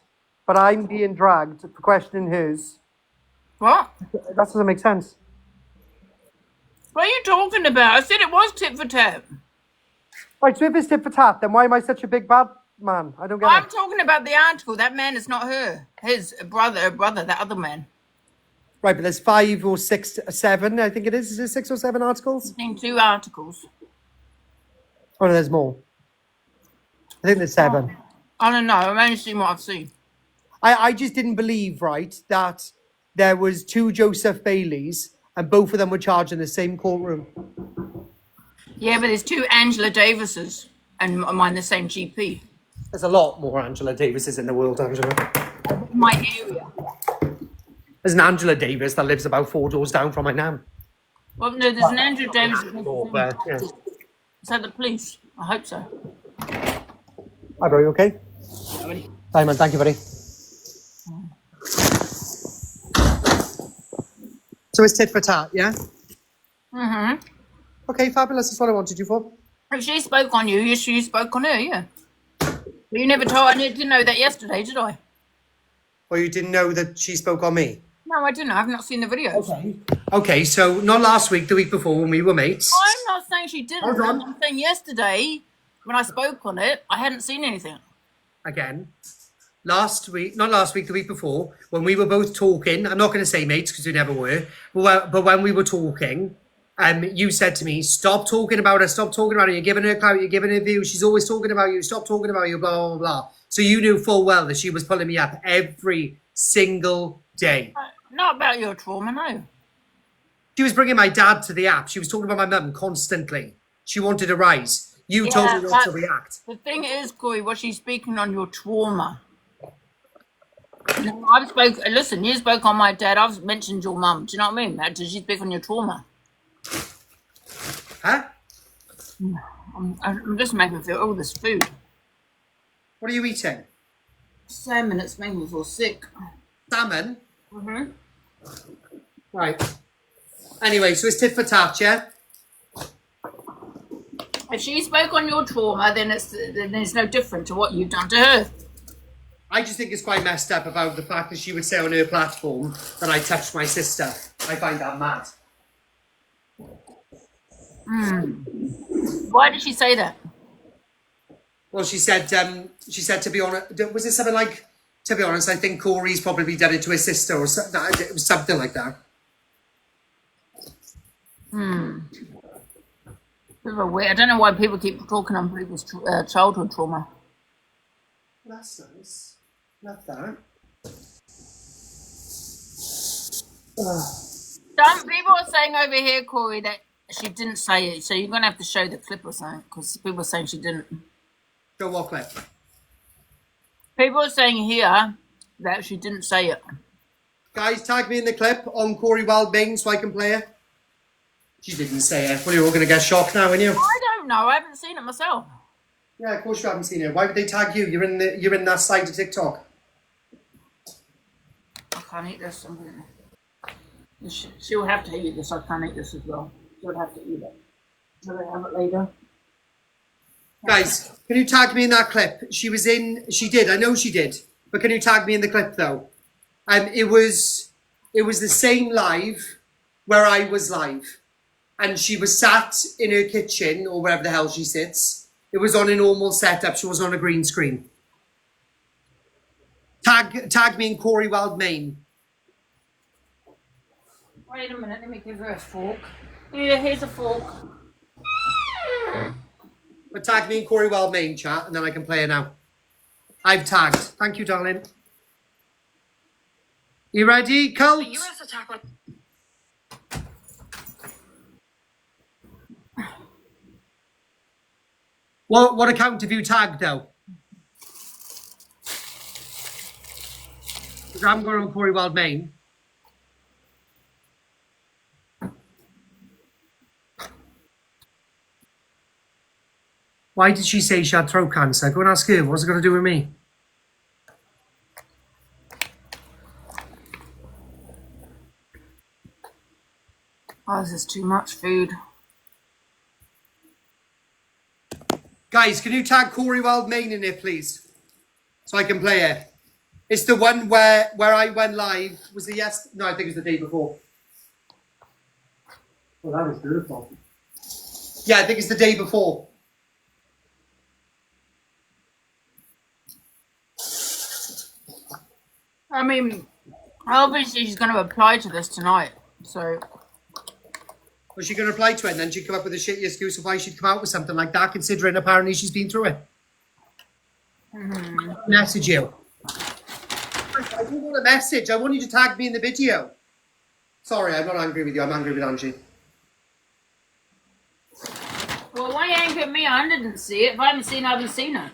but I'm being dragged for questioning hers. What? That doesn't make sense. What are you talking about? I said it was tit for tat. Right, so if it's tit for tat, then why am I such a big bad man? I don't get it. I'm talking about the article. That man is not her. His brother, that other man. Right, but there's 5 or 6, 7, I think it is. Is it 6 or 7 articles? I've seen 2 articles. Oh, no, there's more. I think there's 7. I don't know. I've only seen what I've seen. I just didn't believe, right, that there was 2 Joseph Baileys and both of them were charged in the same courtroom. Yeah, but there's 2 Angela Davises and mine the same GP. There's a lot more Angela Davises in the world, Angela. My area. There's an Angela Davis that lives about 4 doors down from my nan. Well, no, there's an Angela Davis. Yeah. Is that the police? I hope so. Hi, bro, you okay? Hi, man, thank you, buddy. So it's tit for tat, yeah? Mm-hmm. Okay, fabulous. That's what I wanted you for. If she spoke on you, yes, you spoke on her, yeah. But you never told, I didn't know that yesterday, did I? Or you didn't know that she spoke on me? No, I didn't. I've not seen the videos. Okay, so not last week, the week before when we were mates. I'm not saying she didn't. Hold on. I'm saying yesterday, when I spoke on it, I hadn't seen anything. Again, not last week, the week before, when we were both talking, I'm not going to say mates because we never were, but when we were talking, you said to me, stop talking about her, you're giving her clout, you're giving her views, she's always talking about you, stop talking about you, blah, blah, blah. So you knew full well that she was pulling me up every single day. Not about your trauma, no. She was bringing my dad to the app. She was talking about my mum constantly. She wanted to rise. You told her not to react. The thing is, Corey, was she speaking on your trauma? Listen, you spoke on my dad. I've mentioned your mum. Do you know what I mean? Did she speak on your trauma? Huh? I'm just making me feel all this food. What are you eating? Salmon. It's making me feel sick. Salmon? Mm-hmm. Right. Anyway, so it's tit for tat, yeah? If she spoke on your trauma, then it's no different to what you've done to her. I just think it's quite messed up about the fact that she would say on her platform that I touched my sister. I find that mad. Why did she say that? Well, she said to be honest, was it something like, to be honest, I think Corey's probably done it to his sister or something. It was something like that. I don't know why people keep talking on people's childhood trauma. That's nice. Love that. Some people are saying over here, Corey, that she didn't say it. So you're going to have to show the clip or something because people are saying she didn't. Show what clip? People are saying here that she didn't say it. Guys, tag me in the clip on Corey Wildmain so I can play it. She didn't say it. Well, you're all going to get shocked now, aren't you? I don't know. I haven't seen it myself. Yeah, of course you haven't seen it. Why would they tag you? You're in that side of TikTok. I can't eat this. She'll have to eat this. I can't eat this as well. She'll have to eat it. Shall I have it later? Guys, can you tag me in that clip? She did. I know she did. But can you tag me in the clip though? It was the same live where I was live, and she was sat in her kitchen or wherever the hell she sits. It was on a normal setup. She wasn't on a green screen. Tag me in Corey Wildmain. Wait a minute. Let me give her a fork. Yeah, here's a fork. But tag me in Corey Wildmain, chat, and then I can play it now. I've tagged. Thank you, darling. You ready, Colt? What account have you tagged, though? Because I'm going on Corey Wildmain. Why did she say she had throat cancer? Go and ask her. What's it got to do with me? Oh, this is too much food. Guys, can you tag Corey Wildmain in it, please? So I can play it. It's the one where I went live. Was it yes? No, I think it was the day before. Well, that was beautiful. Yeah, I think it's the day before. I mean, obviously she's going to reply to this tonight, so... Was she going to reply to it and then she'd come up with a shitty excuse of why she'd come out with something like that, considering apparently she's been through it? Message you. I don't want a message. I want you to tag me in the video. Sorry, I'm not angry with you. I'm angry with Angie. Well, why are you angry at me? I didn't see it. If I haven't seen it, I haven't seen it.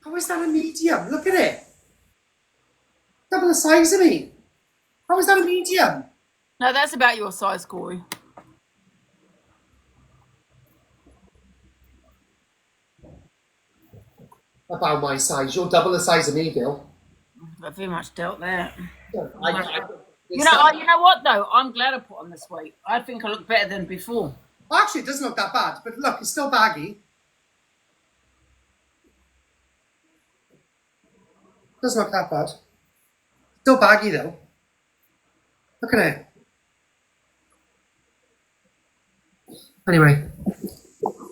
How is that a medium? Look at it. Double the size of me. How is that a medium? No, that's about your size, Corey. About my size. You're double the size of me, Bill. I very much dealt that. You You know what though? I'm glad I put on this weight. I think I look better than before. Actually, it doesn't look that bad, but look, it's still baggy. Doesn't look that bad. Still baggy though. Look at it. Anyway,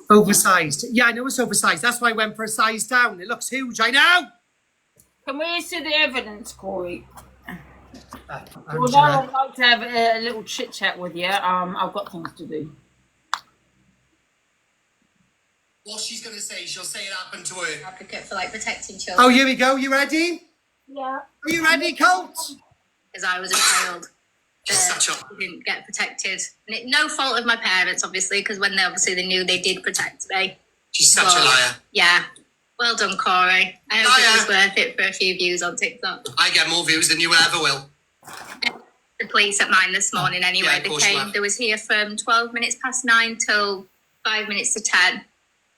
oversized. Yeah, I know it's oversized. That's why I went for a size down. It looks huge. I know. Can we see the evidence, Corey? Angela. Although I'd like to have a little chit chat with you, I've got things to do. What she's going to say, she'll say it happened to her. Advocate for like protecting children. Oh, here we go. You ready? Yeah. Are you ready, Colt? Because I was a child. Didn't get protected. And no fault of my parents, obviously, because when they knew, they did protect me. She's such a liar. Yeah. Well done, Corey. I hope it was worth it for a few views on TikTok. I get more views than you ever will. The police at mine this morning anyway. Yeah, they came. They was here from 12 minutes past 9 till 5 minutes to 10.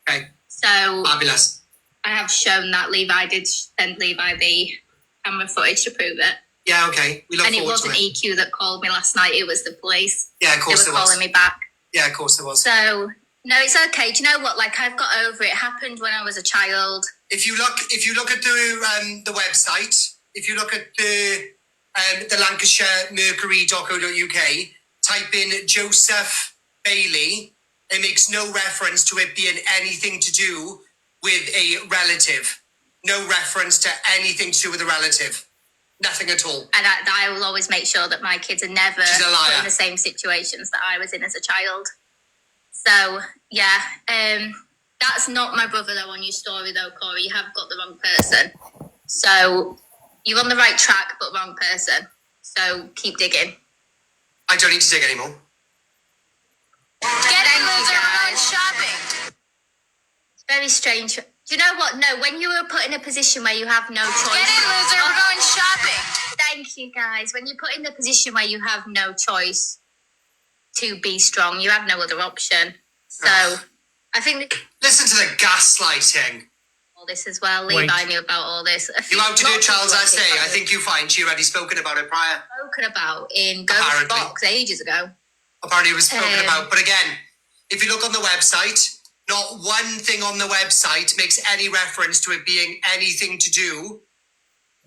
Okay. So Fabulous. I have shown that Levi did send Levi the camera footage to prove it. Yeah, okay. We look and it forward to wasn't EQ that called me last night. It was the police. Yeah, of course they it were was. calling me back. Yeah, of course it was. So no, it's okay. Do you know what? Like I've got over it. It happened when I was a child. If you look at the website, if you look at the Lancashire Mercury.co.uk, type in Joseph Bailey. It makes no reference to it being anything to do with a relative. No reference to anything to do with a relative. Nothing at all. And I will always make sure that my kids are never put in the same situations that I was in as a child. So, yeah. That's not my brother, though, on your story, though, Corey. You have got the wrong person. So, you're on the right track, but wrong person. So, keep digging. I don't need to dig anymore. Get in shopping. It's very strange. Do Do you know what? No, when you were put in a position where you have no choice. Get in, loser. We're going shopping. Thank you, guys. When you're put in the position where you have no choice to be strong, you have no other option. So I think Listen to the gaslighting. all this as well. Wait. Levi knew about all this. You out to do Lots of Charles' people essay? I have think you're fine. She already spoken about it prior. spoken about in Ghost Apparently. Box ages ago. Apparently it was spoken Um, about. But again, if you look on the website, not one thing on the website makes any reference to it being anything to do.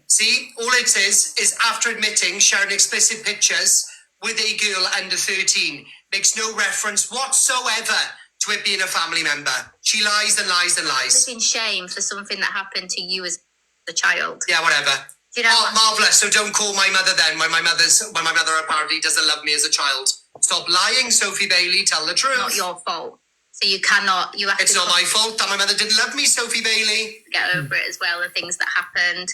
See, all it is after admitting sharing explicit pictures with a girl under 13. Makes no reference whatsoever to it being a family member. She lies and lies and lies. Living shame for something that happened to you as a child. Yeah, whatever. Do you know what? Marvellous. So don't call my mother then when my mother apparently doesn't love me as a child. Stop lying, Sophie Bailey. Tell the truth. Not your fault. So you cannot. You have It's to not my fault that my mother didn't love me, Sophie Bailey. get over it as well. The things that happened.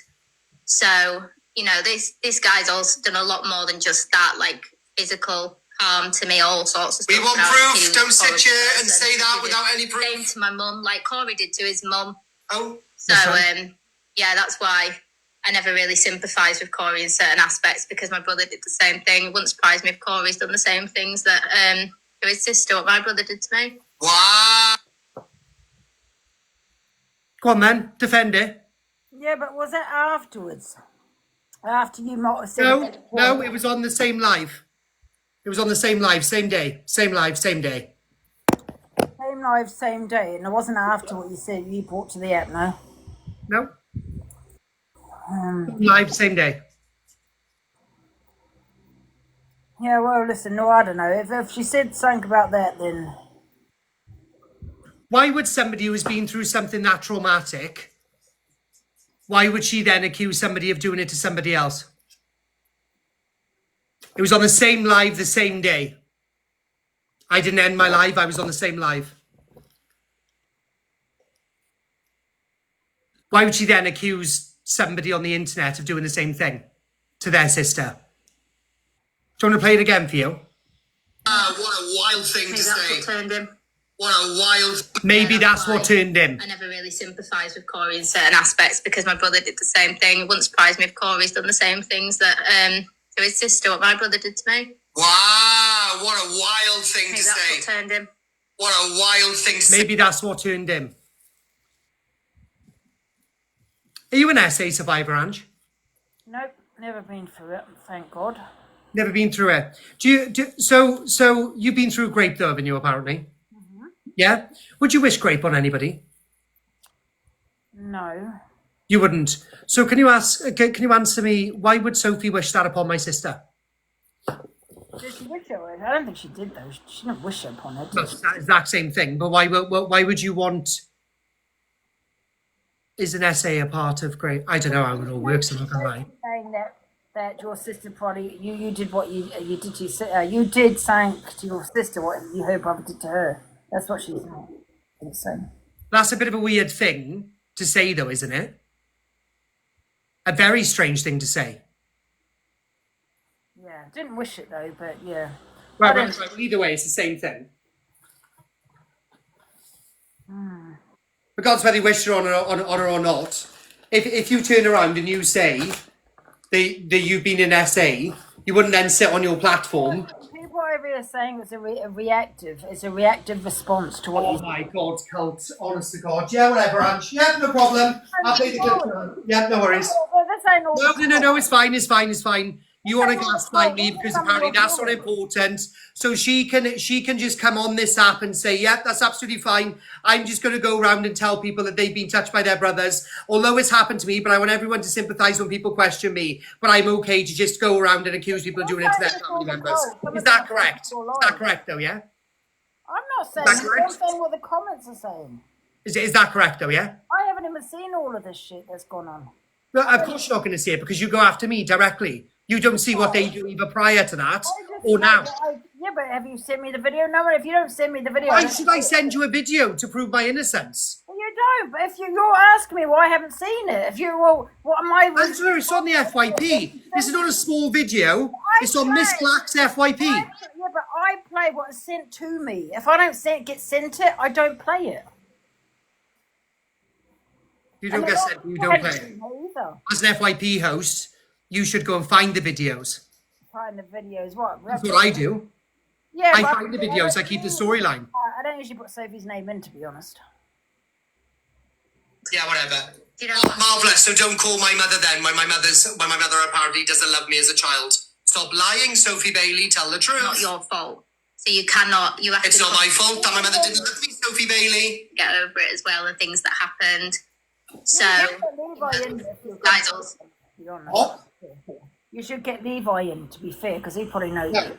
So you know, this guy's also done a lot more than just that, like physical harm to me, all sorts of stuff. We want Now, proof. he was Don't a sit horrible here and person. say that He did without any the proof. same to my mum, like Corey did to his mum. Oh. So yeah, that's why I never really sympathise with Corey in certain aspects, because my brother did the same thing. It wouldn't surprise me if Corey's done the same things that to his sister, what my brother did to me. Wow. Go on then, defend it. Yeah, but was it afterwards? After you might have said No, it was on the same live. It was on the same live, same day. Same live, same day. Same live, same day, and it wasn't after what you said you brought to the app, no? No. Live, same day. Yeah, well, listen, no, I don't know. If she said something about that, then... Why would somebody who's been through something that traumatic, why would she then accuse somebody of doing it to somebody else? It was on the same live, the same day. I didn't end my live, I was on the same live. Why would she then accuse somebody on the internet of doing the same thing to their sister? Do you want to play it again for you? What a wild thing Maybe to that's say. what turned him. What a wild... Maybe Yeah, that's what fine. turned him. I never really sympathise with Corey in certain aspects, because my brother did the same thing. It wouldn't surprise me if Corey's done the same things that to his sister, what my brother did to me. Wow, what a wild thing Maybe to that's say. what turned him. What a wild thing to say. Maybe that's what turned him. Are you an SA survivor, Ange? Nope, never been through it, thank God. Never been through it. So you've been through grape though, haven't you, apparently? Mm-hmm. Yeah? Would you wish grape on anybody? No. You wouldn't. So can you answer me, why would Sophie wish that upon my sister? Did she wish it? I don't think she did, though. She didn't wish it upon her, did No, she? it's that exact same thing. But why would you want... Is an SA a part of grape? I don't know how it all works, I'm not going to lie. Saying that your sister probably... You did what you did to your you did something to your sister what her brother did to her. That's what she's saying. That's a bit of a weird thing to say, though, isn't it? A very strange thing to say. Yeah, didn't wish it, though, but yeah. Right. Either way, it's the same thing. Regardless whether you wish her on her or not, if you turn around and you say that you've been in SA, you wouldn't then sit on your platform. People over here saying it's a reactive response to what you Oh my God, cult! Honest to God, yeah, whatever, Ange. Yeah, no problem. I'll play the clip. Yeah, no worries. Well, this ain't all No, it's fine. You want to gaslight me because apparently that's not important. So she can just come on this app and say, yeah, that's absolutely fine. I'm just going to go around and tell people that they've been touched by their brothers. Although it's happened to me, but I want everyone to sympathise when people question me. But I'm okay to just go around and accuse people of doing it to their family members. Is that correct? Is that correct though, yeah? I'm not saying That's that. correct. I'm saying what the comments are saying. Is that correct though, yeah? I haven't even seen all of this shit that's gone on. No, of course you're not going to see it because you go after me directly. You don't see what they do either prior to that or now. Yeah, but have you sent me the video? No, if you don't send me the video... Why should I send you a video to prove my innocence? Well, you don't, but if you're asking me why I haven't seen it, if you, well, what am I... Answer, it's on the FYP. This is not a small video. It's on Miss Black's FYP. Yeah, but I play what's sent to me. If I don't get sent it, I don't play it. You don't get sent, you don't play. As an FYP host, you should go and find the videos. Find the videos, what? That's what I do. Yeah, I find the videos, I keep the storyline. I don't usually put Sophie's name in, to be honest. Yeah, whatever. Marvellous, so don't call my mother then when my mother apparently doesn't love me as a child. Stop lying, Sophie Bailey, tell the truth. Not your fault. So you have It's to not my fault that my mother didn't love me, Sophie Bailey. get over it as well, the things that happened. So, idols. What? You should get Levi in, to be fair, because he probably knows. Yeah.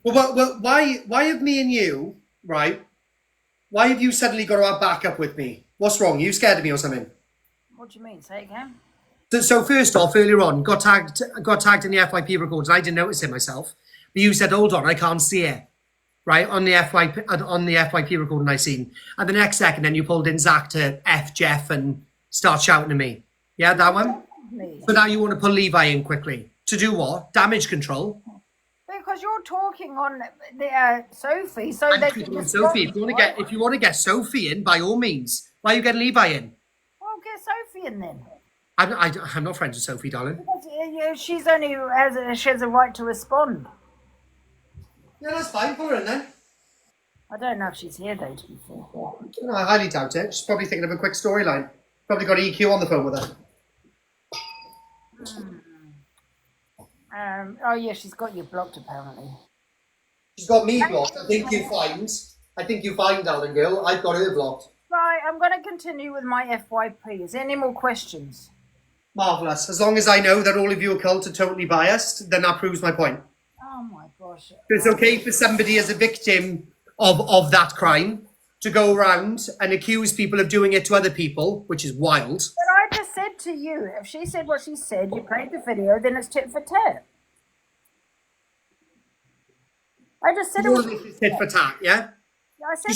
Well, why have me and you, right? Why have you suddenly got to have backup with me? What's wrong? You scared of me or something? What do you mean? Say it again. So first off, earlier on, got tagged in the FYP records. I didn't notice it myself. But you said, hold on, I can't see it. Right, on the FYP recording I seen. And the next second, then you pulled in Zach to F Jeff and start shouting at me. Yeah, that one? So now you want to pull Levi in quickly. To do what? Damage control? Because you're talking on the Sophie, so they can just Sophie, if you want to get Sophie in, by all means. Why are you getting Levi in? Well, get Sophie in then. I'm not friends with Sophie, darling. Because she's only she has a right to respond. Yeah, that's fine. Put her in then. I don't know if she's here though, to be fair. No, I highly doubt it. She's probably thinking of a quick storyline. Probably got EQ on the phone with her. Oh yeah, she's got you blocked apparently. She's got me blocked. I think you find, darling girl. I've got her blocked. Right, I'm going to continue with my FYP. Is there any more questions? Marvellous. As long as I know that all of you are cult are totally biased, then that proves my point. Oh my gosh. It's okay for somebody as a victim of that crime to go around and accuse people of doing it to other people, which is wild. But I just said to you, if she said what she said, you played the video, then it's tit for tat. I just said it was tit for tat, yeah? I said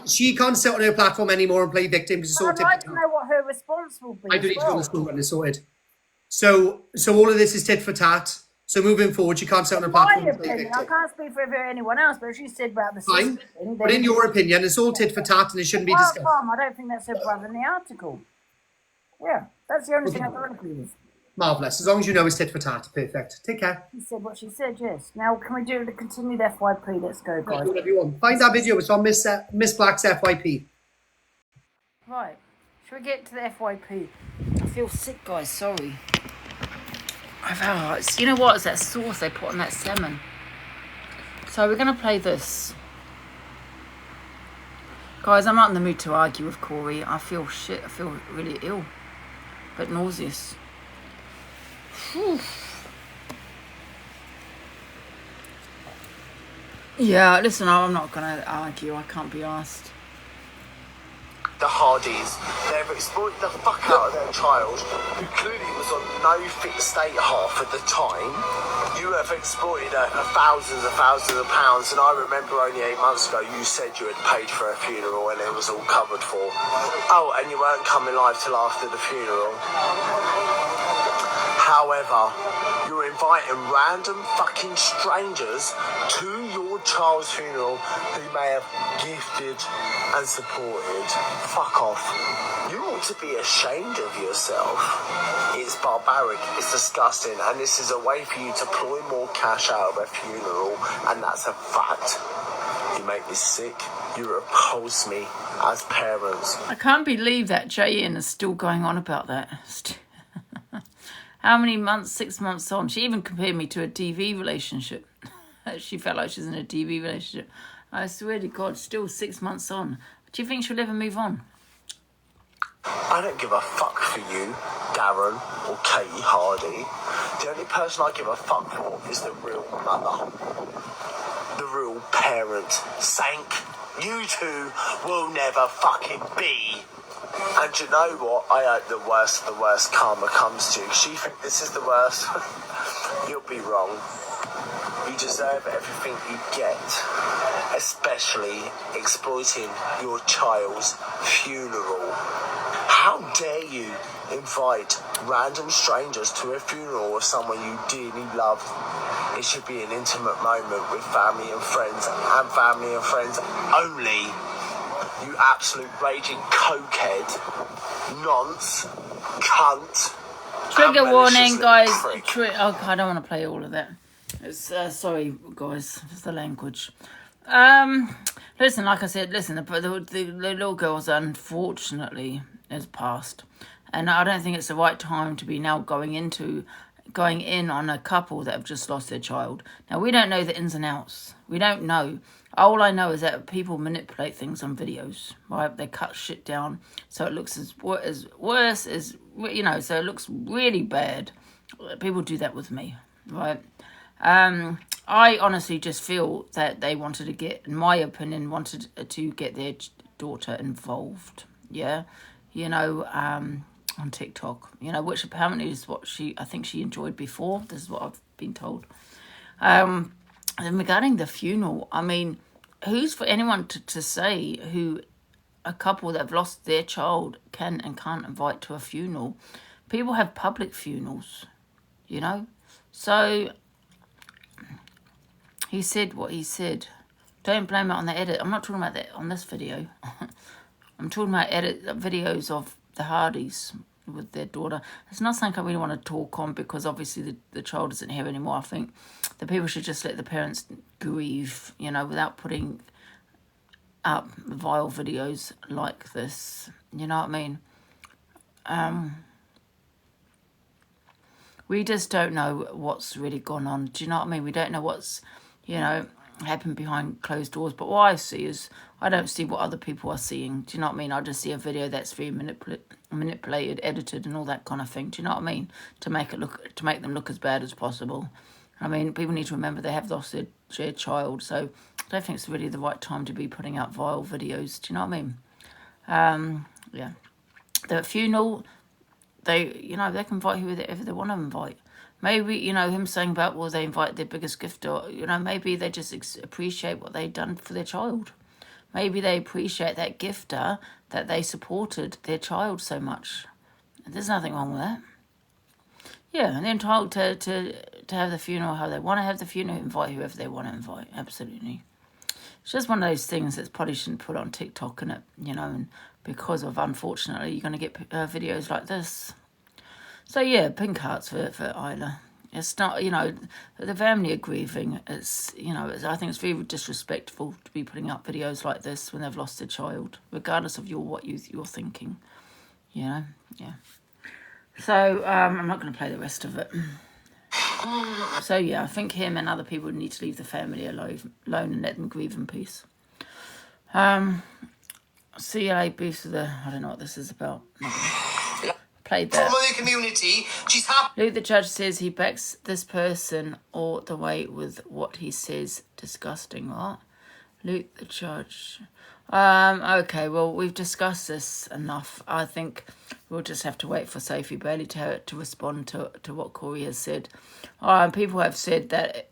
she can't sit on her platform anymore and play victim because it's all I'd like to know what her response will be. I don't need to go to school when it's sorted. So all of this is tit for tat. So moving forward, you can't sit on a platform and play victim. I can't speak for anyone else, but if she said about the fine. Thing, but in your opinion, it's all tit for tat and it shouldn't be discussed. I don't think that's her brother in the article. Yeah, that's the only thing I don't agree with. Marvellous. As long as you know it's tit for tat. Perfect. Take care. She said what she said, yes. Now, can we do the continued FYP? Let's go, guys. Whatever you want. Find that video. It's on Miss Black's FYP. Right. Should we get to the FYP? I feel sick, guys. Sorry. You know what? It's that sauce they put on that salmon. So we're going to play this. Guys, I'm not in the mood to argue with Corey. I feel shit. I feel really ill. But nauseous. Whew. Yeah, listen, I'm not going to argue. I can't be asked. The Hardys, they've exploited the fuck out of their child, who clearly was on no fit state half at the time. You have exploited her for thousands and pounds, and I remember only 8 months ago you said you had paid for her funeral and it was all covered for. Oh, and you weren't coming live till after the funeral. However, you're inviting random fucking strangers to your child's funeral who may have gifted and supported. Fuck off. You ought to be ashamed of yourself. It's barbaric, it's disgusting, and this is a way for you to ploy more cash out of a funeral, and that's a fact. You make me sick. You repulse me as parents. I can't believe that J.N. is still going on about that. How many months? 6 months on. She even compared me to a TV relationship. She felt like she's in a TV relationship. I swear to God, still 6 months on. Do you think she'll ever move on? I don't give a fuck for you, Darren or Katie Hardy. The only person I give a fuck for is the real mother. The real parent. Sank, you two will never fucking be. And you know what? I hope the worst karma comes to you. Because you think this is the worst. You'll be wrong. You deserve everything you get. Especially exploiting your child's funeral. How dare you invite random strangers to a funeral of someone you dearly love? It should be an intimate moment with family and friends only. You absolute raging cokehead, nonce, cunt. Trigger and warning, malicious guys. little prick. Oh, I don't want to play all of that. It's sorry, guys. It's the language. Listen, like I said, listen. The little girl's unfortunately has passed, and I don't think it's the right time to be now going in on a couple that have just lost their child. Now, we don't know the ins and outs. We don't know. All I know is that people manipulate things on videos, right? They cut shit down so it looks as worse as, you know, so it looks really bad. People do that with me, right? I honestly just feel that they wanted to get, in my opinion, wanted to get their daughter involved, yeah? You know, on TikTok, you know, which apparently is what I think she enjoyed before. This is what I've been told. And regarding the funeral, I mean, who's for anyone to say who a couple that have lost their child can and can't invite to a funeral? People have public funerals, you know? So he said what he said. Don't blame it on the edit. I'm not talking about that on this video. I'm talking about videos of the Hardys with their daughter. It's not something I really want to talk on because obviously the child isn't here anymore. I think the people should just let the parents grieve, you know, without putting up vile videos like this. You know what I mean? We just don't know what's really gone on. Do you know what I mean? We don't know what's, you know, happened behind closed doors. But what I see is, I don't see what other people are seeing. Do you know what I mean? I just see a video that's very manipulated, edited, and all that kind of thing. Do you know what I mean? To make them look as bad as possible. I mean, people need to remember they have lost their child, so I don't think it's really the right time to be putting out vile videos. Do you know what I mean? Yeah. The funeral, they can invite whoever they want to invite. Maybe, you know, him saying about, well, they invite their biggest gift, or, you know, maybe they just appreciate what they've done for their child. Maybe they appreciate that gifter, that they supported their child so much. There's nothing wrong with that. Yeah, and they're entitled to have the funeral how they want to have the funeral, invite whoever they want to invite. Absolutely. It's just one of those things that probably shouldn't put on TikTok, and you know, and because of, unfortunately, you're going to get videos like this. So yeah, pink hearts for Isla. It's not, you know, the family are grieving. It's, you know, I think it's very disrespectful to be putting up videos like this when they've lost their child, regardless of what you're thinking. You know, yeah. So I'm not going to play the rest of it. So yeah, I think him and other people need to leave the family alone and let them grieve in peace. CLA beefs with the, I don't know what this is about. Played that. From the community, she's happy. Luke the judge says he backs this person all the way with what he says. Disgusting. What? Luke the judge. Okay, well, we've discussed this enough. I think we'll just have to wait for Sophie Bailey to respond to what Corey has said. People have said that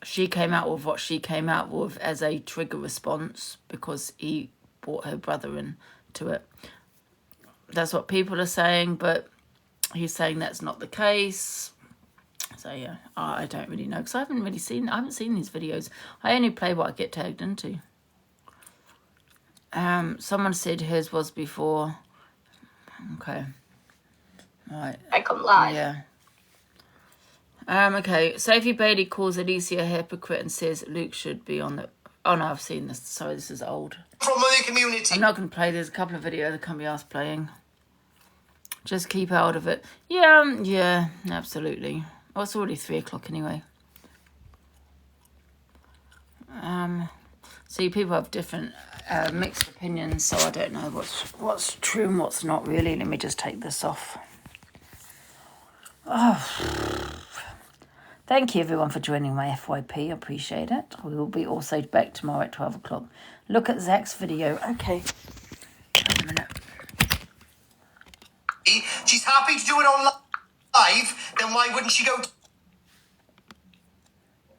she came out with what she came out with as a trigger response because he brought her brother into it. That's what people are saying, but he's saying that's not the case. So yeah, I don't really know because I haven't seen these videos. I only play what I get tagged into. Someone said hers was before. Okay. Right. I come live. Yeah. Okay. Sophie Bailey calls Alicia a hypocrite and says Luke should be on the. Oh no, I've seen this. Sorry, this is old. From the community. I'm not going to play. There's a couple of videos that can't be asked playing. Just keep out of it. Yeah, absolutely. Oh, it's already 3 o'clock anyway. See, people have different mixed opinions, so I don't know what's true and what's not really. Let me just take this off. Oh. Thank you, everyone, for joining my FYP. I appreciate it. We will be also back tomorrow at 12 o'clock. Look at Zach's video. Okay. Wait a minute. She's happy to do it on live, then why wouldn't she go to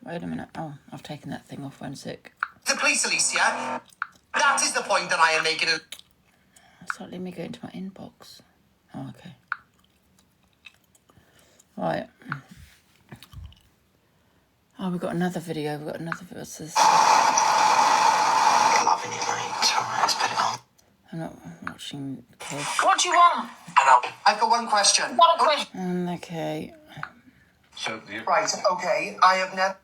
Wait a minute. Oh, I've taken that thing off. 1 sec. the police, Alicia? That is the point that I am making. So let me go into my inbox. Oh, okay. Right. Oh, we've got another video. What's this? Loving you, mate. It's alright. It's better I'm not watching kids. What do you want? I've got one question. What a question. Okay. Right, okay. I have never...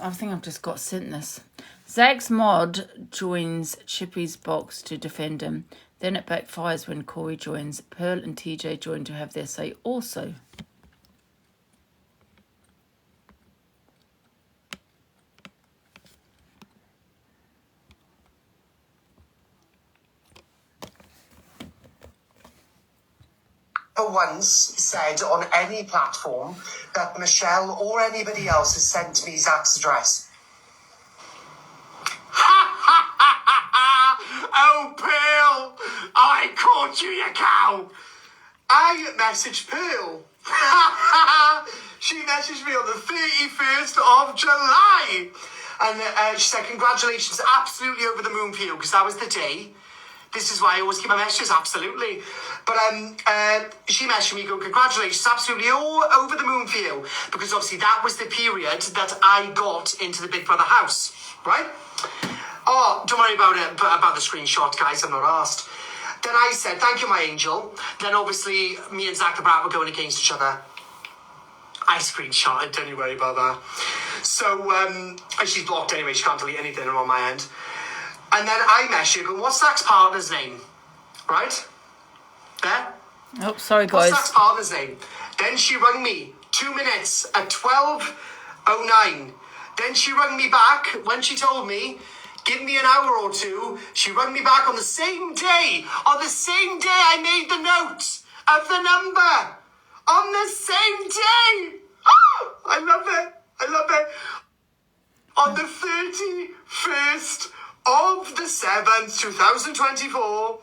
I think I've just got sent this. Zach's mod joins Chippy's box to defend him. Then it backfires when Corey joins. Pearl and TJ join to have their say also. once said on any platform that Michelle or anybody else has sent me Zach's address. Oh, Pearl! I caught you, you cow! I messaged Pearl. She messaged me on the 31st of July. And she said, congratulations, absolutely over the moon for you, because that was the day. This is why I always keep my messages, absolutely. But she messaged me, go, congratulations, absolutely all over the moon for you. Because obviously that was the period that I got into the Big Brother house, right? Oh, don't worry about it, about the screenshot, guys, I'm not asked. Then I said, thank you, my angel. Then obviously me and Zach the Brat were going against each other. I screenshotted, don't you worry about that. So, and she's blocked anyway, she can't delete anything on my end. And then I messaged her, going, what's Zach's partner's name? Right? There? Oh, sorry, guys. What's Zach's partner's name? Then she rang me 2 minutes at 12:09. Then she rang me back when she told me, give me an hour or two. She rang me back on the same day. On the same day I made the note of the number. On the same day. Oh, I love it. I love it. On the 31st of the 7th, 2024,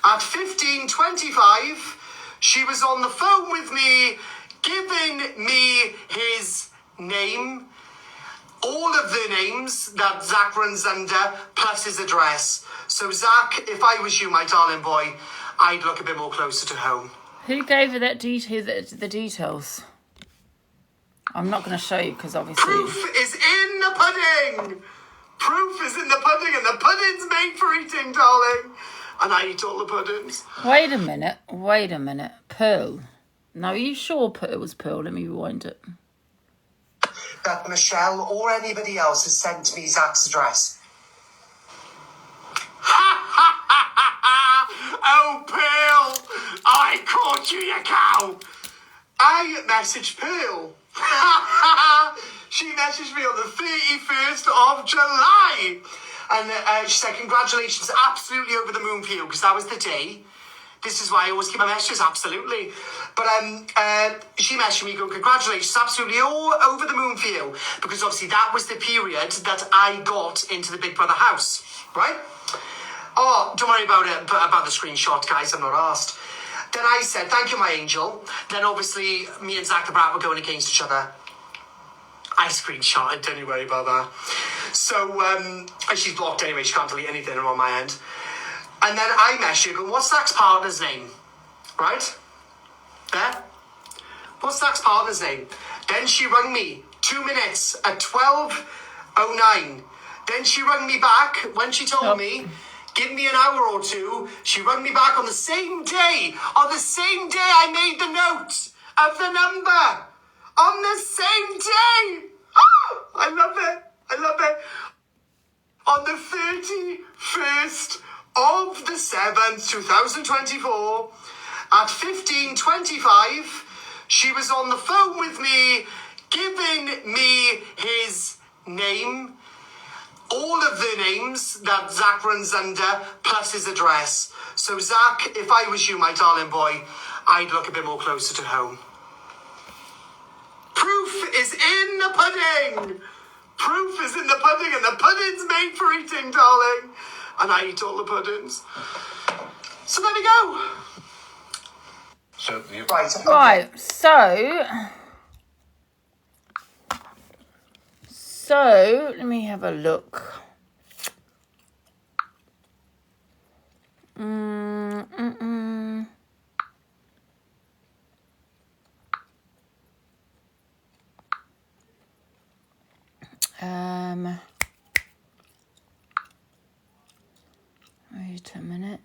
at 15:25, she was on the phone with me, giving me his name, all of the names that Zach runs under, plus his address. So, Zach, if I was you, my darling boy, I'd look a bit more closer to home. Who gave her that the details? I'm not going to show you because obviously... Proof is in the pudding! Proof is in the pudding, and the pudding's made for eating, darling. And I eat all the puddings. Wait a minute. Pearl. Now, are you sure it was Pearl? Let me rewind it. That Michelle or anybody else has sent me Zach's address. Oh, Pearl! I caught you, you cow! I messaged Pearl. She messaged me on the 31st of July. And she said, congratulations, absolutely over the moon for you, because that was the day. This is why I always keep my messages, absolutely. But she messaged me, go, congratulations, absolutely all over the moon for you. Because obviously that was the period that I got into the Big Brother house, right? Oh, don't worry about it, about the screenshot, guys, I'm not asked. Then I said, thank you, my angel. Then obviously me and Zach the Brat were going against each other. I screenshotted, don't you worry about that. So, and she's blocked anyway, she can't delete anything on my end. And then I messaged her, going, what's Zach's partner's name? Right? There? What's Zach's partner's name? Then she rang me 2 minutes at 12:09. Then she rang me back when she told me, give me an hour or two. She rang me back on the same day. On the same day I made the note of the number. On the same day. Oh, I love it. I love it. On the 31st of the 7th, 2024, at 15:25, she was on the phone with me, giving me his name, all of the names that Zach runs under, plus his address. So, Zach, if I was you, my darling boy, I'd look a bit more closer to home. Proof is in the pudding! Proof is in the pudding, and the pudding's made for eating, darling. And I eat all the puddings. So there we go. Right, so let me have a look. Wait a minute.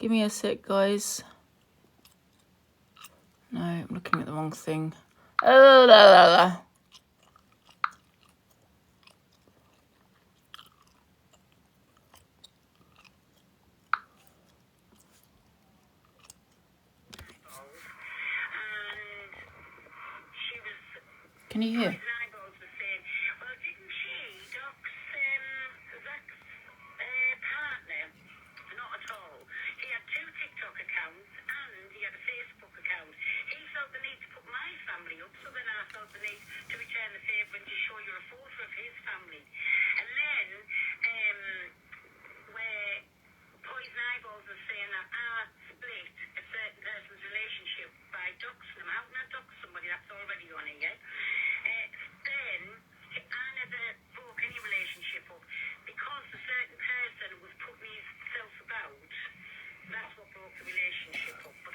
Give me a sec, guys. No, I'm looking at the wrong thing. Oh, la, la, la. Can you hear?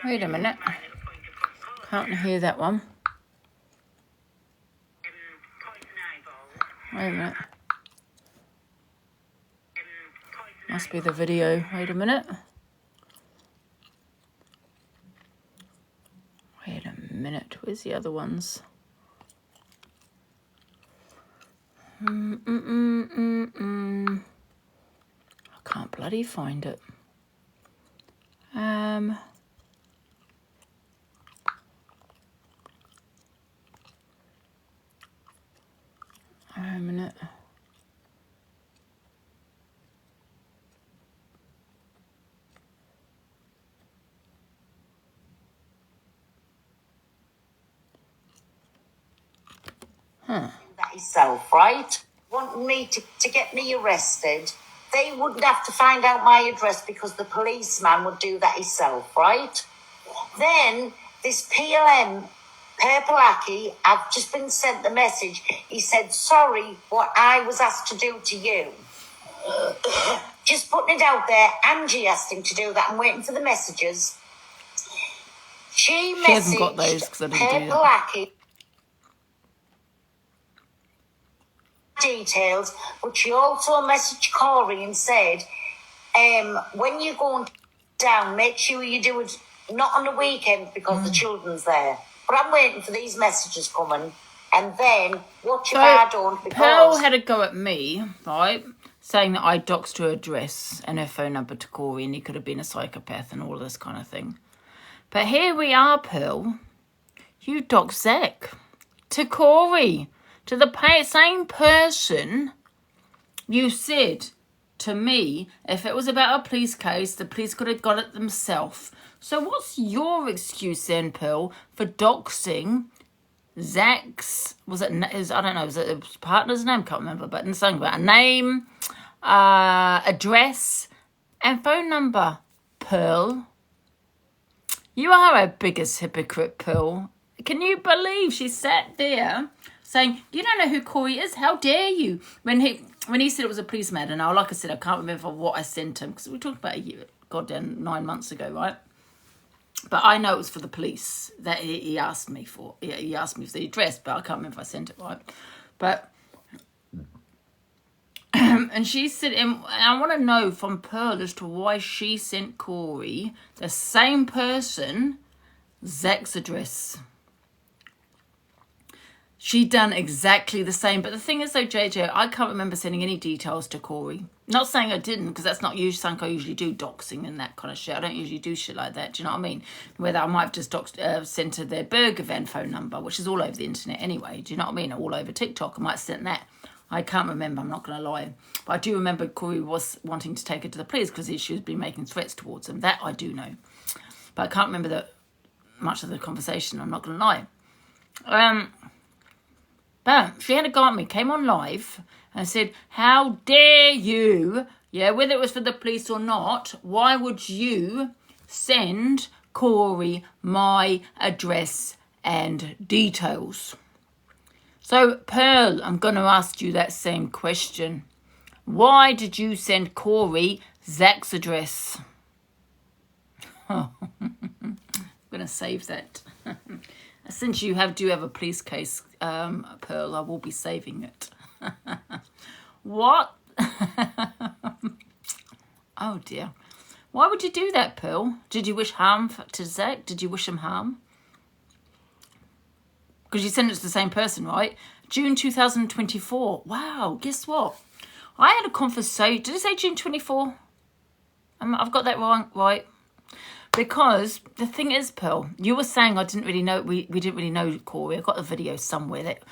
Wait a minute. Can't hear that one. Wait a minute. Must be the video. Wait a minute. Wait a minute. Where's the other ones? I can't bloody find it. Wait a minute. That itself, right? Wanting me to get me arrested. They wouldn't have to find out my address because the policeman would do that himself, right? Then this PLM, Perpalaki, I've just been sent the message. He said, sorry, what I was asked to do to you. Just putting it out there, Angie asked him to do that. I'm waiting for the messages. She hasn't got those because I didn't do that. Perpalaki details, but she also messaged Corey and said, when you're going down, make sure you do it not on the weekend because the children's there. But I'm waiting for these messages coming, and then what if I don't? Because Pearl had a go at me, right, saying that I doxed her address and her phone number to Corey, and he could have been a psychopath and all this kind of thing. But here we are, Pearl. You doxed Zach to Corey. To the same person, you said to me, if it was about a police case, the police could have got it themselves. So what's your excuse then, Pearl, for doxing Zach's, was it his, I don't know, was it his partner's name? Can't remember, but something about a name, address, and phone number, Pearl. You are our biggest hypocrite, Pearl. Can you believe she sat there saying, you don't know who Corey is? How dare you? When he said it was a policeman, and like I said, I can't remember what I sent him, because we talked about goddamn 9 months ago, right? But I know it was for the police that he asked me for. He asked me for the address, but I can't remember if I sent it right. But, and she said, and I want to know from Pearl as to why she sent Corey, the same person, Zach's address. She done exactly the same. But the thing is, though, JJ, I can't remember sending any details to Corey. Not saying I didn't, because that's not usually something I usually do, doxing and that kind of shit. I don't usually do shit like that. Do you know what I mean? Whether I might have just sent her their burger van phone number, which is all over the internet anyway. Do you know what I mean? All over TikTok. I might have sent that. I can't remember. I'm not going to lie. But I do remember Corey was wanting to take her to the police because she was been making threats towards him. That I do know. But I can't remember much of the conversation. I'm not going to lie. But she had a go at me, came on live and said, how dare you, whether it was for the police or not, why would you send Corey my address and details? So, Pearl, I'm going to ask you that same question. Why did you send Corey Zach's address? Oh, I'm going to save that. Since you do have a police case, Pearl, I will be saving it. What? Oh, dear. Why would you do that, Pearl? Did you wish harm to Zach? Did you wish him harm? Because you sent it to the same person, right? June 2024. Wow, guess what? I had a conversation. Did it say June 24? I've got that wrong, right? Because the thing is, Pearl, you were saying I didn't really know, we didn't really know Corey. I got a video somewhere that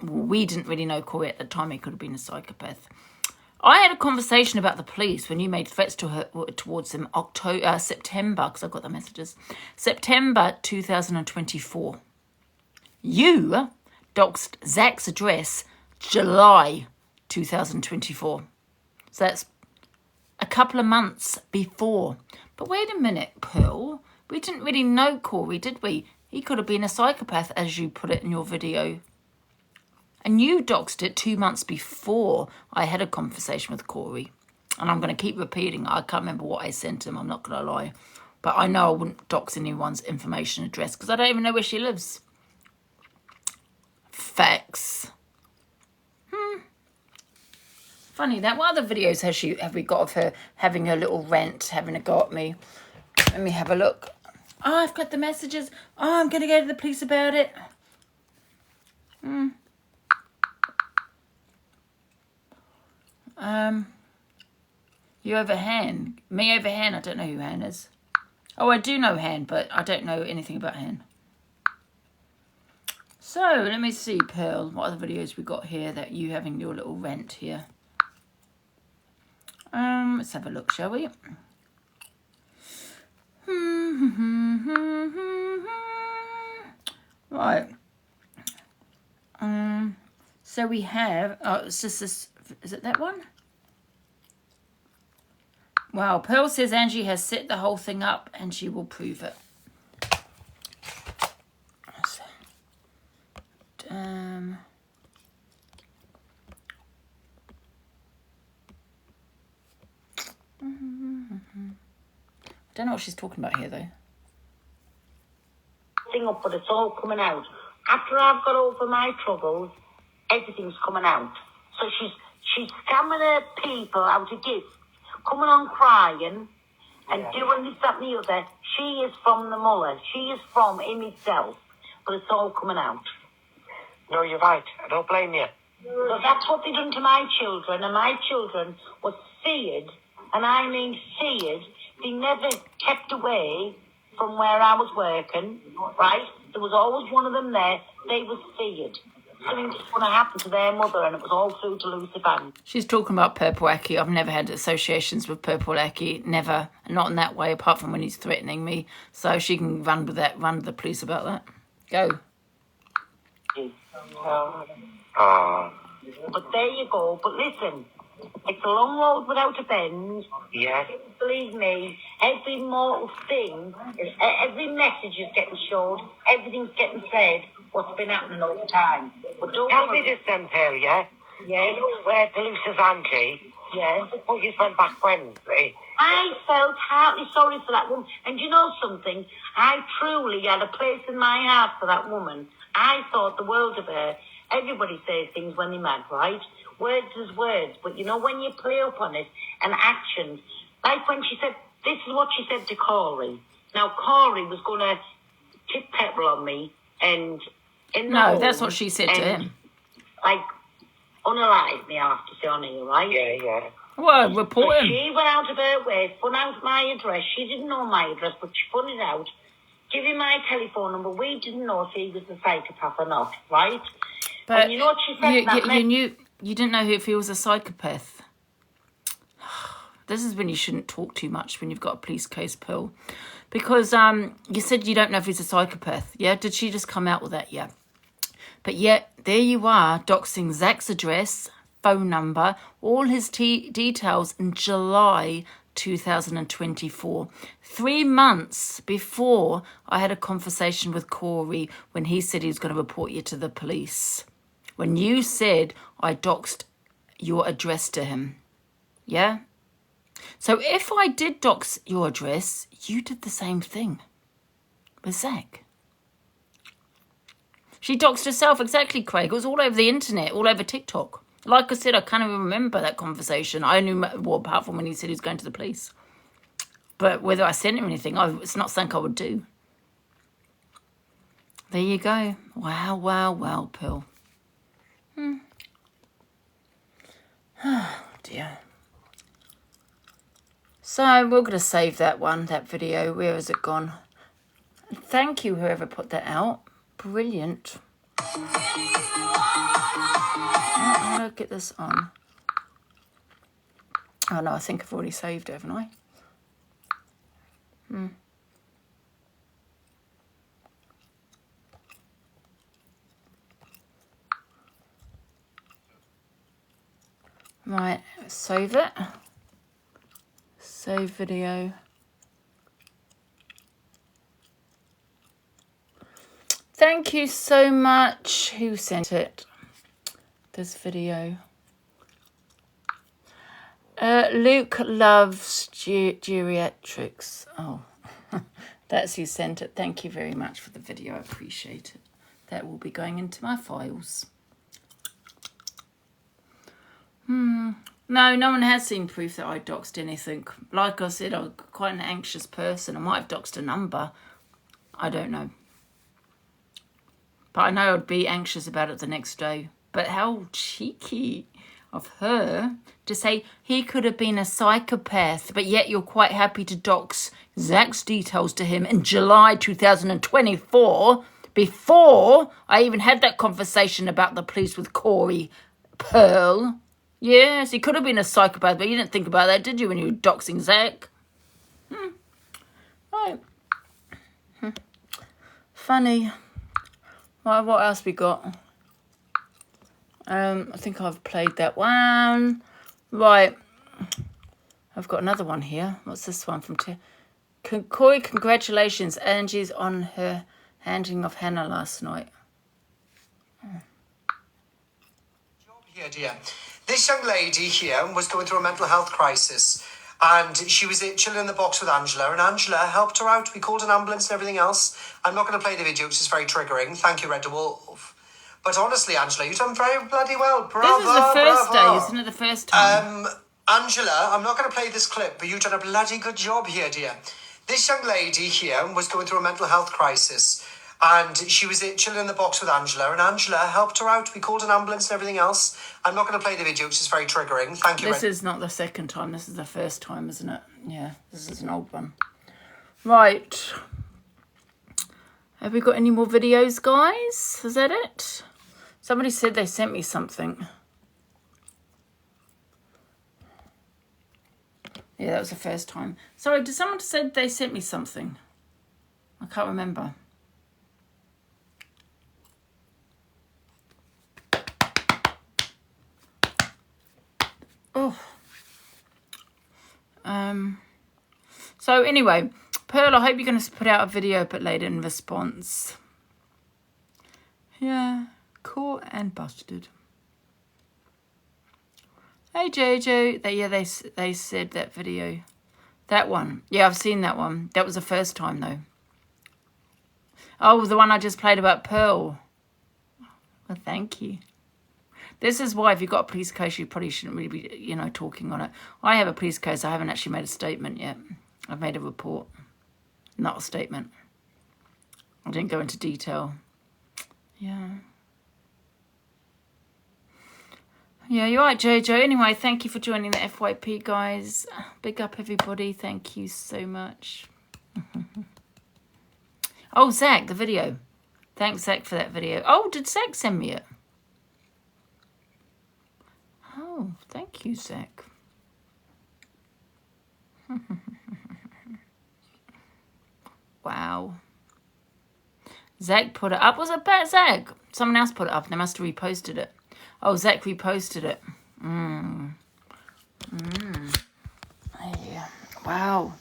we didn't really know Corey at the time. He could have been a psychopath. I had a conversation about the police when you made threats towards him September, because I got the messages. September 2024. You doxed Zach's address July 2024. So that's a couple of months before. But wait a minute, Pearl. We didn't really know Corey, did we? He could have been a psychopath, as you put it in your video. And you doxed it 2 months before I had a conversation with Corey. And I'm going to keep repeating. I can't remember what I sent him. I'm not going to lie. But I know I wouldn't dox anyone's information address because I don't even know where she lives. Facts. Funny that. What other videos have we got of her having her little rant, having a go at me? Let me have a look. Oh, I've got the messages. Oh, I'm going to go to the police about it. You over Han. Me over Han. I don't know who Han is. Oh, I do know Han, but I don't know anything about Han. So, let me see, Pearl. What other videos we got here that you having your little rant here? Let's have a look, shall we? Right. So we have. Oh, it's just this. Is it that one? Wow. Pearl says Angie has set the whole thing up, and she will prove it. I don't know what she's talking about here, though. Thing up, but it's all coming out. After I've got over my troubles, everything's coming out. So she's scamming her people out of gifts, coming on crying and doing this, that, and the other. She is from the mullah. She is from him himself, but it's all coming out. No, you're right. I don't blame you. So that's what they done to my children, and my children were feared, and I mean feared. They never kept away from where I was working, right? There was always one of them there. They were feared. Something was going to happen to their mother, and it was all through to Lucy Band. She's talking about Purple Aki. I've never had associations with Purple Aki. Never. Not in that way, apart from when he's threatening me. So she can run with that, run to the police about that. Go. But there you go. But listen, it's a long road without a bend. Yes. Believe me, every mortal thing, every message is getting showed, everything's getting said, what's been happening all the time. But don't tell me this then, Pearl, yeah? Yeah. You know where Lucy's auntie? Yeah. Well, you went back Wednesday. I felt heartily sorry for that woman. And you know something? I truly had a place in my heart for that woman. I thought the world of her. Everybody says things when they're mad, right? Words is words. But you know, when you play up on it and actions, like when she said, this is what she said to Corey. Now, Corey was going to tip petrol on me and... No, that's what she said to him. Like, unalive me, I have to say on here, right? Yeah. Well, report him. She went out of her way, spun out my address. She didn't know my address, but she spun it out. Give him my telephone number. We didn't know if he was a psychopath or not, right? But and you know what she said? You didn't know if he was a psychopath. This is when you shouldn't talk too much when you've got a police case, Pearl. Because you said you don't know if he's a psychopath. Yeah? Did she just come out with that? Yeah. But yet, there you are, doxing Zach's address, phone number, all his details in July 2024. 3 months before I had a conversation with Corey when he said he was going to report you to the police. When you said I doxed your address to him. Yeah? So if I did dox your address, you did the same thing with Zach. She doxed herself, exactly, Craig. It was all over the internet, all over TikTok. Like I said, I can't even remember that conversation. I only, well, apart from when he said he was going to the police. But whether I sent him anything, it's not something I would do. There you go. Wow, wow, wow, Pearl. Oh, dear. So we're going to save that one, that video. Where has it gone? Thank you, whoever put that out. Brilliant. How do I get this on? Oh, no, I think I've already saved it, haven't I? Right, save it. Save video. Thank you so much. Who sent it? This video. Luke loves geriatrics. Oh, that's who sent it. Thank you very much for the video. I appreciate it. That will be going into my files. No, no one has seen proof that I doxed anything. Like I said, I'm quite an anxious person. I might have doxed a number. I don't know. But I know I'd be anxious about it the next day. But how cheeky of her to say he could have been a psychopath, but yet you're quite happy to dox Zach's details to him in July 2024, before I even had that conversation about the police with Corey Pearl. Yes, he could have been a psychopath, but you didn't think about that, did you, when you were doxing Zach? Right. Funny. Right, what else we got? I think I've played that one. Right. I've got another one here. What's this one from Corey, congratulations. Angie's on her handing of Hannah last night. Here, dear. This young lady here was going through a mental health crisis, and she was chilling in the box with Angela, and Angela helped her out. We called an ambulance and everything else. I'm not going to play the video because it's very triggering. Thank you, Red Wolf. But honestly, Angela, you've done very bloody well. Bravo, this is the first bravo. day, isn't it? The first time. Angela, I'm not going to play this clip, but you've done a bloody good job here, dear. This young lady here was going through a mental health crisis, and she was chilling in the box with Angela, and Angela helped her out. We called an ambulance and everything else. I'm not going to play the video because it's very triggering. Thank you. This is not the second time. This is the first time, isn't it? Yeah, this is an old one. Right. Have we got any more videos, guys? Is that it? Somebody said they sent me something. Yeah, that was the first time. Sorry, did someone say they sent me something? I can't remember. Oh. So anyway, Pearl, I hope you're going to put out a video a bit later in response. Yeah, caught and busted. Hey Jojo, they said that video, that one. Yeah, I've seen that one. That was the first time though. Oh, the one I just played about Pearl. Well, thank you. This is why if you've got a police case, you probably shouldn't really be, talking on it. I have a police case. I haven't actually made a statement yet. I've made a report, not a statement. I didn't go into detail. Yeah. Yeah, you're right, Jojo. Anyway, thank you for joining the FYP, guys. Big up, everybody. Thank you so much. Oh, Zach, the video. Thanks, Zach, for that video. Oh, did Zach send me it? Oh, thank you, Zach. Wow. Zach put it up. Was it bad, Zach? Someone else put it up. They must have reposted it. Oh, Zach reposted it. Yeah. Wow.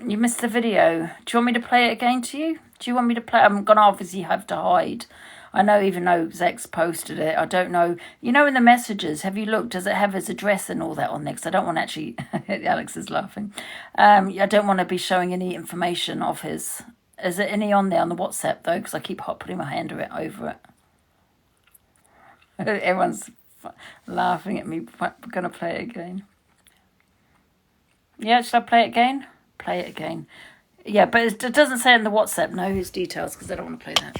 You missed the video. Do you want me to play it again to you? Do you want me to play? I'm going to obviously have to hide. I know, even though Zex posted it, I don't know. You know, in the messages, have you looked? Does it have his address and all that on there? Because I don't want to actually. Alex is laughing. I don't want to be showing any information of his. Is there any on there on the WhatsApp though? Because I keep putting my hand over it. Everyone's laughing at me. I'm gonna play it again. Yeah, should I play it again? Play it again. Yeah, but it doesn't say in the WhatsApp, no, his details, because I don't want to play that.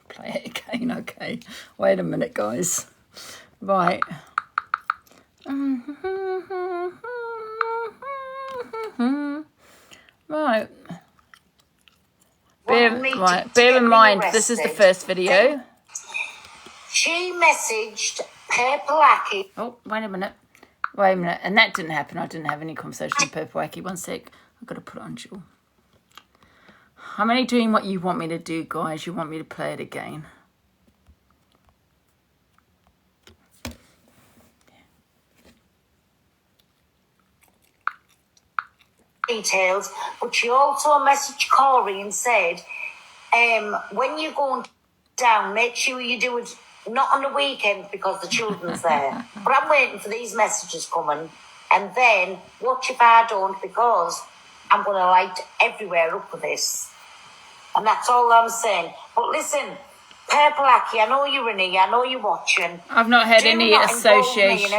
Play it again, okay. Wait a minute, guys. Right. Right. Bear in mind, this is the first video. She messaged Purple Aki. Oh, wait a minute. Wait a minute. And that didn't happen. I didn't have any conversation with Purple Aki. One sec. I've got to put it on Jill. I'm only doing what you want me to do, guys. You want me to play it again. Details, but she also messaged Corey and said, when you're going down, make sure you do it not on the weekend because the children's there. But I'm waiting for these messages coming, and then watch if I don't, because I'm going to light everywhere up with this. And that's all I'm saying. But listen, Purple Aki, I know you're in here, I know you're watching. I've not had any association.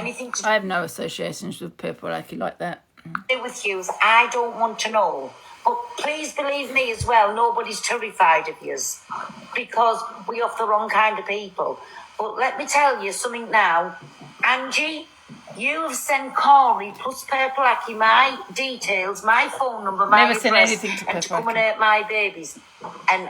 I have no associations with Purple Aki like that. With you, I don't want to know. But please believe me as well, nobody's terrified of yous, because we are the wrong kind of people. But let me tell you something now. Angie, you've sent Corey plus Purple Aki my details, my phone number, my Never sent address, anything to and to Purple come and Aki. hurt my babies. And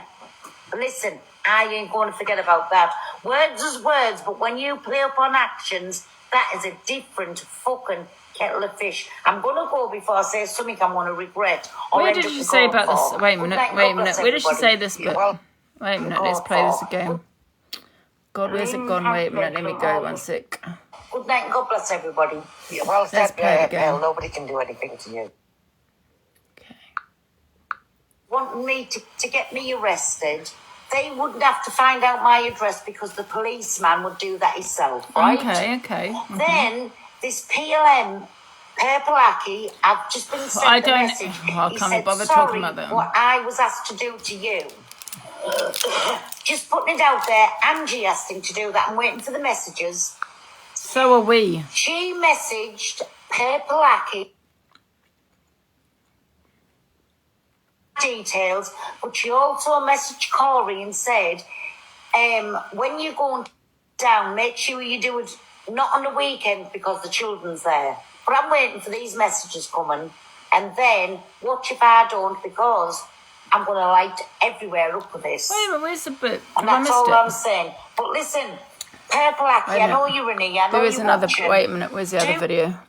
listen, I ain't going to forget about that. Words is words, but when you play up on actions, that is a different fucking kettle of fish. I'm going to go before I say something I'm going to regret. Where did she say about this? Wait a minute, wait a minute. Where did she say this bit? Wait a minute, let's play this again. God, where's it gone? Wait a minute, let me go, one sec. Good night and God bless everybody. Well Let's said, play it again. Bill. Nobody can do anything to you. Want me to get me arrested, they wouldn't have to find out my address because the policeman would do that himself, right? Okay. Then this PLM, Purple Aki, I've just been sent a message. I He can't said, bother sorry, talking about that. what I was asked to do to you. Just putting it out there, Angie asked him to do that. I'm waiting for the messages. So are we. She messaged Purple Aki details, but she also messaged Corey and said, when you're going down, make sure you do it not on the weekend because the children's there. But I'm waiting for these messages coming, and then watch if I don't, because I'm going to light everywhere up with this. Wait a minute, where's the bit? And Have I that's missed all it? I'm saying. But listen, Purple Aki, Wait a I know minute. you're in here, I know There is you're another. watching. Wait a minute, where's the other video?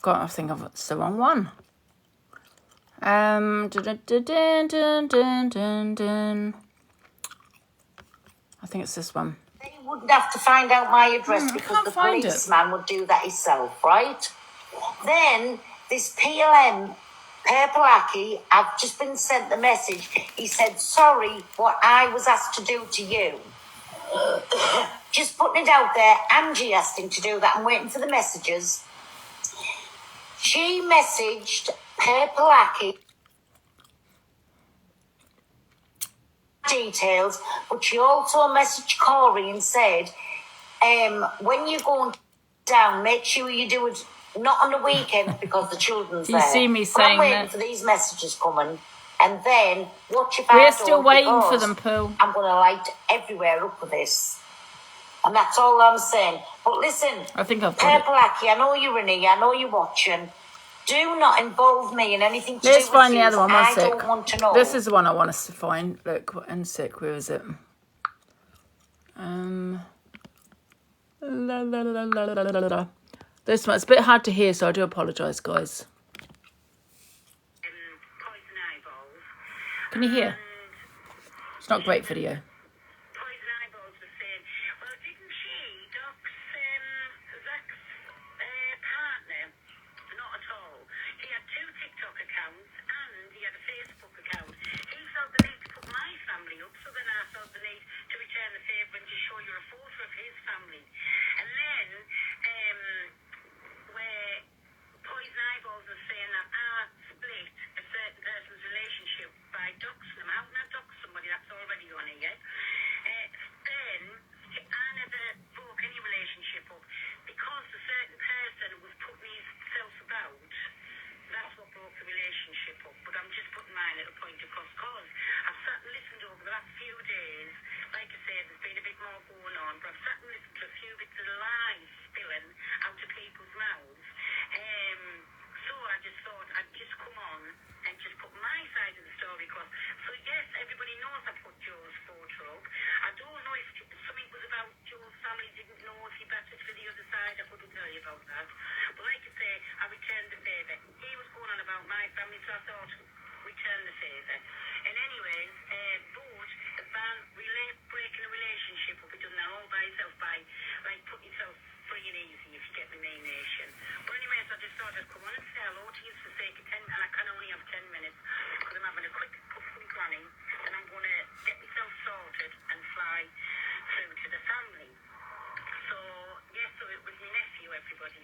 I think it's the wrong one. Dun, dun, dun, dun, dun, dun, dun, dun. I think it's this one. They wouldn't have to find out my address because can't the find it. policeman would do that himself, right? Then this PLM, Purple Aki, I've just been sent the message. He said, sorry, what I was asked to do to you. Just putting it out there, Angie asked him to do that. I'm waiting for the messages. She messaged Purple Aki details, but she also messaged Corey and said, when you're going down, make sure you do it not on the weekend because the children's Do you there. see me But I'm saying waiting that? for these messages coming, and then watch if I We're don't, still waiting for because them, Pearl. I'm going to light everywhere up with this. And that's all I'm saying. But listen, I think I've got it. Purple Aki, I know you're in here, I know you're watching. Do not involve me in anything to Let's do find with the you. other one. I One sec. don't want to know. This is the one I want us to find. Look, one sec. Where is it? This one. It's a bit hard to hear, so I do apologise, guys. Can you hear? It's not a great video. Accounts and he had a Facebook account. He felt the need to put my family up, so then I felt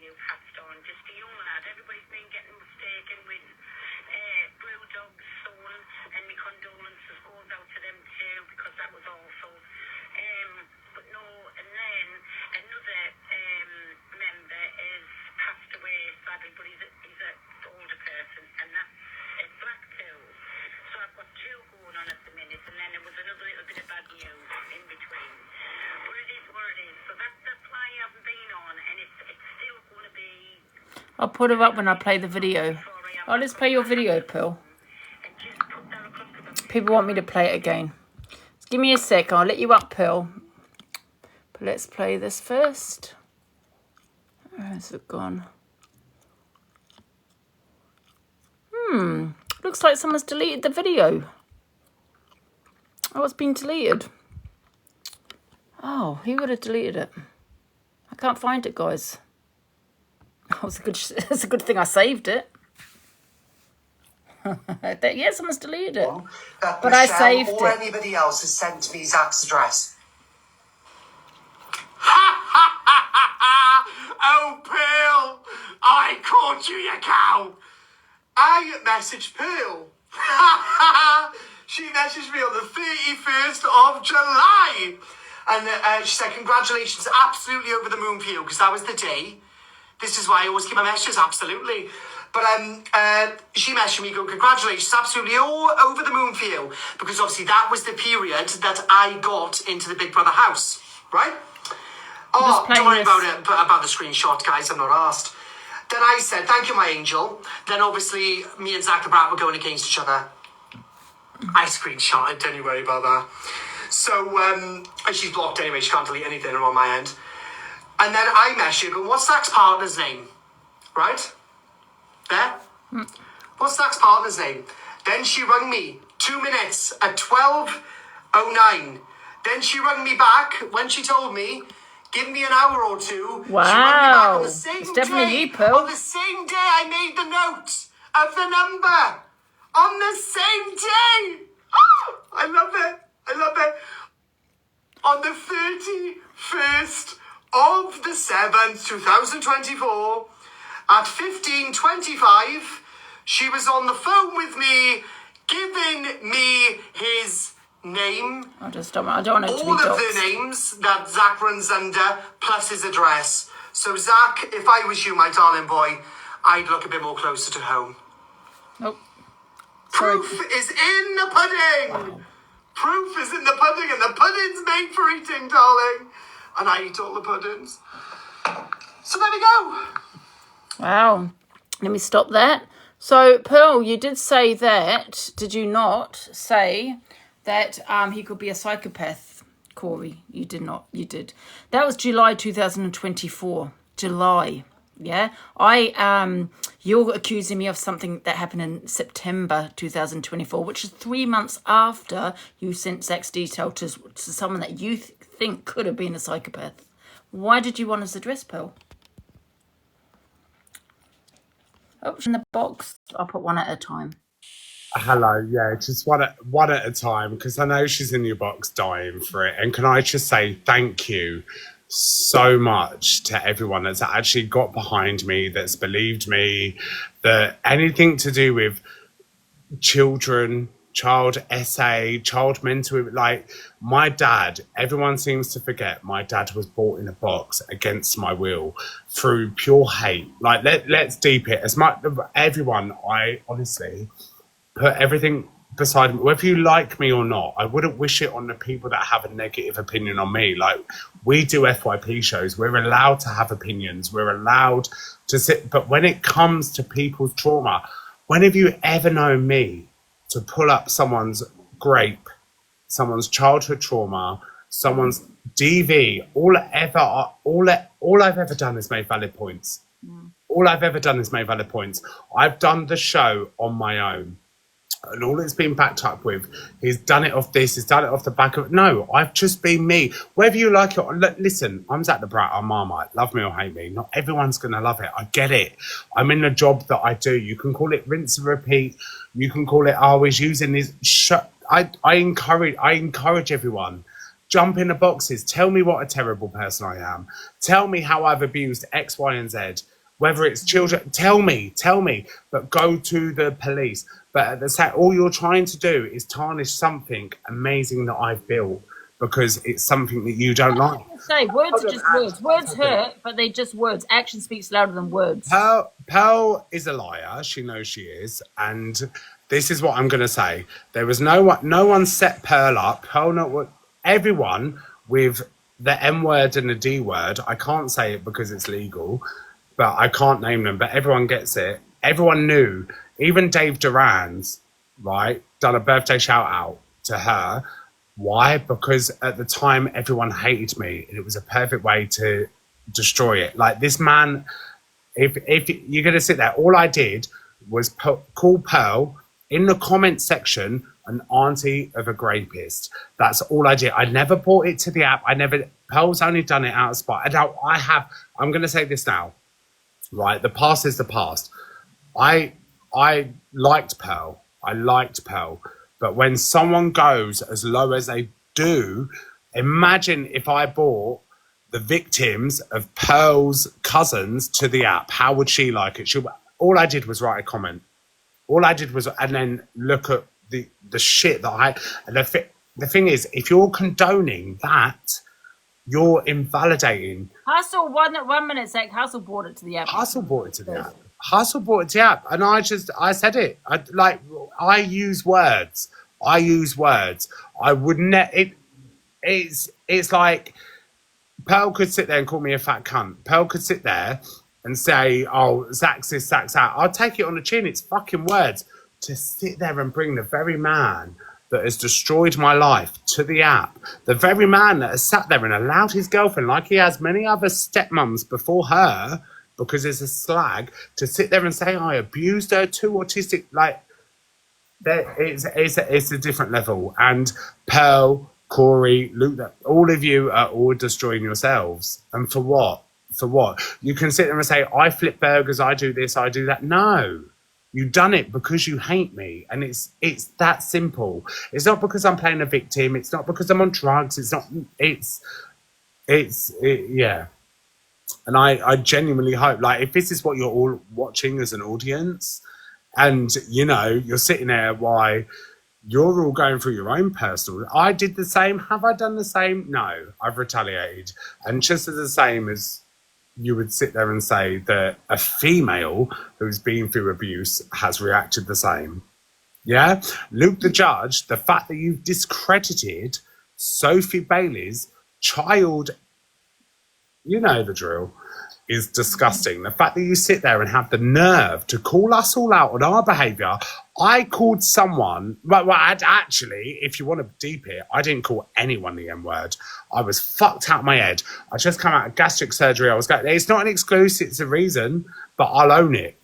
who passed on, just a young lad. Everybody's been getting mistaken with Blue Dog's son, and my condolences goes out to them too, because that was awful. But no, and then another member is passed away sadly, but he's a older person, and that's Blackpool. So I've got two going on at the minute, and then there was another little bit of bad news in between. But it is what it is. So that's why I haven't been on, and it's still going to be. I'll put her up when I play the video. Oh, let's play your video, Pearl. People want me to play it again. Just give me a sec. I'll let you up, Pearl. But let's play this first. Where's it gone? Looks like someone's deleted the video. Oh, it's been deleted. Oh, who would have deleted it? I can't find it, guys. Oh, it's a good thing I saved it. Yeah, someone's deleted it. That But Michelle I saved or it. anybody else has sent me Zach's address. Oh, Pearl! I caught you, you cow! I messaged Pearl. She messaged me on the 31st of July. And she said, congratulations, absolutely over the moon for you, because that was the day. This is why I always keep my messages, absolutely. But she messaged me going, congratulations, absolutely all over the moon for you. Because obviously that was the period that I got into the Big Brother house, right? Oh, don't worry about the screenshot, guys, I'm not asked. Then I said, thank you, my angel. Then obviously me and Zach the Brat were going against each other. I screenshotted, don't you worry about that. So, and she's blocked anyway, she can't delete anything on my end. And then I messaged her, going, what's Zach's partner's name? Right? There? What's Zach's partner's name? Then she rang me 2 minutes at 12:09. Then she rang me back when she told me, give me an hour or two. Wow. She rang me back on the same It's definitely day. you, Pearl. On the same day I made the note of the number. On the same day. Oh, I love it. I love it. On the 31st of the 7th, 2024, at 15:25, she was on the phone with me, giving me his name. I don't want it to be all of doxed. the names that Zach runs under, plus his address. So, Zach, if I was you, my darling boy, I'd look a bit more closer to home. Nope. Proof is in the pudding. Wow. Proof is in the pudding, and the pudding's made for eating, darling. And I eat all the puddings. So there we go. Wow. Let me stop that. So, Pearl, you did say that, did you not say that he could be a psychopath, Corey? You did not. You did. That was July 2024. July. Yeah. You're accusing me of something that happened in September 2024, which is 3 months after you sent Zach's detail to someone that you think could have been a psychopath. Why did you want his address, Pearl? Oh, in the box. I'll put one at a time. Hello, yeah, just one at a time, because I know she's in your box dying for it. And can I just say thank you so much to everyone that's actually got behind me, that's believed me, that anything to do with children, child SA, child mental, like my dad, everyone seems to forget my dad was brought in a box against my will through pure hate. Like let's deep it as much. Everyone, I honestly put everything beside me, whether you like me or not. I wouldn't wish it on the people that have a negative opinion on me. Like, we do FYP shows, we're allowed to have opinions, we're allowed to sit, but when it comes to people's trauma, when have you ever known me to pull up someone's grape, someone's childhood trauma, someone's DV? All I've ever done is made valid points. All I've ever done is made valid points. I've done the show on my own. And all it's been backed up with, he's done it off this, he's done it off the back of... No, I've just been me. Whether you like it or... Listen, I'm Zach the Brat, I'm Marmite. Love me or hate me. Not everyone's going to love it. I get it. I'm in the job that I do. You can call it rinse and repeat. You can call it, I was using this... I encourage everyone jump in the boxes. Tell me what a terrible person I am. Tell me how I've abused X, Y, and Z. Whether it's children, tell me. But go to the police. But at the same, all you're trying to do is tarnish something amazing that I've built because it's something that you don't like. Say words are just words. Words hurt, but they're just words. Action speaks louder than words. Pearl is a liar. She knows she is, and this is what I'm going to say. There was no one set Pearl up. Everyone with the M word and the D word. I can't say it because it's legal, but I can't name them. But everyone gets it. Everyone knew. Even Dave Duran's right done a birthday shout out to her. Why? Because at the time everyone hated me, and it was a perfect way to destroy it. Like this man, if you're gonna sit there, all I did was call Pearl in the comment section an auntie of a rapist. That's all I did. I never brought it to the app. Pearl's only done it out of spite. And now I'm gonna say this now, right? The past is the past. I liked Pearl. But when someone goes as low as they do, imagine if I brought the victims of Pearl's cousins to the app. How would she like it? All I did was write a comment. And then look at the shit that I... And the thing is, if you're condoning that, you're invalidating. Hustle, 1 minute sec. Hustle brought it to the app. Hustle brought it to the app. And I said it. I use words. I wouldn't. It's like Pearl could sit there and call me a fat cunt. Pearl could sit there and say, oh, Zach's this, Zach's that. I'll take it on the chin. It's fucking words. To sit there and bring the very man that has destroyed my life to the app, the very man that has sat there and allowed his girlfriend, like he has many other stepmums before her, because it's a slag, to sit there and say I abused her, too autistic, like it's a different level. And Pearl, Corey, Luke, all of you are all destroying yourselves. And for what? You can sit there and say I flip burgers, I do this, I do that. No, you've done it because you hate me, and it's that simple. It's not because I'm playing a victim. It's not because I'm on drugs. It's not. Yeah. And I genuinely hope, like, if this is what you're all watching as an audience, and, you know, you're sitting there, why, you're all going through your own personal... I did the same. Have I done the same? No, I've retaliated. And just as the same as you would sit there and say that a female who's been through abuse has reacted the same. Yeah? Luke the Judge, the fact that you've discredited Sophie Bailey's child... You know the drill, is disgusting. The fact that you sit there and have the nerve to call us all out on our behaviour. I called someone, well, actually, if you want to deep it, I didn't call anyone the M-word. I was fucked out of my head. I just come out of gastric surgery. I was going, it's not an excuse, it's a reason, but I'll own it.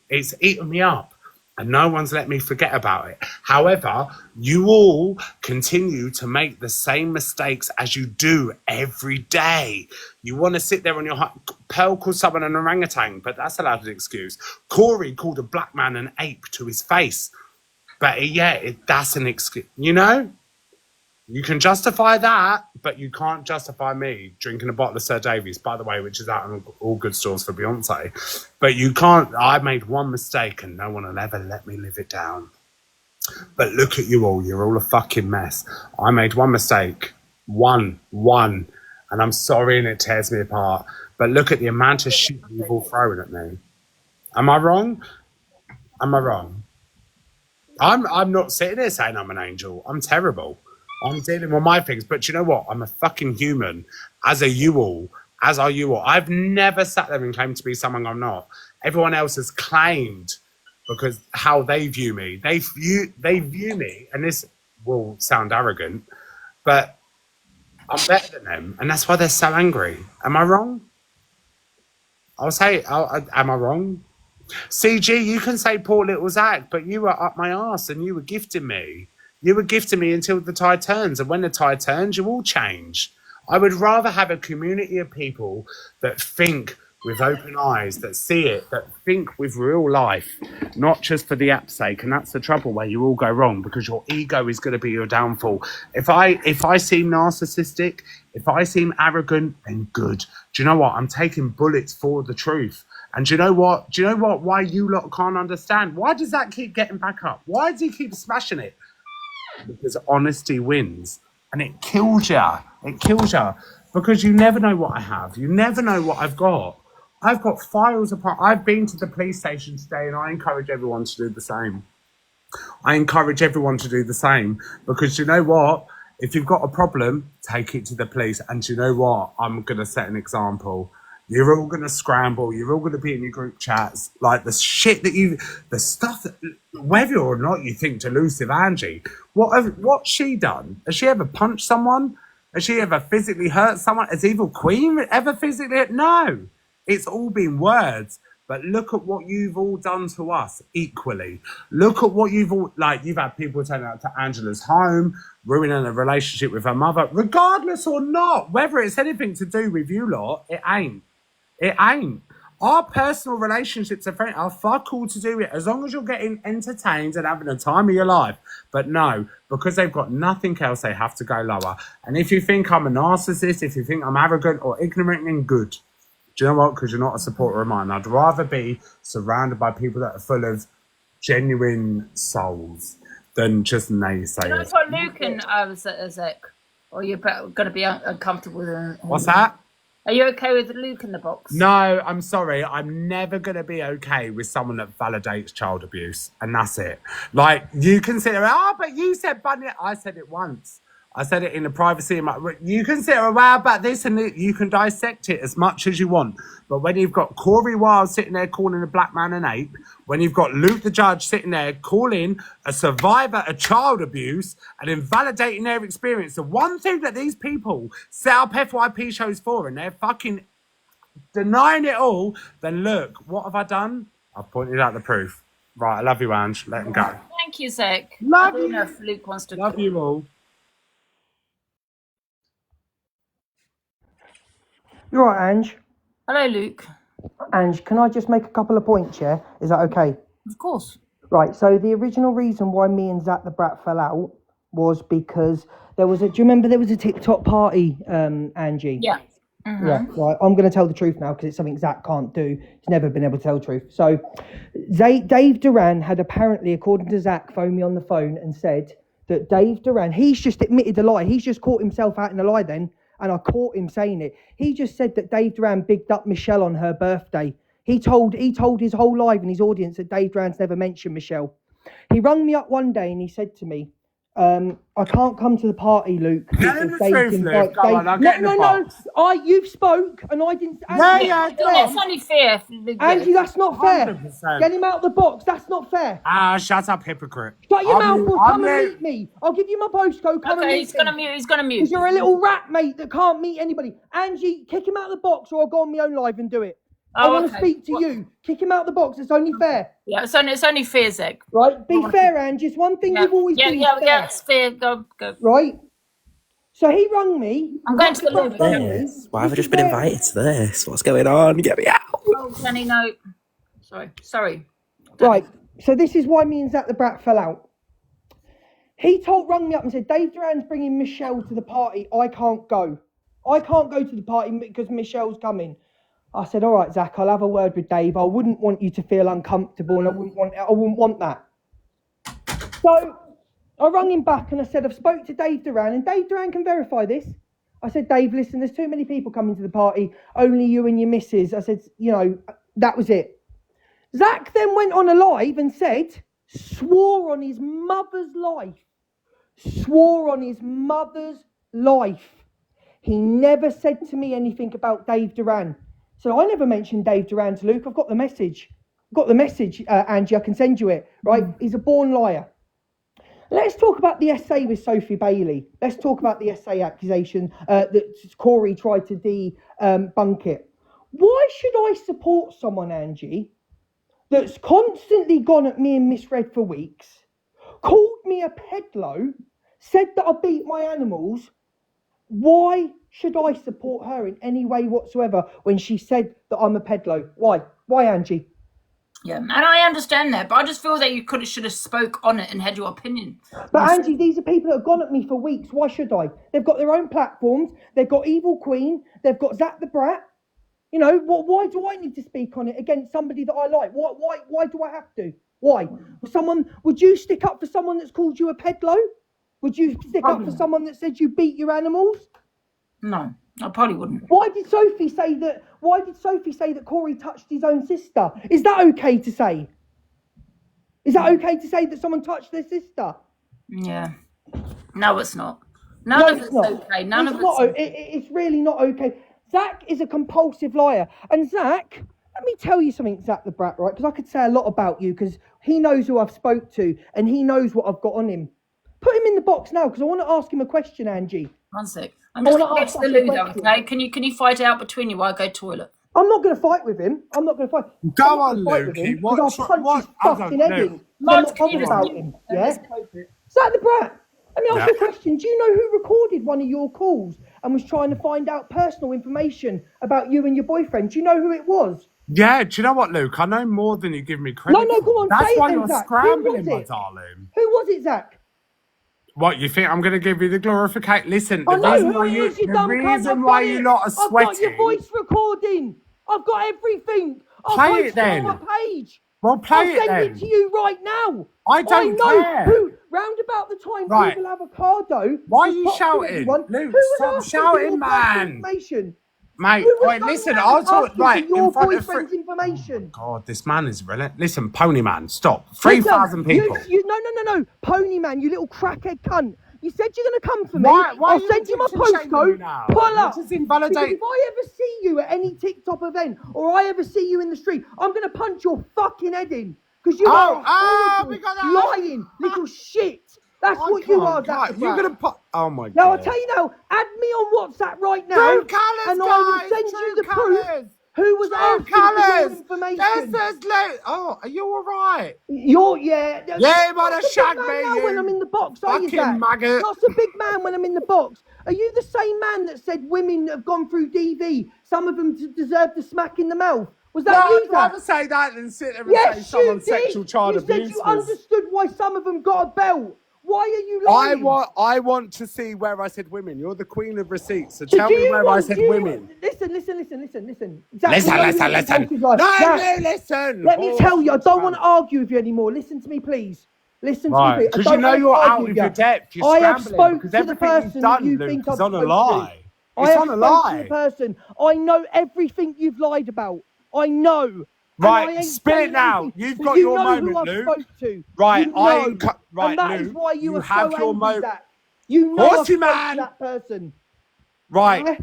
It's eaten me up. And no one's let me forget about it. However, you all continue to make the same mistakes as you do every day. You want to sit there on your... Pearl called someone an orangutan, but that's allowed as an excuse. Corey called a black man an ape to his face. But that's an excuse. You know? You can justify that, but you can't justify me drinking a bottle of Sir Davies, by the way, which is out in all good stores for Beyonce. But you can't... I made one mistake and no one will ever let me live it down. But look at you all. You're all a fucking mess. I made one mistake. One. And I'm sorry and it tears me apart. But look at the amount of shit you've all thrown at me. Am I wrong? I'm not sitting there saying I'm an angel. I'm terrible. I'm dealing with my things, but you know what? I'm a fucking human, as are you all. I've never sat there and claimed to be someone I'm not. Everyone else has claimed because how they view me. They view me, and this will sound arrogant, but I'm better than them, and that's why they're so angry. Am I wrong? I'll say, am I wrong? CG, you can say poor little Zach, but you were up my arse and you were gifting me. You were gifting me until the tide turns, and when the tide turns, you all change. I would rather have a community of people that think with open eyes, that see it, that think with real life, not just for the app's sake. And that's the trouble where you all go wrong, because your ego is going to be your downfall. If I seem narcissistic, if I seem arrogant, then good. Do you know what? I'm taking bullets for the truth. And do you know what? Why you lot can't understand? Why does that keep getting back up? Why does he keep smashing it? Because honesty wins. And it kills you. It kills you. Because you never know what I have. You never know what I've got. I've got files apart. I've been to the police station today, and I encourage everyone to do the same. Because you know what? If you've got a problem, take it to the police. And you know what? I'm going to set an example. You're all going to scramble. You're all going to be in your group chats. Like the stuff that, whether or not you think delusive Angie, what's she done? Has she ever punched someone? Has she ever physically hurt someone? Has Evil Queen ever physically hurt? No. It's all been words. But look at what you've all done to us equally. Look at what you've had people turning up to Angela's home, ruining a relationship with her mother, regardless or not, whether it's anything to do with you lot, it ain't. It ain't. Our personal relationships are fuck all to do with it, as long as you're getting entertained and having the time of your life. But no, because they've got nothing else, they have to go lower. And if you think I'm a narcissist, if you think I'm arrogant or ignorant, then good. Do you know what? Because you're not a supporter of mine. I'd rather be surrounded by people that are full of genuine souls than just naysayers. That's what Luke and Zek. Or you're going to be uncomfortable with him. What's that? Are you okay with Luke in the box? No, I'm sorry. I'm never going to be okay with someone that validates child abuse. And that's it. Like, you consider, but you said Bunny. I said it once. I said it in the privacy of my... You can say, wow, about this, and you can dissect it as much as you want. But when you've got Corey Wilde sitting there calling a black man an ape, when you've got Luke the judge sitting there calling a survivor of child abuse and invalidating their experience, the one thing that these people set up FYP shows for, and they're fucking denying it all, then look, what have I done? I've pointed out the proof. Right, I love you, Ange. Let him go. Thank you, Zach. Love I don't you. know if Luke wants to... Love you all. You're right, Ange. Hello, Luke. Ange, can I just make a couple of points, yeah? Is that okay? Of course. Right, so the original reason why me and Zach the Brat fell out was because do you remember there was a TikTok party, Angie? Yeah. Mm-hmm. Yeah, right. I'm going to tell the truth now because it's something Zach can't do. He's never been able to tell the truth. So Dave Duran had apparently, according to Zach, phoned me on the phone and said that Dave Duran, he's just admitted a lie. He's just caught himself out in a lie then. And I caught him saying it. He just said that Dave Duran bigged up Michelle on her birthday. He told his whole live and his audience that Dave Duran's never mentioned Michelle. He rung me up one day and he said to me, I can't come to the party, Luke. No. You've spoke and I didn't. That's only fair. Angie, that's not fair. 100%. Get him out of the box. That's not fair. Shut up, hypocrite. Shut your mouth or come and meet me. I'll give you my postcode. Come and meet he's gonna mute. He's gonna mute. Because you're a little rat, mate, that can't meet anybody. Angie, kick him out of the box or I'll go on my own live and do it. I want to speak to you. Kick him out of the box. It's only fair. Yeah, it's only fair, Zach. Right? Be fair, Angie. It's one thing you've always been fair. Yeah, it's fair. Go. Right? So he rung me. I'm going to the loo. Why have I just been invited to this? What's going on? Get me out. Oh, Jenny, no. Sorry. Right. So this is why me and Zach the Brat fell out. He rung me up and said, Dave Duran's bringing Michelle to the party. I can't go. I can't go to the party because Michelle's coming. I said, all right, Zach, I'll have a word with Dave. I wouldn't want you to feel uncomfortable and I wouldn't want that. So I rung him back and I said, I've spoke to Dave Duran and Dave Duran can verify this. I said, Dave, listen, there's too many people coming to the party. Only you and your missus. I said, that was it. Zach then went on a live and swore on his mother's life. He never said to me anything about Dave Duran. So I never mentioned Dave Duran to Luke. I've got the message. Angie. I can send you it. Right? He's a born liar. Let's talk about the essay with Sophie Bailey. Let's talk about the essay accusation that Corey tried to debunk it. Why should I support someone, Angie, that's constantly gone at me and misread for weeks, called me a pedlo, said that I beat my animals? Why should I support her in any way whatsoever when she said that I'm a pedlo? Why? Why, Angie? Yeah, and I understand that, but I just feel that you should have spoke on it and had your opinion. But Angie, these are people that have gone at me for weeks. Why should I? They've got their own platforms. They've got Evil Queen. They've got Zach the Brat. You know, why do I need to speak on it against somebody that I like? Why do I have to? Why? Would you stick up for someone that's called you a pedlo? Would you stick up for someone that said you beat your animals? No, I probably wouldn't. Why did Sophie say that Corey touched his own sister? Is that okay to say? Is that okay to say that someone touched their sister? Yeah. No, it's not. None of it's okay. None of it's... It's really not okay. Zach is a compulsive liar. And Zach, let me tell you something, Zach the Brat, right? Because I could say a lot about you because he knows who I've spoke to and he knows what I've got on him. Put him in the box now because I want to ask him a question, Angie. One sec. I'm just going to get to the loo though, okay? Can you fight it out between you while I go toilet? I'm not going to fight with him. I'm not going to fight. Go on, Lukey. I'll punch his fucking head in. I'm not bothered about him. Yeah? Zach the Brat, let me ask you a question. Do you know who recorded one of your calls and was trying to find out personal information about you and your boyfriend? Do you know who it was? Yeah, do you know what, Luke? I know more than you give me credit. No, go on. That's say why it, you're Zach. scrambling, my darling. Who was it, Zach? What, you think I'm going to give you the glorification? Listen, the know reason who why it you, is, you the dumb cunt. reason why you lot are sweating. I've got your voice recording. I've got everything. I'll play post it then. on my page. Well, play it then. I'll send it to you right now. I don't care. Who, round about the time people avocado. Why are you shouting? Luke, stop shouting, man. Mate, wait, listen, I'll talk right your in front of boyfriend's information. God, this man is brilliant. Listen, Pony Man, stop. 3,000 people. No, Pony Man, you little crackhead cunt. You said you're going to come for me. Why I'll send you my postcode. Pull up. Just invalidate. Because if I ever see you at any TikTok event or I ever see you in the street, I'm going to punch your fucking head in. Because you are lying little shit. That's what you are, Zach. You're going to put... Oh, my God. Now, I'll tell you now, add me on WhatsApp right now. True colours, and guys. I will send you the proof. Who was asking for your information? Oh, are you all right? Yeah, you want to shag me, you. When I'm in the box, are you, fucking Zach? maggot. Not a big man when I'm in the box. Are you the same man that said women that have gone through DV, some of them deserve the smack in the mouth? Was that you, Zach? I'd rather say that than sit there and say someone's sexual child abuse. You said you understood why some of them got a belt. Why are you lying? I want to see where I said women. You're the queen of receipts, so tell me where I said women. Listen. Listen. Listen. Let me tell you, I don't want to argue with you anymore. Listen to me, please. Listen to me, please. Because you know you're out of your depth. You're I have scrambling, spoken to the person done, you Luke, think is I've on a spoken lie. to. It's on a lie. To the person. I know everything you've lied about. I know. Right, spit it now. You've got your moment, Luke. Right, and that is why you are so angry, Zach. You know I've spoken to that person. Right. Yeah?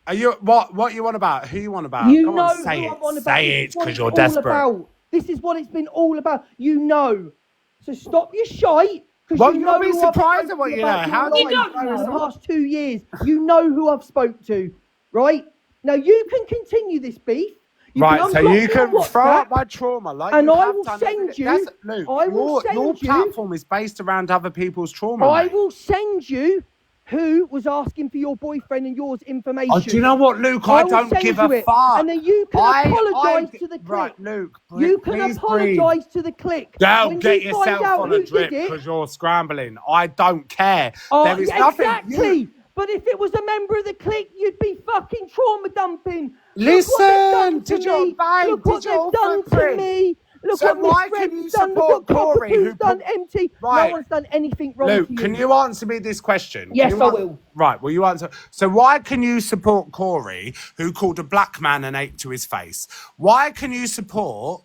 Are you what you want about? Who you want about? You Come know on, say who it. I'm on about. Say it, because you're all desperate. About. This is what it's been all about. You know. So stop your shite. Well, you know you'll be surprised at what you know. How do you know? The past 2 years, you know who I've spoke to, right? Now you can continue this beef. Right, so you can throw up my trauma, like and you I have will done. send you. Luke, I will send your you. platform is based around other people's trauma. I mate. will send you who was asking for your boyfriend and yours information. Oh, do you know what, Luke? I don't give a fuck. And then you can apologise to the clique. Right, Luke, you can apologise to the clique. Don't get yourself on a drip because you're scrambling. I don't care. There is nothing. Exactly. But if it was a member of the clique, you'd be fucking trauma dumping. Listen, did your babe, look what they've done to me. Look so what why can you done. support Corey, who's done empty? Right. No one's done anything wrong Luke, to you. can you answer me this question? Yes, I will. Right, will you answer? So why can you support Corey, who called a black man an ape to his face? Why can you support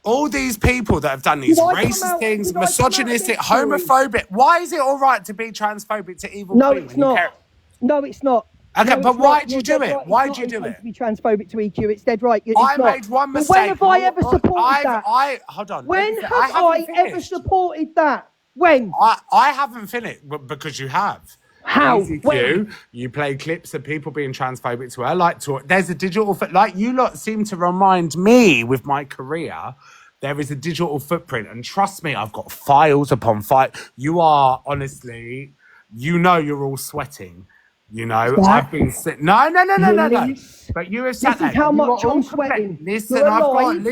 all these people that have done these racist things, misogynistic, homophobic? Why is it all right to be transphobic to Evil No, Queen? it's not. No, it's not. Okay, No, but why not. do you You're do dead it? right. Why It's do you not do okay it? to be transphobic to EQ. It's dead right. It's I not. made one But mistake. when have I ever supported that? Hold on. When have I ever supported that? When? I haven't finished because you have. How? When? You play clips of people being transphobic to her. There's a digital like you lot seem to remind me with my career. There is a digital footprint, and trust me, I've got files upon files. You are honestly, you know, you're all sweating. You know, I've been sitting. No. Release. But you have This sat is there. how You much are all I'm sweating. Listen, You're I've got You're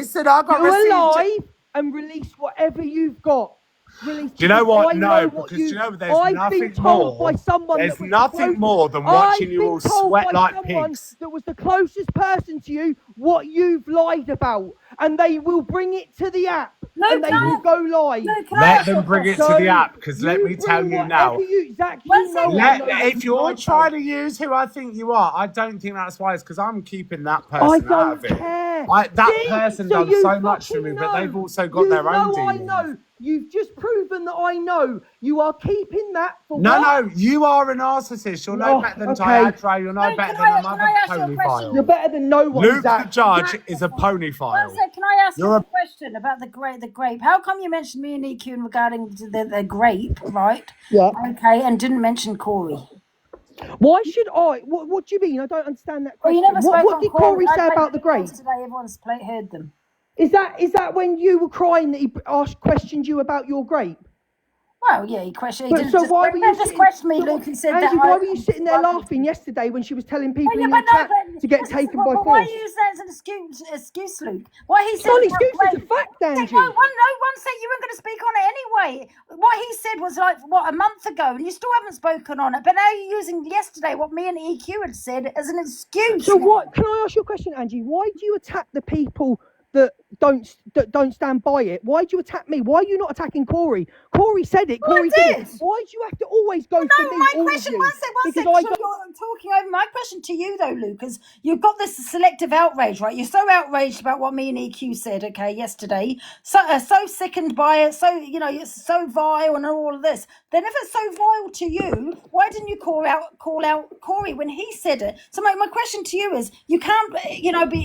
receipts. alive and release whatever you've got. Release. Do you know what? I No, know what because do you know there's I've nothing been told more. by someone There's that was nothing more than watching you all sweat like pigs. that was the closest person to you what you've lied about, and they will bring it to the app. And they will go live. Let them bring it to the app, because let me tell you now. If you're trying to use who I think you are, I don't think that's wise, because I'm keeping that person out of it. That person done so much for me, but they've also got their own demons. I know. You've just proven that I know. You are keeping that for No, you are a narcissist. You're no better than Diadra. You're no better than another ponyphile. You're better than no one. Luke the Judge is a ponyphile. Can I ask you a question about the grape? How come you mentioned me and EQ regarding the grape, right? Yeah. Okay, and didn't mention Corey? Why should I? What do you mean? I don't understand that question. Well, you never spoke what on did Corey say about the grape? Today, everyone's heard them. Is that when you were crying that he questioned you about your grape? Well, yeah, he questioned. He didn't why were you just question me, Luke, and said Angie, that. why were you sitting there laughing yesterday when she was telling people in the chat to get taken by force? Why are you using that as an excuse, Luke? Why he said? It's not an excuse. It's a fact, Angie. No, one said you weren't going to speak on it anyway. What he said was a month ago, and you still haven't spoken on it. But now you're using yesterday what me and EQ had said as an excuse. So what? Can I ask you a question, Angie? Why do you attack the people that don't stand by it? Why do you attack me? Why are you not attacking Corey? Corey said it. Corey did it. Why do you have to always go for me? My question, one second. You're talking over my question to you though, Luke, because you've got this selective outrage, right? You're so outraged about what me and EQ said, okay, yesterday. So sickened by it. So it's so vile and all of this. Then if it's so vile to you, why didn't you call out Corey when he said it? So my question to you is, you can't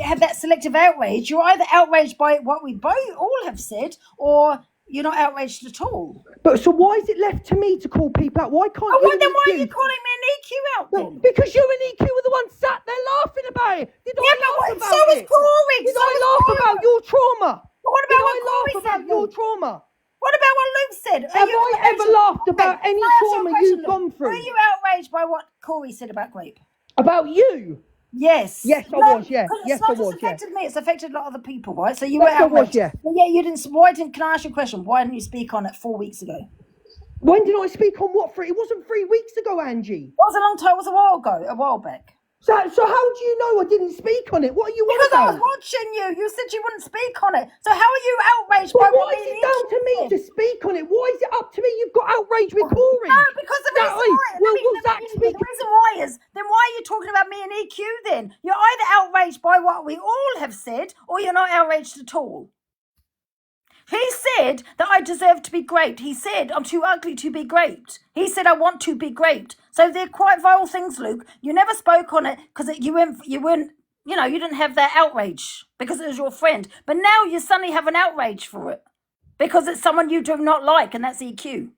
have that selective outrage. You're either outraged by what we all have said, or you're not outraged at all. But so why is it left to me to call people out? Why can't you? Then why are you calling me an EQ out then? Because you and EQ were the ones sat there laughing about it. Did I laugh about it? So was Corey. Did I laugh about your trauma? What about what Corey said? Your trauma? What about what Luke said? Have I ever laughed about any trauma you've gone through? Were you outraged by what Corey said about grape? About you? Yes. Yes, I was. Yeah. Yes, I was. It's not just affected me; it's affected a lot of other people, right? So you Yes, were outraged. I was, yeah. But yeah, you didn't. Why didn't? Can I ask you a question? Why didn't you speak on it 4 weeks ago? When did I speak on what? It wasn't 3 weeks ago, Angie. It was a long time. It was a while ago. A while back. So how do you know I didn't speak on it? What are you on Because about? I was watching you. You said you wouldn't speak on it. So how are you outraged But by why what is it down to me to speak on it? Why is it up to me? You've got outrage with Corey. No, because the reason why. The reason why is, then why are you talking about me and EQ then? You're either outraged by what we all have said, or you're not outraged at all. He said that I deserve to be graped. He said I'm too ugly to be graped. He said I want to be graped. So they're quite vile things, Luke. You never spoke on it because you didn't have that outrage because it was your friend. But now you suddenly have an outrage for it because it's someone you do not like, and that's EQ.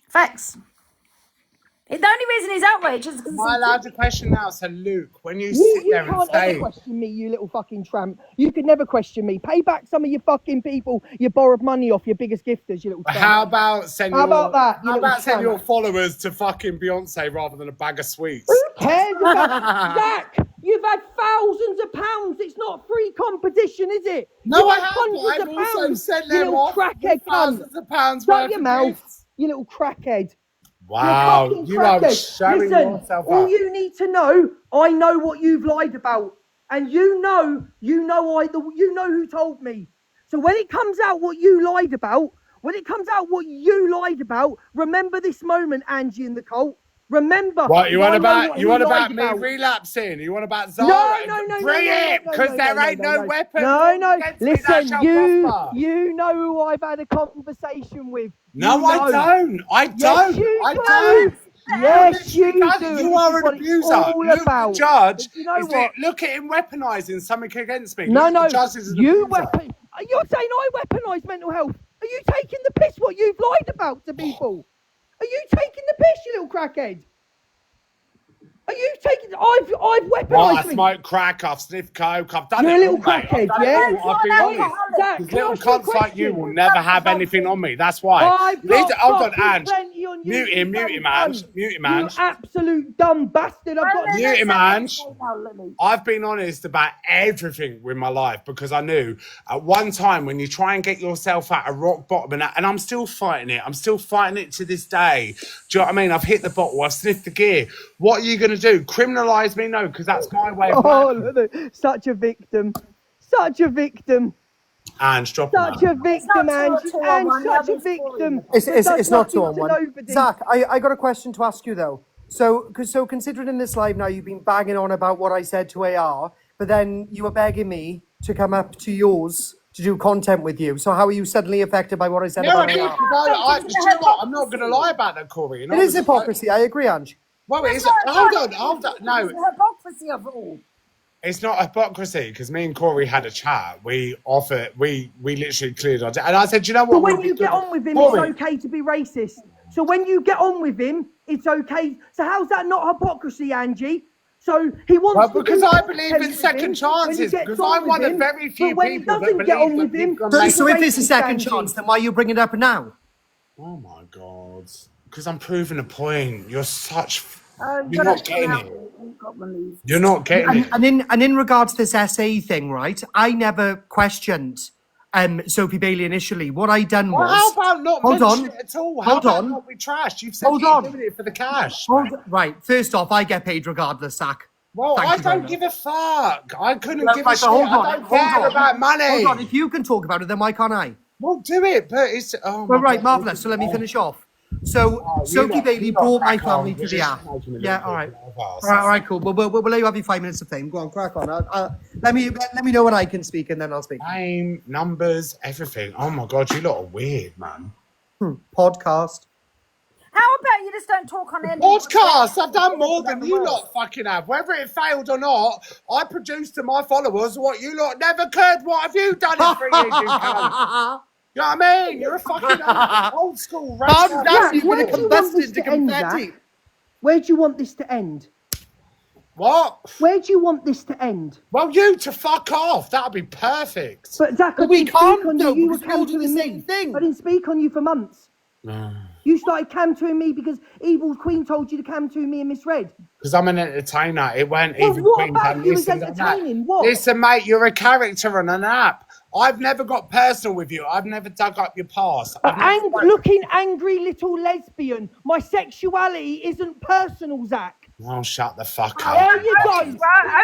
Facts. The only reason he's outraged is because... Am I allowed to question now? So, Luke, when you sit there and You can't ever question me, you little fucking tramp. You could never question me. Pay back some of your fucking people you borrowed money off, your biggest gifters, you little tramp. How about send your tramp? followers to fucking Beyonce rather than a bag of sweets? Who cares about Zach? You've had thousands of pounds. It's not free competition, is it? No, I You've had haven't. hundreds I've of also pounds. sent You them little off crackhead cunt. thousands of pounds Shut worth your of mouth, gifts. you little crackhead. Wow, You're you are crackhead. showing Listen, yourself all up. you need to know, I know what you've lied about, and you know who told me. So when it comes out what you lied about, remember this moment, Angie and the cult. Remember. What you want about? You want lied about me relapsing? You want about Zara? No. Bring it, because there ain't no weapon. No. Listen, you prosper. know who I've had a conversation with. No, You know. I don't. I don't. Yes, you I do. don't. Yes, you do. You are an abuser. Luke the Judge. You know what? Look at him weaponising something against me. No. Luke the Judge is an You abuser. You're saying I weaponise mental health. Are you taking the piss what you've lied about to people? Are you taking the piss, you little crackhead? Are you taking? I've weaponised. Well, I smoke crack, I've sniffed coke, I've done You're it. a little all, mate. crackhead, I've done it yeah? all, I've been honest. Zach, Because can I little ask you a cunts like you question? will never have anything on me. That's why. I've got Hold on, fucking Ange. plenty on you, Mute you him, dumb Ange. cunt. Mute him, You Ange. absolute dumb bastard. I've got Mute him, Ange. I've been honest about everything with my life because I knew at one time when you try and get yourself out of rock bottom, and I'm still fighting it. I'm still fighting it to this day. Do you know what I mean? I've hit the bottle. I've sniffed the gear. What are you going to do? Criminalise me? No, because that's my way of life. Such a victim. Such a victim. Ange, drop Such a victim, Ange. Ange, such a victim. It's not 2 on 1. Nobody. Zach, I got a question to ask you though. So considering in this live now you've been banging on about what I said to AR, but then you were begging me to come up to yours to do content with you. So how are you suddenly affected by what I said about AR? Do you know what? I'm not going to lie about that, Corey. It is hypocrisy. I agree, Ange. Well, it is. Hold on. No, The hypocrisy of it all. it's not hypocrisy because me and Corey had a chat. We literally cleared our day. And I said, you know what? But when you get on with him, Corey. it's okay to be racist. So when you get on with him, it's okay. So how's that not hypocrisy, Angie? So he wants Well, to because do I content believe in with him second when he chances, gets because on I'm with one of him, very few but when he people that doesn't get on believe with that him, people So, he's so if it's a racist, second Angie. chance, then why are you bringing it up now? Oh my God. Because I'm proving a point. You're such... Oh, You're not getting it. You got removed. You're not getting it. And in regards to this SA thing, right? I never questioned Sophie Bailey initially. What I done Well, was how about not hold mention on, it at all? How hold about on. not be trashed? You've said Hold you're on. doing it for the cash. Right. First off, I get paid regardless, Zach. Well, Thank I you very don't much. give a fuck. I couldn't Right, give a but shit. hold on, I don't hold care on. about money. Hold on. If you can talk about it, then why can't I? Well, do it, but it's... Oh Well, my right, God. marvellous. So let me finish off. So Sophie Bailey brought my family to the app. Yeah, all right. All right, cool. We'll let you have your 5 minutes of fame. Go on, crack on. Let me know when I can speak, and then I'll speak. Name, numbers, everything. Oh my God, you lot are weird, man. Podcast. How about you just don't talk on any Podcast! I've done more than you lot fucking have. Whether it failed or not, I produced to my followers what you lot never could. What have you done in 3 years, you cunt? You know what I mean? You're a fucking old school Calm down, you're Where going to do you want combust this into to end, confetti. Zach? Where do you want this to end? What? Where do you want this to end? Well, you to fuck off. That'd be perfect. But Zach, I we didn't speak can't on though, you. You were because we all do the camping same me. thing. I didn't speak on you for months. You started camping me because Evil Queen told you to camp me and misread. Because I'm an entertainer. It weren't Well, even what Queen about done. you as Listen, entertaining? What? Listen, mate, you're a character on an app. I've never got personal with you. I've never dug up your past. Looking angry little lesbian. My sexuality isn't personal, Zach. Oh, shut the fuck up. There you go. If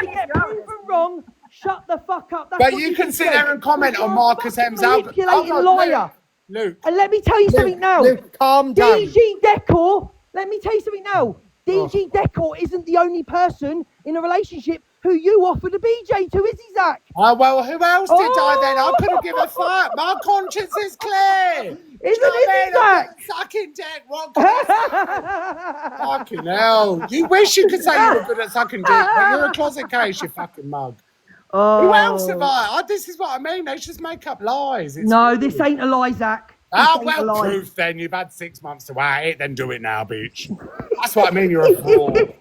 you get proven wrong, shut the fuck up. That's But what you can sit say. there and comment You're on a Marcus fucking M's album. manipulating Hold on, liar. Luke. And let me tell you something now. Luke, calm down. DG Decor, let me tell you something now. DG Decor isn't the only person in a relationship who you offered a BJ to, is he, Zach? Oh, well, who else did I then? I couldn't give a fuck. My conscience is clear. Isn't it, Zach? Sucking dick. What can I say? Fucking hell. You wish you could say you were good at sucking dick, but you're a closet case, you fucking mug. Who else have I? This is what I mean. They just make up lies. It's No, weird. this ain't a lie, Zach. This Oh, ain't a well, lie. proof then. You've had 6 months to wait it, then do it now, bitch. That's what I mean. You're a fraud.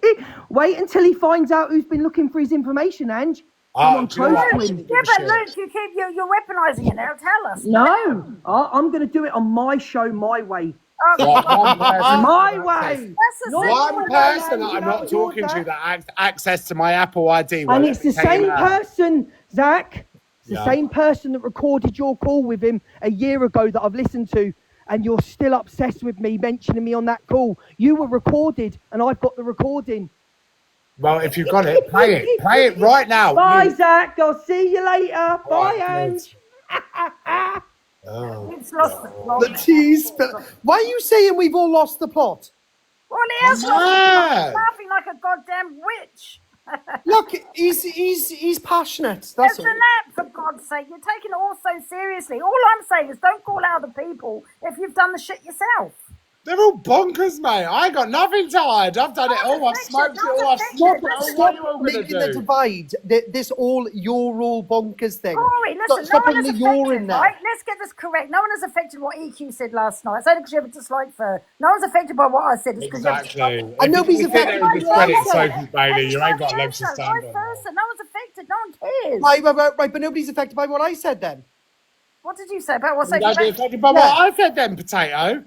Wait until he finds out who's been looking for his information, Ange. Someone do you know close what? to him. Yeah, but Luke, you keep you're weaponising it now. Tell us. No, I'm going to do it on my show, my way. One person- My way. One person that I'm not talking to that has access to my Apple ID. And it's the same person. person, Zach. It's the Yeah. same person that recorded your call with him a year ago that I've listened to, and you're still obsessed with me mentioning me on that call. You were recorded, and I've got the recording. Well, if you've got it, play it. Play it right now. Bye, You- Zach. I'll see you later. Bye, right, Ange. Oh. It's lost the plot. The cheese. Why are you saying we've all lost the plot? Well, he has lost the mad. plot. Laughing like a goddamn witch. Look, he's passionate. That's It's all. an app, for God's sake. You're taking it all so seriously. All I'm saying is don't call out other people if you've done the shit yourself. They're all bonkers, mate. I ain't got nothing to hide. I've done it all. I've smoked it all. I've smoked it all. What are you all going to Making the do? divide, you're all bonkers thing. Corey, listen, Stop no one putting is the you're affected, in there. right? Let's get this correct. No one is affected what EQ said last night. It's only because you have a dislike for her. No one's affected by what I said. It's because Exactly. And nobody's affected by Discredit what I Sophie Bailey. You ain't got legs to stand on. No one's affected. No one cares. Right, but nobody's affected by what I said then. What did you say about what's You don't be affected by what I said then, Potato.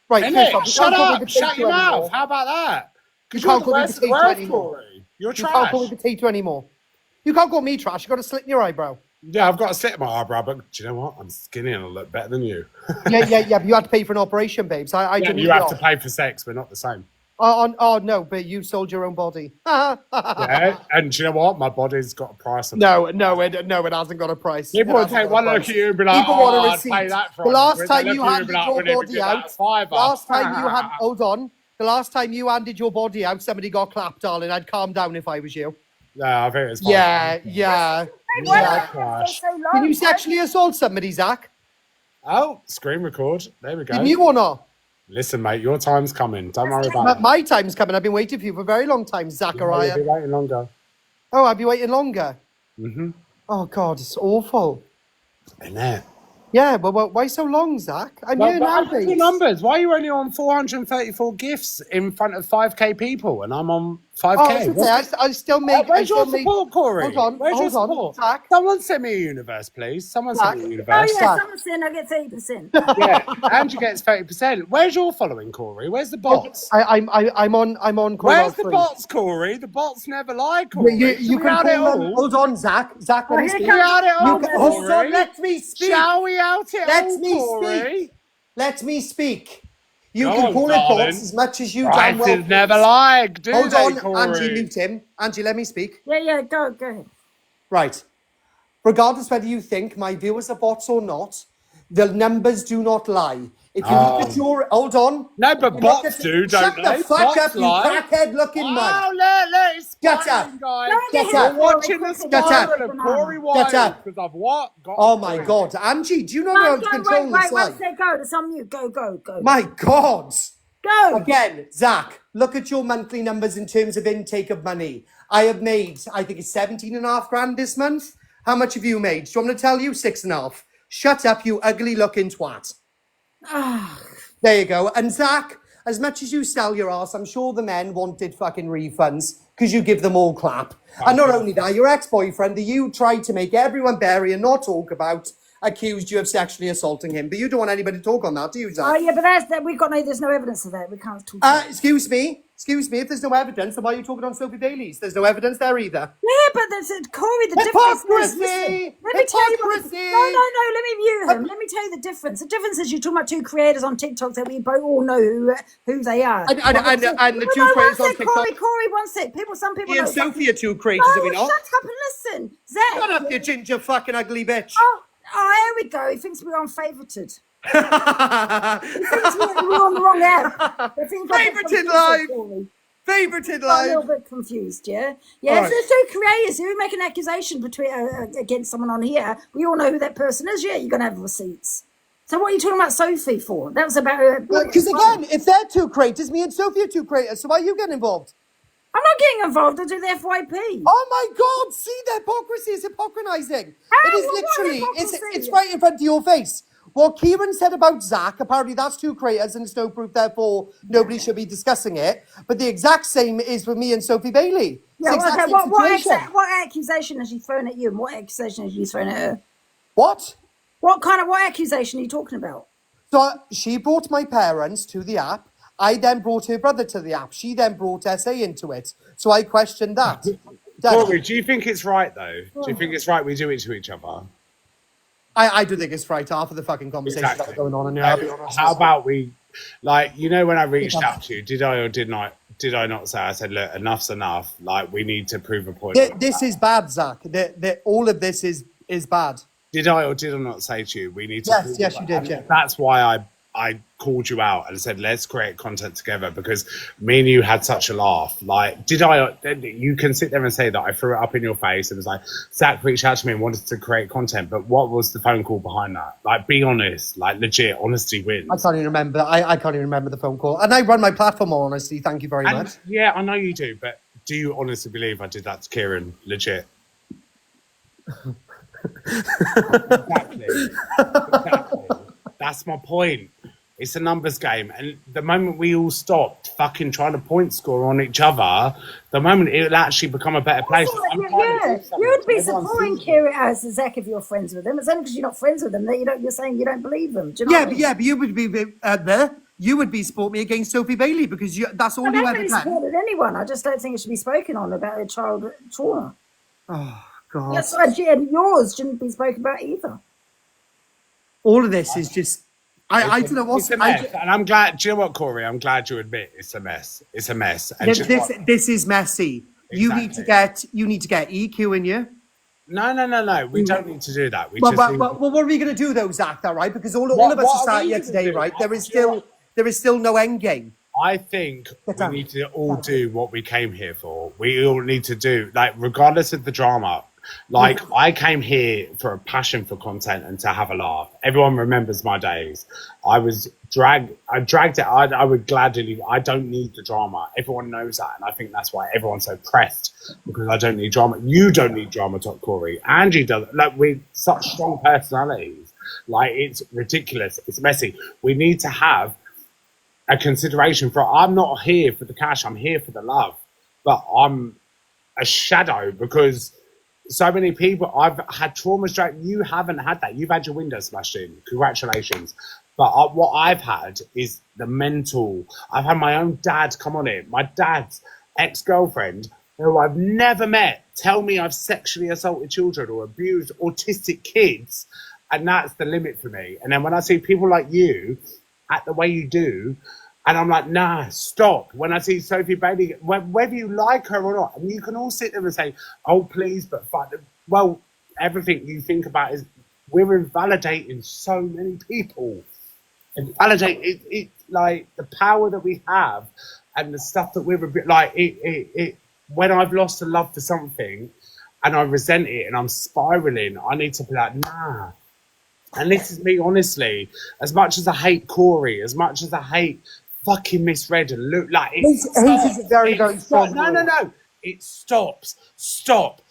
Right, Innit? first Shut off, up. Shut your mouth. How about that? You can't call me You're the potato worst anymore. Corey. You're You trash. can't call me potato anymore. You can't call me trash. You got a slit in your eyebrow. Yeah, I've got a slit in my eyebrow, but do you know what? I'm skinny and I look better than you. yeah. But you had to pay for an operation, babes. I Yeah, didn't. you have to pay for sex. We're not the same. Oh no, but you sold your own body. Yeah, and do you know what? My body's got a price. No, it hasn't got a price. People would take one look at you and be like, People "Oh, want a I'd receipt. pay that for The it." last Whereas time they you look at handed and be like, your "Wouldn't even body give that out, a fiver." last time you had, hold on, the last time you handed your body out, somebody got clapped, darling. I'd calm down if I was you. No, I think it's fine. Yeah. Can you sexually assault somebody, Zach? Oh, screen record. There we go. Didn't you or not? Listen, mate, your time's coming. Don't worry about it. My time's coming. I've been waiting for you for a very long time, Zachariah. You'll be waiting longer. Oh, I'll be waiting longer. Mm-hmm. Oh God, it's awful. Isn't it? Yeah, well, why so long, Zach? I'm here now, But the numbers. Why are you only on 434 gifts in front of 5k people, and I'm on 5k? I still make. Where's your support, Corey? Hold on, Where's your hold on, support? Zach. Someone send me a universe, please. Someone send me a Oh universe. yeah, someone said I get 30%. Yeah, Andrew gets 30%. Where's your following, Corey? Where's the bots? I'm on. Where's the bots, Corey? The bots never lie, Corey. You can out it call them. all. Hold on, Zach. Zach, let me speak. out it all, Hold on, Corey. let me speak. Shall we out it Let all, me Corey? speak. Let me speak. You Go can on, call it darling. bots as much as you Right, damn well. is never lied, do Hold they, on, Corey? Angie, mute him. Angie, let me speak. Yeah, go ahead. Right. Regardless whether you think my viewers are bots or not, the numbers do not lie. If you look at your... Hold on. No, but bots do, don't Shut they? the fuck Bots up, you lie. crackhead-looking mug. Oh, look, it's Get spiraling, up. guys. Get We're up. watching the Get up. spiral of Corey Get Wyatt. up. Because I've what? Got Oh my God. Angie, do you know how to control wait, this one life? sec, go. That's on you. Go. My God. Go. Again, Zach, look at your monthly numbers in terms of intake of money. I have made, I think it's 17.5 grand this month. How much have you made? Do you want me to tell you? 6.5. Shut up, you ugly looking twat. There you go. And Zach, as much as you sell your ass, I'm sure the men wanted fucking refunds because you give them all clap. And not only that, your ex-boyfriend that you tried to make everyone bury and not talk about accused you of sexually assaulting him. But you don't want anybody to talk on that, do you, Zach? Oh yeah, but there's no evidence of that. We can't talk. Excuse me. If there's no evidence, then why are you talking on Sophie Bailey's? There's no evidence there either. Yeah, but there's Corey. The difference is, Hypocrisy! let me tell you Hypocrisy! No. Let me mute him. Let me tell you the difference. The difference is you're talking about two creators on TikTok that we both all know who they are. And the two creators on TikTok. Corey, one sec. Some people. Me and know Sophie are two creators, are we not? Shut up and listen, Zach. Shut up, you ginger fucking ugly bitch. Oh, here we go. He thinks we're unfavorited. He thinks we're on the wrong app. Favorited live. Favorited I'm a live. little bit confused, yeah? Yeah, All if there's two creators who make an accusation against someone on here, we all know who that person is, yeah, you're going to have receipts. So what are you talking about Sophie for? That was about her. Because again, if they're two creators, me and Sophie are two creators, so why are you getting involved? I'm not getting involved. I do the FYP. Oh my God! See, the hypocrisy is hypocrisizing. It is literally, it's right in front of your face. What Kieran said about Zach, apparently that's two creators and it's no proof, therefore nobody should be discussing it. But the exact same is with me and Sophie Bailey. Yeah, It's the exact okay, same situation. what accusation has she thrown at you and what accusation has you thrown at her? What? What accusation are you talking about? So she brought my parents to the app. I then brought her brother to the app. She then brought SA into it. So I questioned that. Corey, do you think it's right, though? Do you think it's right we do it to each other? I do think it's right. Half of the fucking conversations that are going on in here, I'll be honest. How about we, like, you know, when I reached out to you, did I or did I not say, I said, look, enough's enough. Like, we need to prove a point. This is bad, Zach. All of this is bad. Did I or did I not say to you, we need to... Yes, you did, yeah. That's why I I called you out and said, let's create content together because me and you had such a laugh. Like, you can sit there and say that I threw it up in your face and was like, Zach reached out to me and wanted to create content, but what was the phone call behind that? Like, be honest, like legit, honesty wins. I can't even remember. I can't even remember the phone call. And I run my platform on honesty. Thank you very much. Yeah, I know you do, but do you honestly believe I did that to Kieran? Legit. Exactly. That's my point. It's a numbers game. And the moment we all stopped fucking trying to point score on each other, the moment it'll actually become a better place. You'd be supporting Kieran as Zach if you're friends with him. It's only because you're not friends with them that you're saying you don't believe them. Do you know what I mean? But you would be there. You would be support me against Sophie Bailey because that's all you ever really can. supported anyone. I just don't think it should be spoken on about a child trauma. Oh God. That's right. And yours shouldn't be spoken about either. All of this is just. I don't know what's. It's a mess. And I'm glad. Do you know what, Corey? I'm glad you admit it's a mess. It's a mess. And this is messy. Exactly. You need to get EQ in you. No. We don't need to do that. Well, what are we going to do though, Zach? Though, right? Because all of us are sat here today, right? There is still no end game. I think we need to all do what we came here for. We all need to do, like, regardless of the drama. Like, I came here for a passion for content and to have a laugh. Everyone remembers my days. I dragged it. I would gladly, I don't need the drama. Everyone knows that. And I think that's why everyone's so pressed, because I don't need drama. You don't need drama, Corey. Angie does. Like, we're such strong personalities. Like, it's ridiculous. It's messy. We need to have a consideration for, I'm not here for the cash. I'm here for the love. But I'm a shadow because so many people, I've had trauma straight. You haven't had that. You've had your window smashed in. Congratulations. But what I've had is the mental. I've had my own dad come on it. My dad's ex-girlfriend, who I've never met, tell me I've sexually assaulted children or abused autistic kids. And that's the limit for me. And then when I see people like you act the way you do, and I'm like, nah, stop. When I see Sophie Bailey, whether you like her or not, and you can all sit there and say, oh, please, but well, everything you think about is we're invalidating so many people. Invalidate it, like the power that we have and the stuff that we're a bit like it. When I've lost a love for something and I resent it and I'm spiraling, I need to be like, nah. And this is me, honestly. As much as I hate Corey, as much as I hate fucking Misread and Luke, like hate is a very, very strong. No. It stops. Stop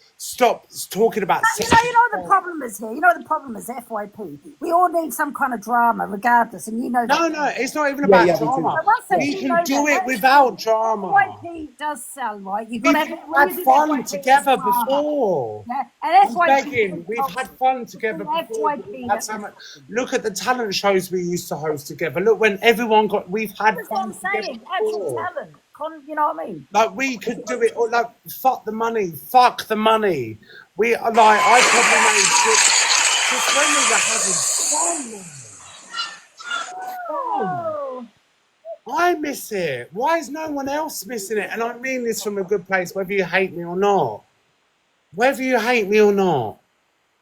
talking about sex. You know what the problem is here? You know what the problem is, FYP? We all need some kind of drama, regardless, and you know that. No, it's not even about drama. We can do it without drama. FYP does sell, right? You've We've got had fun together before. Yeah, and FYP. We've had fun together before. Look at the talent shows we used to host together. Look, when everyone we've had fun together actual talent. You know what I mean? Like, we could do it, or like, fuck the money. We are like, I probably made just when we were having fun. I miss it. Why is no one else missing it? And I mean this from a good place, whether you hate me or not.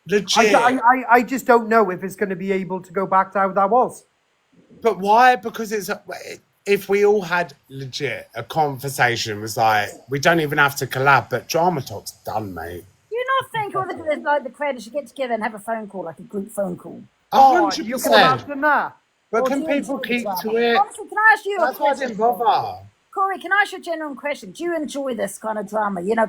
Legit. I just don't know if it's going to be able to go back to how that was. But why? Because if we all had legit a conversation, was like, we don't even have to collab, but Drama Talk's done, mate. You not think all the creators should get together and have a phone call, like a group phone call? 100%. You can imagine that. But can people keep to it? Honestly, can I ask you That's why I didn't bother. Corey, can I ask you a genuine question? Do you enjoy this kind of drama? You know,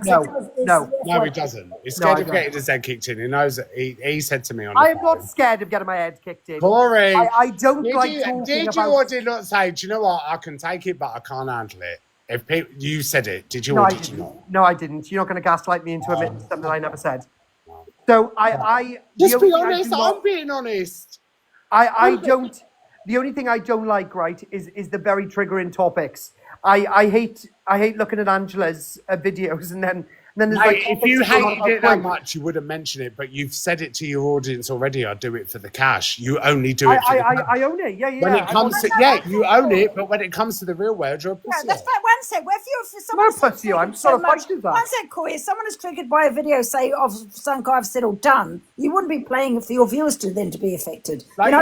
No, he doesn't. He's scared of getting his head kicked in. He knows that he said to me on the I'm phone, not scared of getting my head kicked in. Corey, I don't like talking did you or did not say, do you know what? I can take it, but I can't handle it. If people, you said it, did you or did you not? No, I didn't. You're not going to gaslight me into admitting something I never said. So just be honest. I'm being honest. I don't. The only thing I don't like, right, is the very triggering topics. I hate looking at Angela's videos and then then there's Mate, like if you topics hated it that great. much, you wouldn't mention it. But you've said it to your audience already. I do it for the cash. You only do it for the cash. I own it. Yeah. When it comes to you own it, but when it comes to the real world, you're a pussy. That's that one sec. Well, if someone pussy, I'm sort of fighting that. One sec, Corey. If someone is triggered by a video, say of some guy I've said or done, you wouldn't be playing it for your viewers to then to be affected. Like,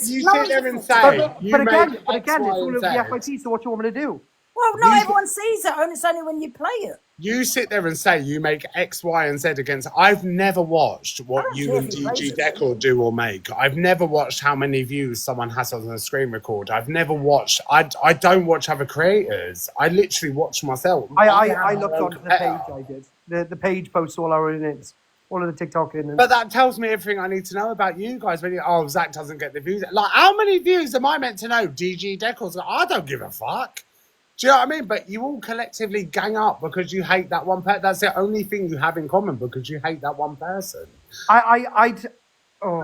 you sit there and say, but again, it's all over the FYP. So what do you want me to do? Well, not everyone sees it. It's only when you play it. You sit there and say you make X, Y, and Z against. I've never watched what you and DG Decor do or make. I've never watched how many views someone has on a screen record. I've never watched. I don't watch other creators. I literally watch myself. I looked onto the page. I did. The page posts all our innings, all of the TikTok innings. But that tells me everything I need to know about you guys. When Zach doesn't get the views. Like, how many views am I meant to know? DG Decor's. I don't give a fuck. Do you know what I mean? But you all collectively gang up because you hate that one person. That's the only thing you have in common, because you hate that one person. I don't know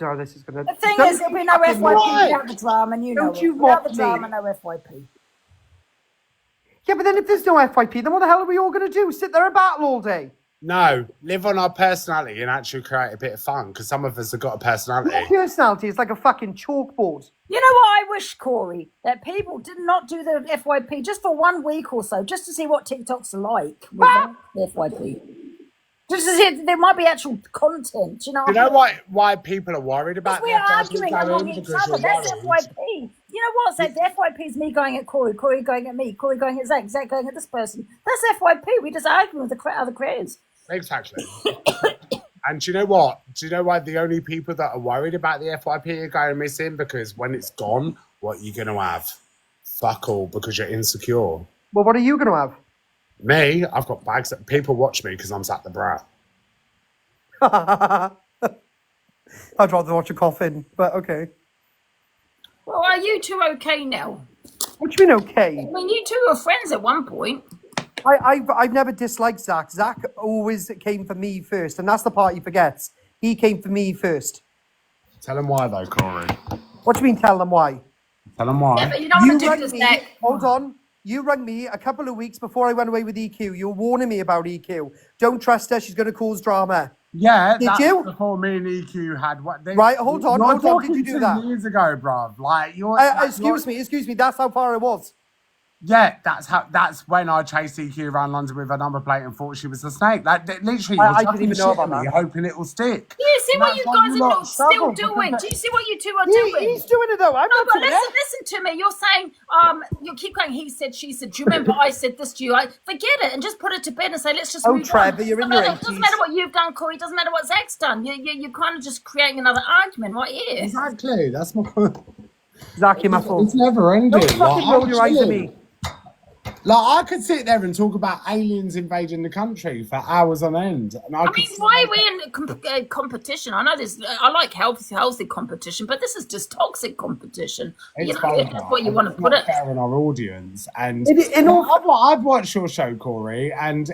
how this is going to... The thing is, there'll be no FYP without the drama, and without the drama, no FYP. Yeah, but then if there's no FYP, then what the hell are we all going to do? Sit there and battle all day? No, live on our personality and actually create a bit of fun, because some of us have got a personality. Your personality is like a fucking chalkboard. You know what I wish, Corey? That people did not do the FYP just for 1 week or so, just to see what TikTok's like without the FYP. Just to see if there might be actual content, you know? You know why people are worried about we're arguing among each other. That's FYP. You know what? So the FYP is me going at Corey, Corey going at me, Corey going at Zach, Zach going at this person. That's FYP. We're just arguing with the other creators. Exactly. And do you know what? Do you know why the only people that are worried about the FYP are going missing? Because when it's gone, what are you going to have? Fuck all, because you're insecure. Well, what are you going to have? Me? I've got bags that people watch me because I'm Zach the Brat. I'd rather watch a coffin, but okay. Well, are you two okay now? What do you mean okay? I mean, you two were friends at one point. I've never disliked Zach. Zach always came for me first, and that's the part he forgets. He came for me first. Tell him why, though, Corey. What do you mean, tell them why? Tell him why. Yeah, but you don't want to do this, Zach. Hold on. You rang me a couple of weeks before I went away with EQ. You were warning me about EQ. Don't trust her. She's going to cause drama. Yeah, Did that's you? before me and EQ had what? Right, hold on. Did you do that? Years ago, bruv. Like you're. Excuse me. That's how far it was. Yeah, that's when I chased EQ around London with a number plate and thought she was a snake. Like literally, I didn't even know about me, that. hoping it will stick. Do you see what you guys are still doing? Do you see what you two are doing? He's doing it though. I'm not but doing it. listen to me. You're saying, you keep going. He said, she said. Do you remember I said this to you? Forget it and just put it to bed and say, let's just move Trevor, on. you're in your 80s. Doesn't matter what you've done, Corey. Doesn't matter what Zach's done. You're kind of just creating another argument right here. Exactly. That's my point. Zach, you're my fault. It's never ending. Don't fucking roll your eyes at me. Like I could sit there and talk about aliens invading the country for hours on end. And I mean, why are we in competition? I know this. I like healthy competition, but this is just toxic competition. It's that's what you want to put it. Fair on our audience, and I've watched your show, Corey, and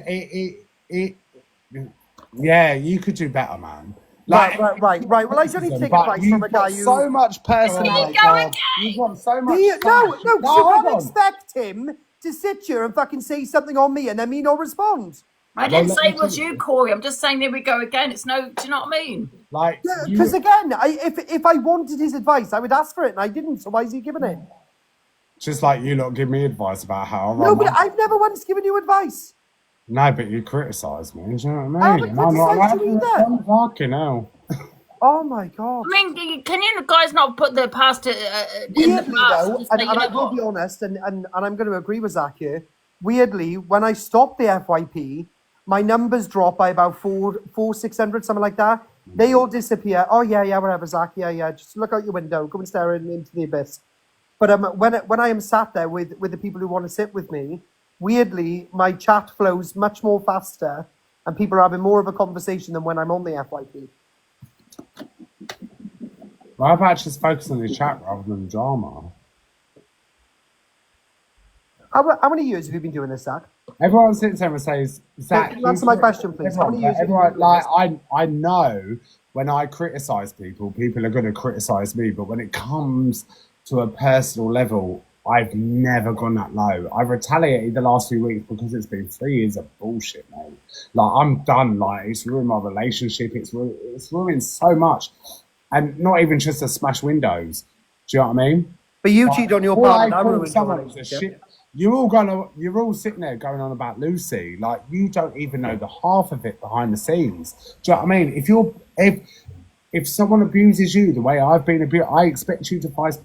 yeah, you could do better, man. Like, right. Well, I only take advice from a guy who so much personality. You've got so much. No. So don't expect him to sit here and fucking say something on me and then me not respond. I didn't say it was you, Corey. I'm just saying there we go again. It's no. Do you know what I mean? Like, because again, if I wanted his advice, I would ask for it, and I didn't. So why is he giving it? Just like you lot give me advice about how. No, but I've never once given you advice. No, but you criticise me. Do you know what I mean? I haven't criticised you either. Fucking hell. Oh my god! I mean, can you guys not put the past in the past? Though, and I will be honest, and I'm going to agree with Zach here. Weirdly, when I stopped the FYP, my numbers dropped by about 600, something like that. They all disappear. Oh yeah, whatever, Zach. Yeah. Just look out your window, go and stare into the abyss. But when I am sat there with the people who want to sit with me, weirdly, my chat flows much more faster, and people are having more of a conversation than when I'm on the FYP. Well, I've actually focused on the chat rather than drama. How many years have you been doing this, Zach? Everyone sits there and says, Zach, answer my question, please. How many years have you been doing this? I know when I criticise people, people are going to criticise me, but when it comes to a personal level, I've never gone that low. I've retaliated the last few weeks because it's been 3 years of bullshit, mate. Like, I'm done. Like, it's ruined my relationship. It's ruined so much. And not even just to smash windows. Do you know what I mean? But you cheat on your partner. That ruined your relationship. You're all sitting there going on about Lucy. Like, you don't even know the half of it behind the scenes. Do you know what I mean? If someone abuses you the way I've been abused, I expect you to fight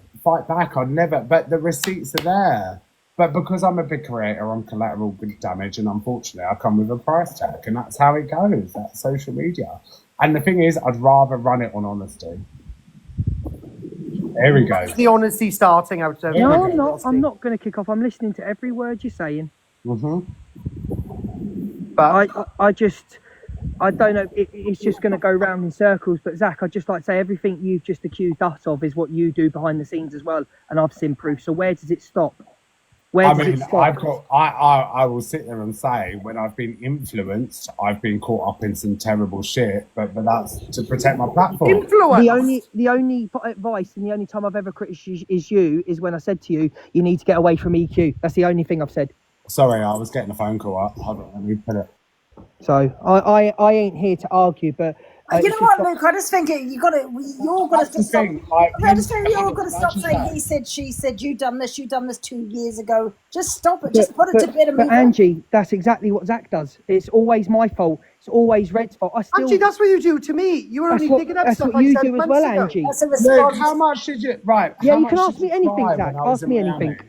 back. I'd never, but the receipts are there. But because I'm a big creator, I'm collateral good damage, and unfortunately I come with a price tag, and that's how it goes. That's social media. And the thing is, I'd rather run it on honesty. There we go. The honesty starting out there. No, I'm not going to kick off. I'm listening to every word you're saying. But I don't know. It's just going to go round in circles. But Zach, I'd just like to say everything you've just accused us of is what you do behind the scenes as well, and I've seen proof. So where does it stop? I will sit there and say when I've been influenced, I've been caught up in some terrible shit, but that's to protect my platform. The only advice and the only time I've ever criticised you is when I said to you, you need to get away from EQ. That's the only thing I've said. Sorry, I was getting a phone call. Hold on, let me put it. So I ain't here to argue, but you know what, Luke? I just think you're gonna stop. I just think you're gonna stop saying he said, she said, you done this 2 years ago. Just stop it. Just put it to bed and move on. Angie, that's exactly what Zach does. It's always my fault. It's always Red's fault. Angie, that's what you do to me. You were only picking up stuff I said months ago. That's what you do as well, Angie. Luke, how much did you? Right. Yeah, you can ask me anything, Zach. Ask me anything.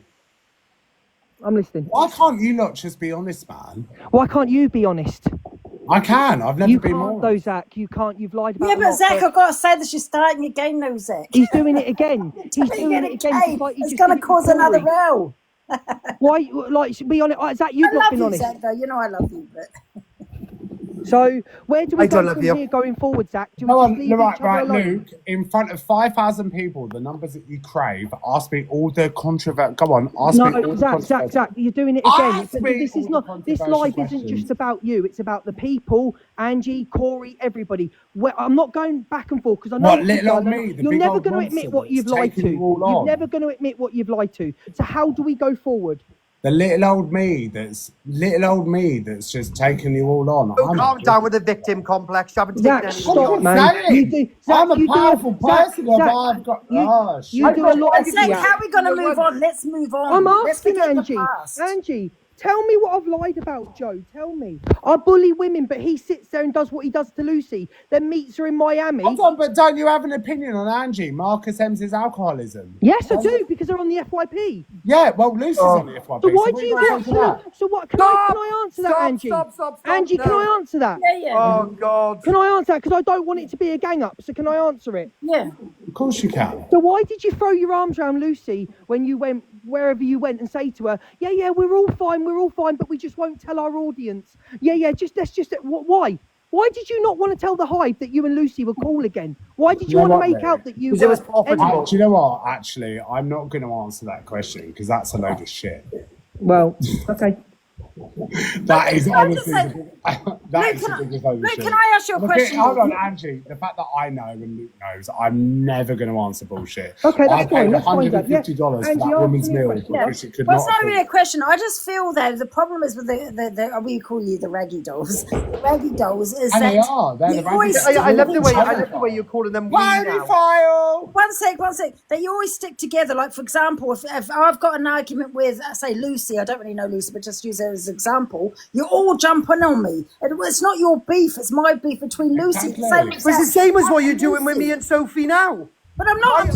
I'm listening. Why can't you not just be honest, man? Why can't you be honest? I can. I've never been more. Though, Zach, you can't. You've lied about. Yeah, but Zach, I've got to say this. You're starting again, though, Zach. He's doing it again. He's doing it again. It's going to cause another row. Why? Like, be honest, Zach. You've not been honest. Zach, though. You know I love you, but. So where do we go from here going forward, Zach? Do we right, Luke. In front of 5,000 people, the numbers that you crave. Ask me all the controversy. Go on, ask me all the controversy. Zach, you're doing it again. This is not. This live isn't just about you. It's about the people, Angie, Corey, everybody. I'm not going back and forth because I know you're never going to admit what you've lied to. You're never going to admit what you've lied to. So how do we go forward? The little old me that's just taking you all on. Calm down with the victim complex. You haven't Zach, taken stop, man. I'm a powerful person. I've got. You do a lot of Zach, how are we going to move on? Let's move on. I'm asking Angie. Angie, tell me what I've lied about, Joe. Tell me. I bully women, but he sits there and does what he does to Lucy, then meets her in Miami. Hold on, but don't you have an opinion on Angie, Marcus M's alcoholism? Yes, I do, because they're on the FYP. Yeah, well, Lucy's on the FYP. So why do you want to? So what? Can I answer that, Angie? Stop, Angie, can I answer that? Yeah. Oh, God. Can I answer that? Because I don't want it to be a gang up, so can I answer it? Yeah. Of course you can. So why did you throw your arms around Lucy when you went wherever you went and say to her, yeah, we're all fine, but we just won't tell our audience. Why? Why did you not want to tell the Hive that you and Lucy were cool again? Why did you want to make out that you were... It was profitable. Do you know what? Actually, I'm not going to answer that question because that's a load of shit. Well, okay. That is honestly Luke, can I ask you a question? Hold on, Angie. The fact that I know and Luke knows, I'm never going to answer bullshit. Okay, that's fine. I paid $150 for that woman's meal because she could Well, not. it's not really a question. I just feel that the problem is with the we call you the raggy dolls. The raggy dolls is And that they are. They're the raggy dolls. I love the way you're calling them. File. One sec. That you always stick together. Like, for example, if I've got an argument with, say, Lucy, I don't really know Lucy, but just use her as an example, you're all jumping on me. It's not your beef, it's my beef between Lucy. It's the same as what you're doing with me and Sophie now. But I'm not.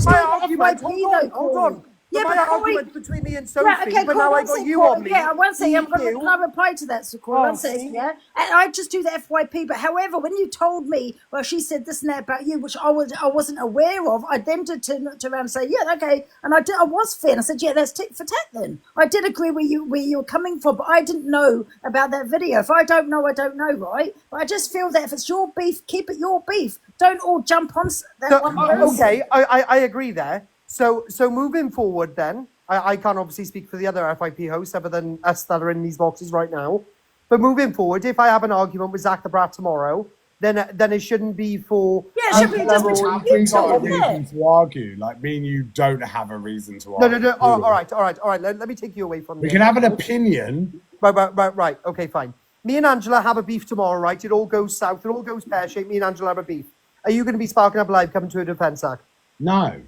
Hold on. Yeah, my but argument between me and Sophie, right, okay, but cool, now I got you on me. Yeah, one second. Can I reply to that, so one second, yeah? And I just do the FYP, but however, when you told me, well, she said this and that about you, which I wasn't aware of, I then did turn around and say, yeah, okay, and I was fair, and I said, yeah, that's tit for tat then. I did agree where you were coming from, but I didn't know about that video. If I don't know, I don't know, right? But I just feel that if it's your beef, keep it your beef. Don't all jump on that one person. Okay, I agree there. So moving forward then, I can't obviously speak for the other FYP hosts other than us that are in these boxes right now. But moving forward, if I have an argument with Zach the Brat tomorrow, then it shouldn't be for. Yeah, it should be just between you We've two, got a isn't it? reason to argue. Like, me and you don't have a reason to No, argue. no, no. All right. Let me take you away from. We can have an opinion. Right. Okay, fine. Me and Angela have a beef tomorrow, right? It all goes south. It all goes pear-shaped. Me and Angela have a beef. Are you going to be sparking up live, coming to a defence, Zach? No.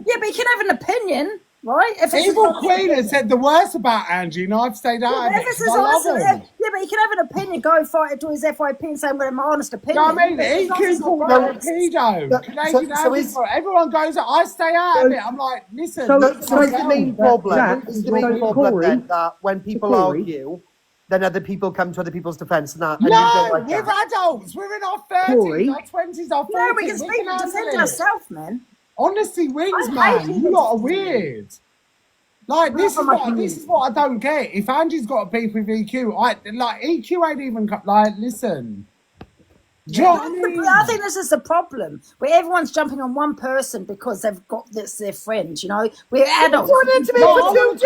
Yeah, but you can have an opinion, right? If it's Evil Queen has said the worst about Angie, and I've stayed out of it. 'Cause I love him. Yeah, but you can have an opinion, go fight it to his FYP and say, I'm going to my honest opinion. No, I mean, he can call me a pedo. Everyone goes, I stay out of it. I'm like, listen. So is the main problem? Is the main problem then that when people argue, then other people come to other people's defence and that? And you don't like we're that? adults. We're in our 30s, our 20s, our 40s. Yeah, we can speak and defend ourselves, man. Honestly, wings, man, you lot are weird. Like, this is what I don't get. If Angie's got a beef with EQ, EQ ain't even, listen. Do you know what I mean? I think this is the problem, where everyone's jumping on one person because they've got their friend, you know? We're adults. A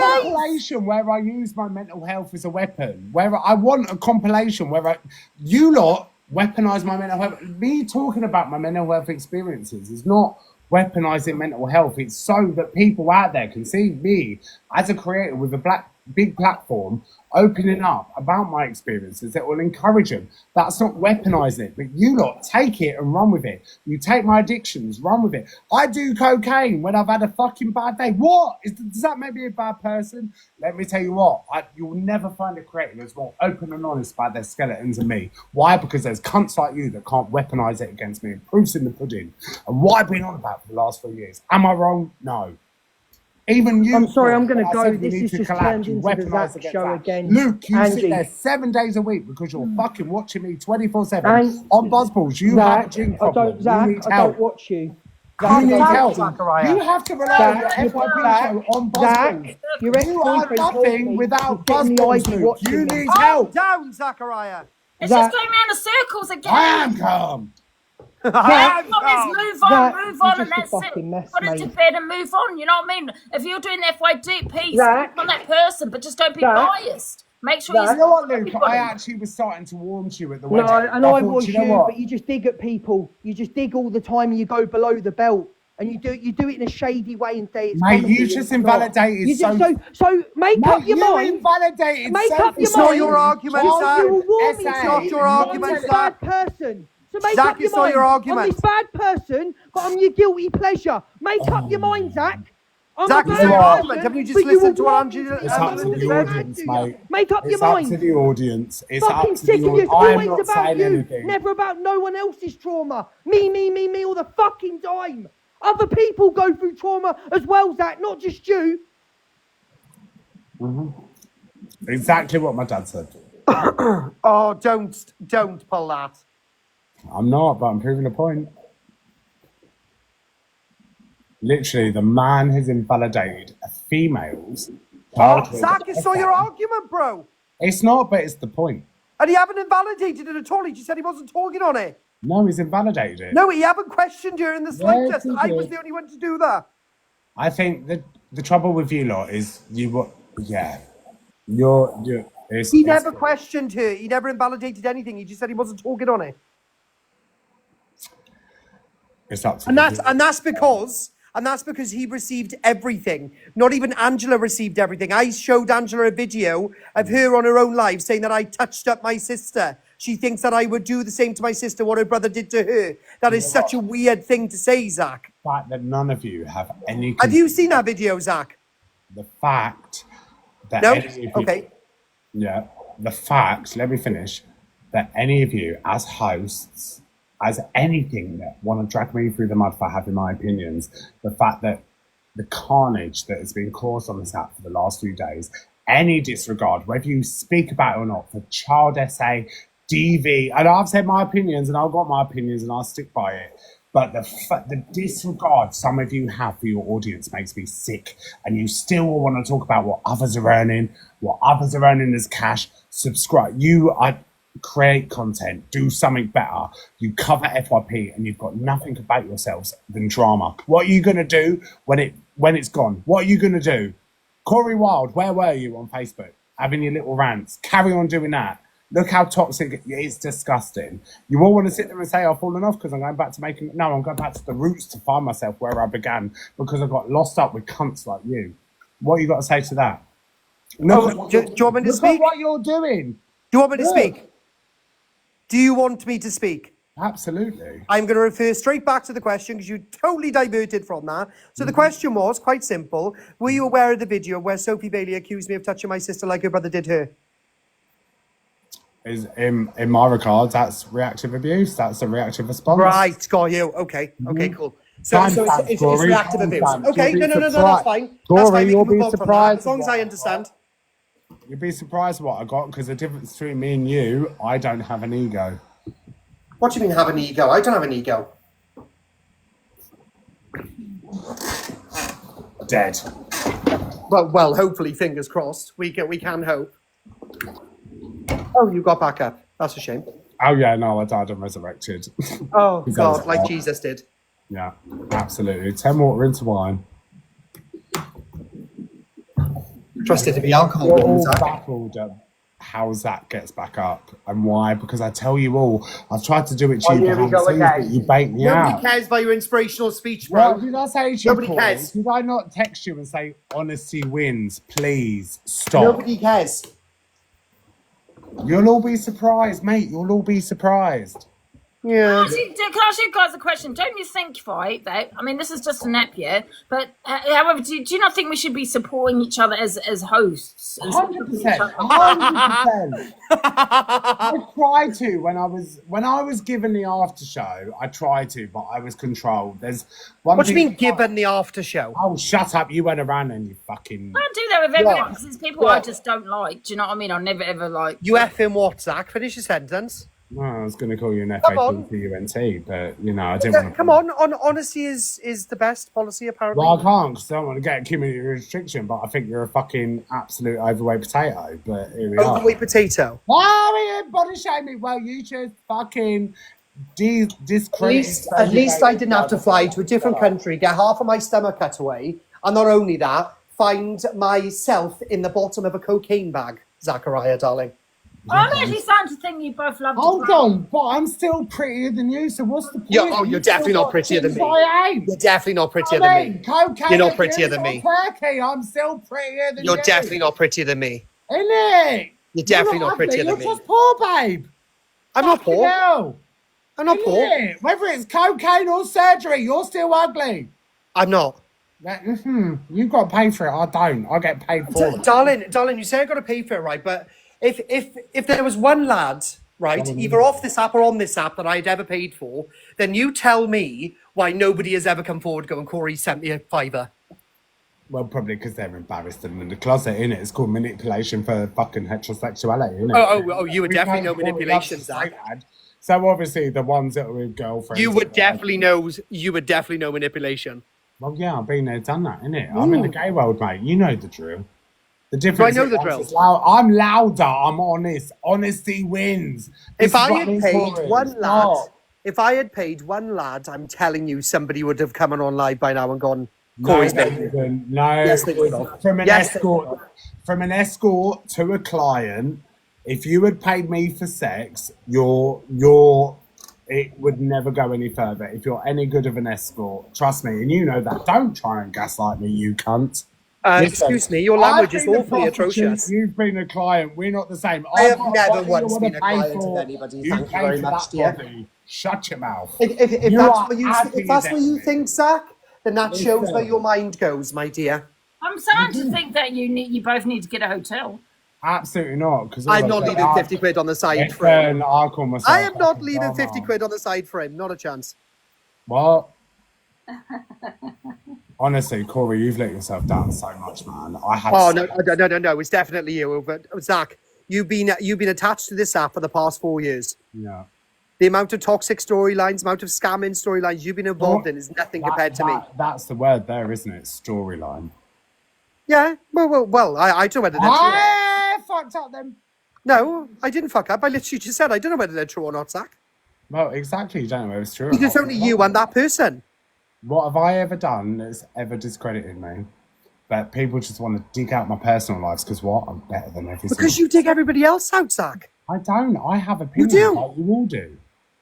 compilation where I use my mental health as a weapon, where I want a compilation where you lot weaponize my mental health. Me talking about my mental health experiences is not weaponizing mental health. It's so that people out there can see me as a creator with a big platform opening up about my experiences that will encourage them. That's not weaponizing it, but you lot take it and run with it. You take my addictions, run with it. I do cocaine when I've had a fucking bad day. Does that make me a bad person? Let me tell you what, you'll never find a creator that's more open and honest about their skeletons than me. Why? Because there's cunts like you that can't weaponize it against me. Proof's in the pudding. And what I've been on about for the last 3 years. Am I wrong? No. Even you. I'm sorry, I'm going to go. This is just turned into the Zach show again. Luke, you sit there 7 days a week because you're fucking watching me 24/7 on Buzzballs. You have a drink problem. I don't watch you. You need help. You have to rely on your FYP show on Buzzballs. You are nothing without Buzzballs, Luke. You need help. Calm down, Zachariah. It's just going round in circles again. I am calm. Move on, and that's it. Put it to bed and move on. You know what I mean? If you're doing the FYP, work on that person, but just don't be biased. Make sure you know what, Luke? I actually was starting to warn you at the wedding. No, and I was you, but you just dig at people. You just dig all the time. And you go below the belt, and you do it in a shady way and say it's. Mate, you just invalidated. So make up your mind. Invalidated. Make up your mind. It's not your argument, Zach. It's not your argument, Zach. Bad person. So make Zach, up your it's mind. not your argument. I'm this bad person, but I'm your guilty pleasure. Make up your mind, Zach. Zach, it's not your argument. Haven't you just listened to what Angela It's up to the audience, mate. Make up your mind. It's up to the audience. It's fucking up to the audience. It's I'm always not about saying you, anything. never about no one else's trauma. Me all the fucking time. Other people go through trauma as well, Zach, not just you. Exactly what my dad said. Oh, don't pull that. I'm not, but I'm proving a point. Literally, the man has invalidated a female's childhood. Zach, it's not your argument, bro. It's not, but it's the point. And he haven't invalidated it at all. He just said he wasn't talking on it. No, he's invalidated it. No, he haven't questioned you in the slightest. Yes, I was the only one to do that. I think the trouble with you lot is he never questioned her. He never invalidated anything. He just said he wasn't talking on it. It's up to and that's because he received everything. Not even Angela received everything. I showed Angela a video of her on her own live saying that I touched up my sister. She thinks that I would do the same to my sister what her brother did to her. That is such a weird thing to say, Zach. The fact that none of you have any... Have you seen that video, Zach? The fact that... No? Any of you, okay. Yeah. The fact, let me finish, that any of you as hosts, as anything that want to drag me through the mud for having my opinions, the fact that the carnage that has been caused on this app for the last few days, any disregard, whether you speak about it or not, for child essay, DV, and I've said my opinions and I've got my opinions and I'll stick by it. But the disregard some of you have for your audience makes me sick. And you still want to talk about what others are earning as cash. Subscribe. Create content, do something better. You cover FYP and you've got nothing about yourselves than drama. What are you going to do when it's gone? What are you going to do? Corey Wilde, where were you on Facebook? Having your little rants. Carry on doing that. Look how toxic it is. Disgusting. You all want to sit there and say I've fallen off because I'm going back to I'm going back to the roots to find myself where I began because I got lost up with cunts like you. What you got to say to that? No, do you want me to speak? What you're doing? Do you want me to speak? Do you want me to speak? Absolutely. I'm going to refer straight back to the question because you totally diverted from that. So the question was quite simple. Were you aware of the video where Sophie Bailey accused me of touching my sister like her brother did her? Is in my regards, that's reactive abuse. That's a reactive response. Right, got you. Okay, cool. So it's reactive abuse. Okay, no, that's fine. That's fine. You'll be surprised. As long as I understand. You'll be surprised what I got because the difference between me and you, I don't have an ego. What do you mean have an ego? I don't have an ego. Dead. Well, hopefully, fingers crossed. We can hope. Oh, you got back up. That's a shame. Oh yeah, no, I died and resurrected. Oh God, like Jesus did. Yeah, absolutely. 10 water into wine. Trusted to be alcohol. We're all baffled at how Zach gets back up and why. Because I tell you all, I've tried to do it to you behind the scenes, but you bait me out. Nobody cares about your inspirational speech, bro. Well, did I say to you, Nobody cares. Did I not text you and say, honesty wins, please stop? Nobody cares. You'll all be surprised, mate. You'll all be surprised. Yeah. Can I ask you guys a question? Don't you think, right, that, I mean, this is just a nap here, but however, do you not think we should be supporting each other as hosts? 100%. 100%. I tried to when I was given the after show. I tried to, but I was controlled. There's one. What do you mean given the after show? Oh, shut up! You went around and you fucking. I don't do that with everyone because there's people I just don't like. Do you know what I mean? I never ever like. You effing what, Zach? Finish your sentence. No, I was going to call you an FAQUNT, but you know, I didn't want to. Come on, honesty is the best policy, apparently. Well, I can't because I don't want to get a community restriction, but I think you're a fucking absolute overweight potato. But here we are. Overweight potato. Why are you body shaming? Well, you just fucking discredit. At least I didn't have to fly to a different country, get half of my stomach cut away, and not only that, find myself in the bottom of a cocaine bag, Zachariah, darling. I'm actually starting to think you both love. Hold on, but I'm still prettier than you. So what's the point? You're definitely not prettier than me. You're definitely not prettier than me. Cocaine, you're not prettier than me. Turkey, I'm still prettier than you. You're definitely not prettier than me. Isn't it? You're definitely not prettier than me. You're just poor, babe. I'm not poor. No. I'm not poor. Whether it's cocaine or surgery, you're still ugly. I'm not. You've got to pay for it. I don't. I get paid for it. Darling, you say I got to pay for it, right? But if there was one lad, right, either off this app or on this app that I'd ever paid for, then you tell me why nobody has ever come forward going, Corey sent me a $5. Well, probably because they're embarrassed and in the closet, innit? It's called manipulation for fucking heterosexuality, innit? Oh, you would definitely know manipulation, Zach. So obviously the ones that are with girlfriends. You would definitely know manipulation. Well, yeah, I've been there, done that, innit? I'm in the gay world, mate. You know the drill. The difference. I know the drill. I'm louder. I'm honest. Honesty wins. If I had paid one lad, I'm telling you, somebody would have come on live by now and gone, Corey's baby. No, yes, they would have. From an escort to a client, if you had paid me for sex, it would never go any further. If you're any good of an escort, trust me, and you know that. Don't try and gaslight me, you cunt. Excuse me, your language is awfully atrocious. You've been a client. We're not the same. I have never once been a client of anybody. Thank you very much, dear. Shut your mouth. If that's what you think, Zach, then that shows where your mind goes, my dear. I'm starting to think that you both need to get a hotel. Absolutely not. Because I'm not leaving 50 quid on the side for him. I am not leaving 50 quid on the side for him. Not a chance. What? Honestly, Corey, you've let yourself down so much, man. No. It's definitely you. But Zach, you've been attached to this app for the past 4 years. Yeah. The amount of toxic storylines, amount of scamming storylines you've been involved in is nothing compared to me. That's the word there, isn't it? Storyline. Yeah. Well. I don't know whether they're true. I fucked up then. No, I didn't fuck up. I literally just said I don't know whether they're true or not, Zach. Well, exactly. You don't know whether it's true. Because it's only you and that person. What have I ever done that's ever discredited me? But people just want to dig out my personal lives because what? I'm better than everything. Because you dig everybody else out, Zach. I don't. I have opinions. do. Like you all do.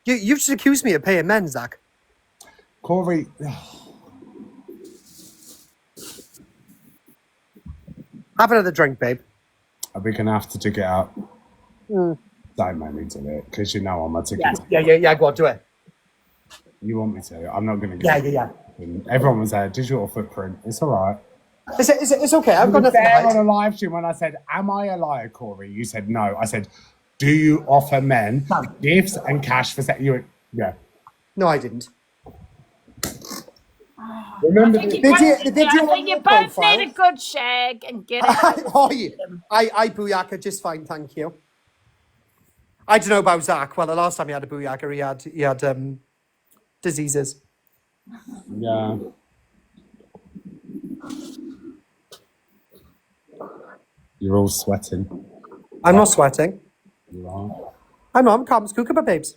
You just accused me of paying men, Zach. Corey. Have another drink, babe. Are we gonna have to dig it up? Mm. Don't make me do it, because you know I'm a ticket. Yeah. Go on, do it. You want me to? I'm not gonna Yeah. And everyone was there. Digital footprint. It's all right. It's okay. I've got You were nothing to there hide. on a live stream when I said, "Am I a liar, Corey?" You said no. I said, "Do you offer men gifts and cash for sex?" You went, "Yeah." No, I didn't. Remember I think you both need a good shag and get it. I booyaka just fine, thank you. I don't know about Zach. Well, the last time he had a booyaka, he had diseases. Yeah. You're all sweating. I'm not sweating. You are. I'm not. I'm calm as cucumber, babes.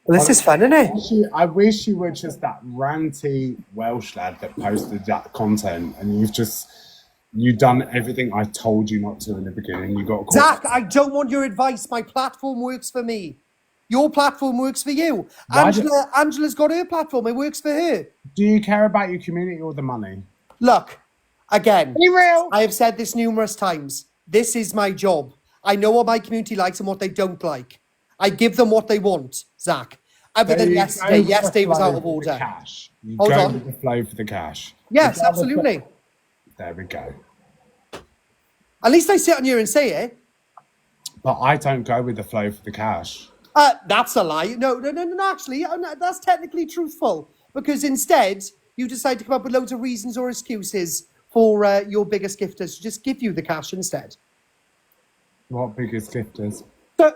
Well, this is fun, isn't it? I wish you were just that ranty Welsh lad that posted that content, and you've done everything I told you not to in the beginning. You got Zach, I don't want your advice. My platform works for me. Your platform works for you. Angela's got her platform. It works for her. Do you care about your community or the money? Look, again, be real. I have said this numerous times. This is my job. I know what my community likes and what they don't like. I give them what they want, Zach. Other than yesterday was out of order. You Hold go on. with the flow for the cash. Yes, absolutely. There we go. At least I sit on here and say it. But I don't go with the flow for the cash. That's a lie. No, actually, that's technically truthful. Because instead, you decide to come up with loads of reasons or excuses for your biggest gifters to just give you the cash instead. What biggest gifters?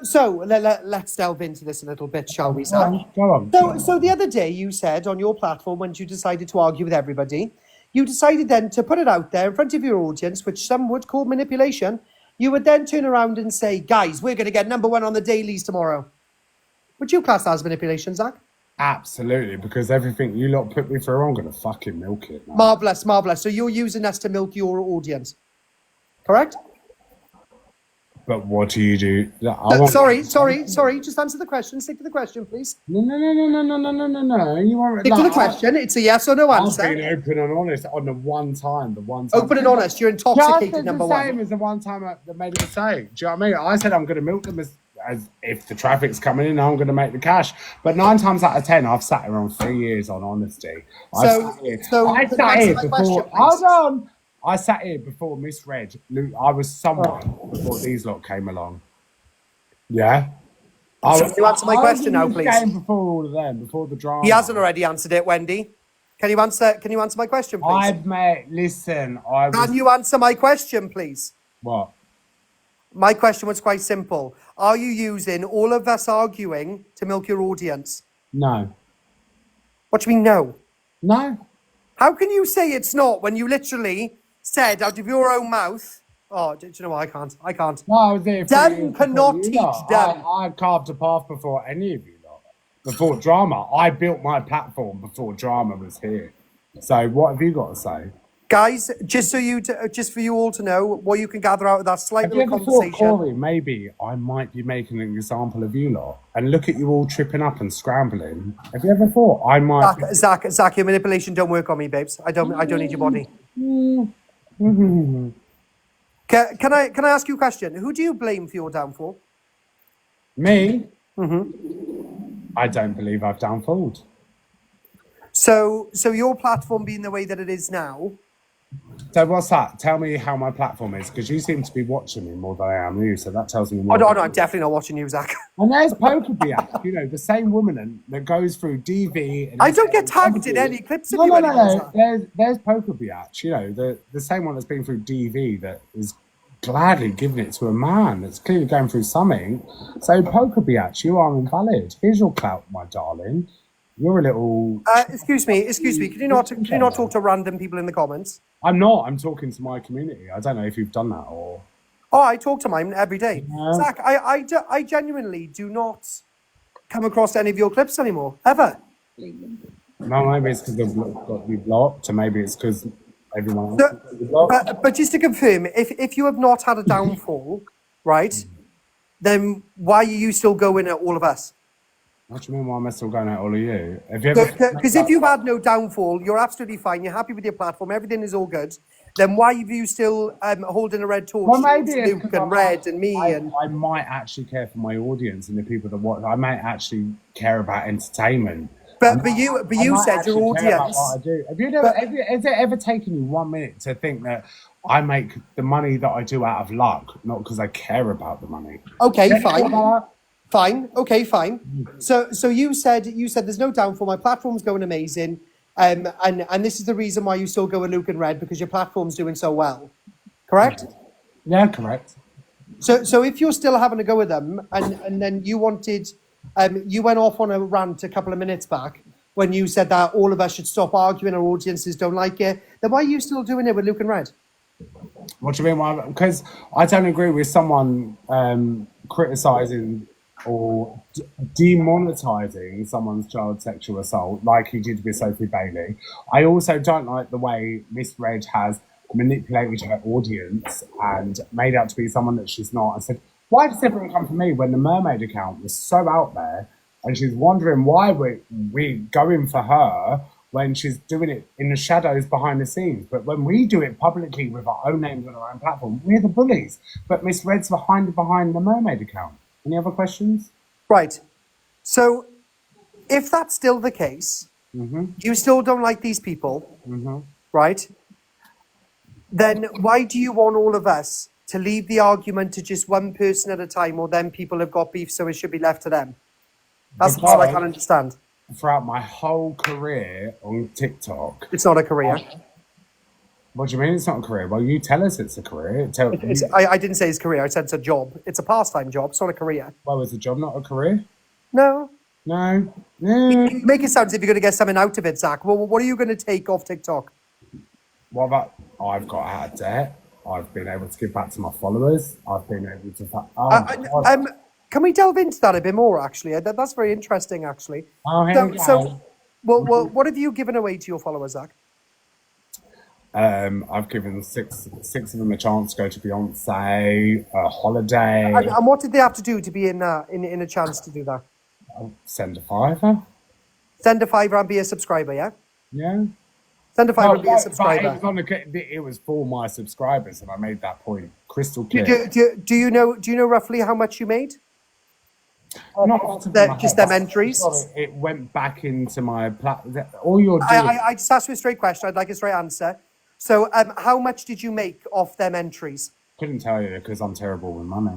So let's delve into this a little bit, shall we, Zach? Go on. So the other day you said on your platform, when you decided to argue with everybody, you decided then to put it out there in front of your audience, which some would call manipulation. You would then turn around and say, guys, we're going to get #1 on the dailies tomorrow. Would you class that as manipulation, Zach? Absolutely, because everything you lot put me through, I'm going to fucking milk it. Man. Marvellous. So you're using us to milk your audience, correct? But what do you do? Sorry. Just answer the question. Stick to the question, please. No. You want Stick to the question. It's a yes or no answer. I've been open and honest on the one time. Open and honest. You're intoxicated, just number the one. same as the one time that made a mistake. Do you know what I mean? I said I'm going to milk them as if the traffic's coming in, I'm going to make the cash. But 9 times out of 10, I've sat here on 3 years on honesty. I sat here before. Hold on. I sat here before misread. I was someone before these lot came along. Yeah. Can you answer my question now, please? Before all of them, before the drama. He hasn't already answered it, Wendy. Can you answer my question, please? Can you answer my question, please? What? My question was quite simple. Are you using all of us arguing to milk your audience? No. What do you mean, no? No. How can you say it's not when you literally said out of your own mouth? Oh, do you know what? I can't. No, I was there. Dan cannot teach Dan. I carved a path before any of you lot. Before drama. I built my platform before drama was here. So what have you got to say? Guys, just for you all to know what you can gather out of that slight little conversation. Corey, maybe I might be making an example of you lot, and look at you all tripping up and scrambling. Have you ever thought I might? Zach, your manipulation don't work on me, babes. I don't need your body. Can I ask you a question? Who do you blame for your downfall? Me? I don't believe I've downfalled. So your platform being the way that it is now. So what's that? Tell me how my platform is, because you seem to be watching me more than I am you, so that tells me more. Oh, no, I'm definitely not watching you, Zach. And there's Pokebiac, the same woman that goes through DV. And I don't get tagged in any clips of you. No. There's Pokebiac, the same one that's been through DV that is gladly giving it to a man that's clearly going through something. So Pokebiac, you are invalid. Here's your clout, my darling. You're a little. Excuse me. Can you not talk to random people in the comments? I'm not. I'm talking to my community. I don't know if you've done that or. Oh, I talk to mine every day. Yeah. Zach, I genuinely do not come across any of your clips anymore, ever. No, maybe it's because they've got you blocked, or maybe it's because everyone So, else. but just to confirm, if you have not had a downfall, right, then why are you still going at all of us? What do you mean, why am I still going at all of you? Have you ever... Because if you've had no downfall, you're absolutely fine, you're happy with your platform, everything is all good, then why are you still holding a red torch? Well, maybe towards Luke and Red and me I might actually care for my audience and the people that watch. I might actually care about entertainment. But you said your audience. What I do. Has it ever taken you 1 minute to think that I make the money that I do out of luck, not because I care about the money? Okay, fine. Fine. Okay, fine. So you said there's no downfall. My platform's going amazing, and this is the reason why you still go with Luke and Red, because your platform's doing so well. Correct? Yeah, correct. So if you're still having a go with them, and then you wanted, you went off on a rant a couple of minutes back when you said that all of us should stop arguing, our audiences don't like it, then why are you still doing it with Luke and Red? What do you mean? Because I don't agree with someone criticising or demonetizing someone's child sexual assault like he did with Sophie Bailey. I also don't like the way Miss Red has manipulated her audience and made out to be someone that she's not. I said, why does everyone come for me when the Mermaid account was so out there and she's wondering why we're going for her when she's doing it in the shadows behind the scenes? But when we do it publicly with our own names on our own platform, we're the bullies. But Miss Red's behind the Mermaid account. Any other questions? Right. So if that's still the case, you still don't like these people, right? Then why do you want all of us to leave the argument to just one person at a time, or then people have got beef, so it should be left to them? That's what I can't understand. Throughout my whole career on TikTok... It's not a career. What do you mean it's not a career? Well, you tell us it's a career. I didn't say it's a career. I said it's a job. It's a pastime job. It's not a career. Well, is a job not a career? No. No. You make it sound as if you're going to get something out of it, Zach. Well, what are you going to take off TikTok? What about... I've got out of debt. I've been able to give back to my followers. I've been able to... Can we delve into that a bit more, actually? That's very interesting, actually. Oh, here we go. Well, what have you given away to your followers, Zach? I've given six of them a chance to go to Beyonce, a holiday. And what did they have to do to be in a chance to do that? Send a $5. Send a $5 and be a subscriber, yeah? Yeah. Send a $5 and be a subscriber. It was for my subscribers, and I made that point crystal clear. Do you know roughly how much you made? Just them entries. Sorry, it went back into my all you're doing. I just asked you a straight question. I'd like a straight answer. So, how much did you make off them entries? Couldn't tell you because I'm terrible with money.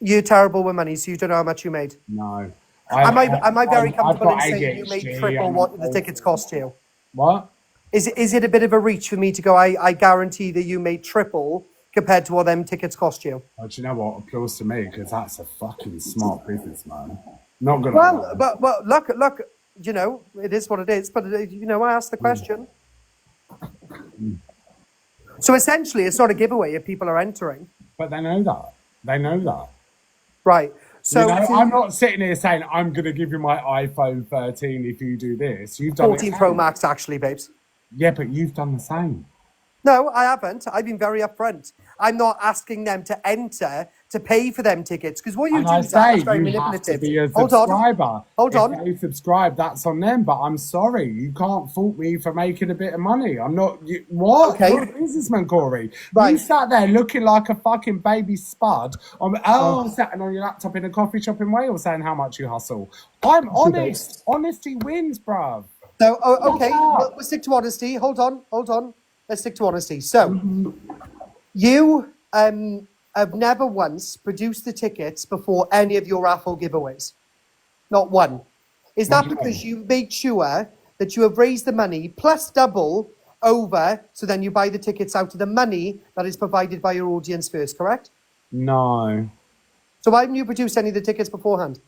You're terrible with money, so you don't know how much you made. No. Am I very comfortable in saying you made triple what the tickets cost you? What? Is it a bit of a reach for me to go? I guarantee that you made triple compared to what them tickets cost you. Oh, do you know what? Applause to me because that's a fucking smart businessman. Not gonna. Well, look. You know, it is what it is. But I asked the question. So essentially, it's not a giveaway if people are entering. But they know that. They know that. Right. So I'm not sitting here saying I'm going to give you my iPhone 13 if you do this. You've done 14 Pro Max, actually, babes. Yeah, but you've done the same. No, I haven't. I've been very upfront. I'm not asking them to enter to pay for them tickets because what you do is very manipulative. Hold on. If they subscribe, that's on them. But I'm sorry, you can't fault me for making a bit of money. I'm not. What? Okay. You're a businessman, Corey. Right. You sat there looking like a fucking baby spud. Sitting on your laptop in a coffee shop in Wales saying how much you hustle. I'm honest. Honesty wins, bruv. So okay, we'll stick to honesty. Hold on. Let's stick to honesty. So, you have never once produced the tickets before any of your raffle giveaways. Not one. Is that because you made sure that you have raised the money plus double over, so then you buy the tickets out of the money that is provided by your audience first, correct? No. So why didn't you produce any of the tickets beforehand?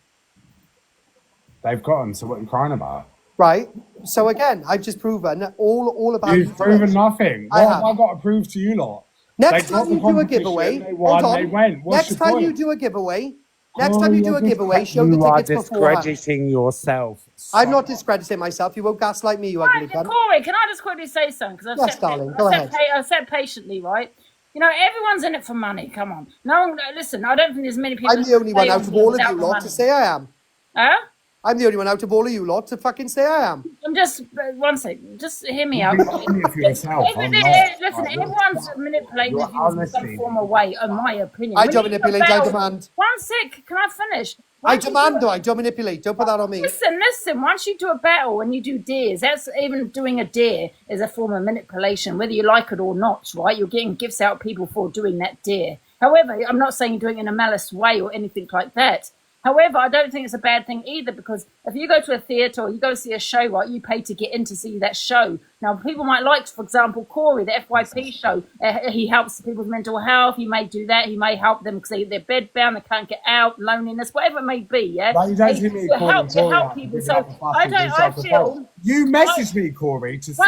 They've got them, so what are you crying about? Right. So again, I've just proven all about. You've proven nothing. What have I got to prove to you lot? Next time you do a giveaway, hold on. Next time you do a giveaway, Next time you do a giveaway, show the tickets beforehand. You are discrediting yourself. I'm not discrediting myself. You won't gaslight me, you ugly cunt. Corey, can I just quickly say something? Because Yes, darling, go ahead. I've said patiently, right? You know, everyone's in it for money. Come on. No one, listen, I don't think there's many people. I'm the only one out of all of you lot to say I am. Huh? I'm the only one out of all of you lot to fucking say I am. I'm just, one second, just hear me out. Listen, everyone's manipulating you in some form of way, in my opinion. I don't manipulate, I demand. One sec, can I finish? I demand, though, I don't manipulate. Don't put that on me. Listen, once you do a battle and you do dares, that's even doing a dare is a form of manipulation, whether you like it or not, right? You're getting gifts out of people for doing that dare. However, I'm not saying you're doing it in a malice way or anything like that. However, I don't think it's a bad thing either, because if you go to a theatre or you go see a show, right, you pay to get in to see that show. Now, people might like, for example, Corey, the FYP show. He helps people's mental health. He may do that. He may help them because they're bedbound, they can't get out, loneliness, whatever it may be, yeah? Like, you don't see me help people. So I feel... You messaged me, Corey, to say,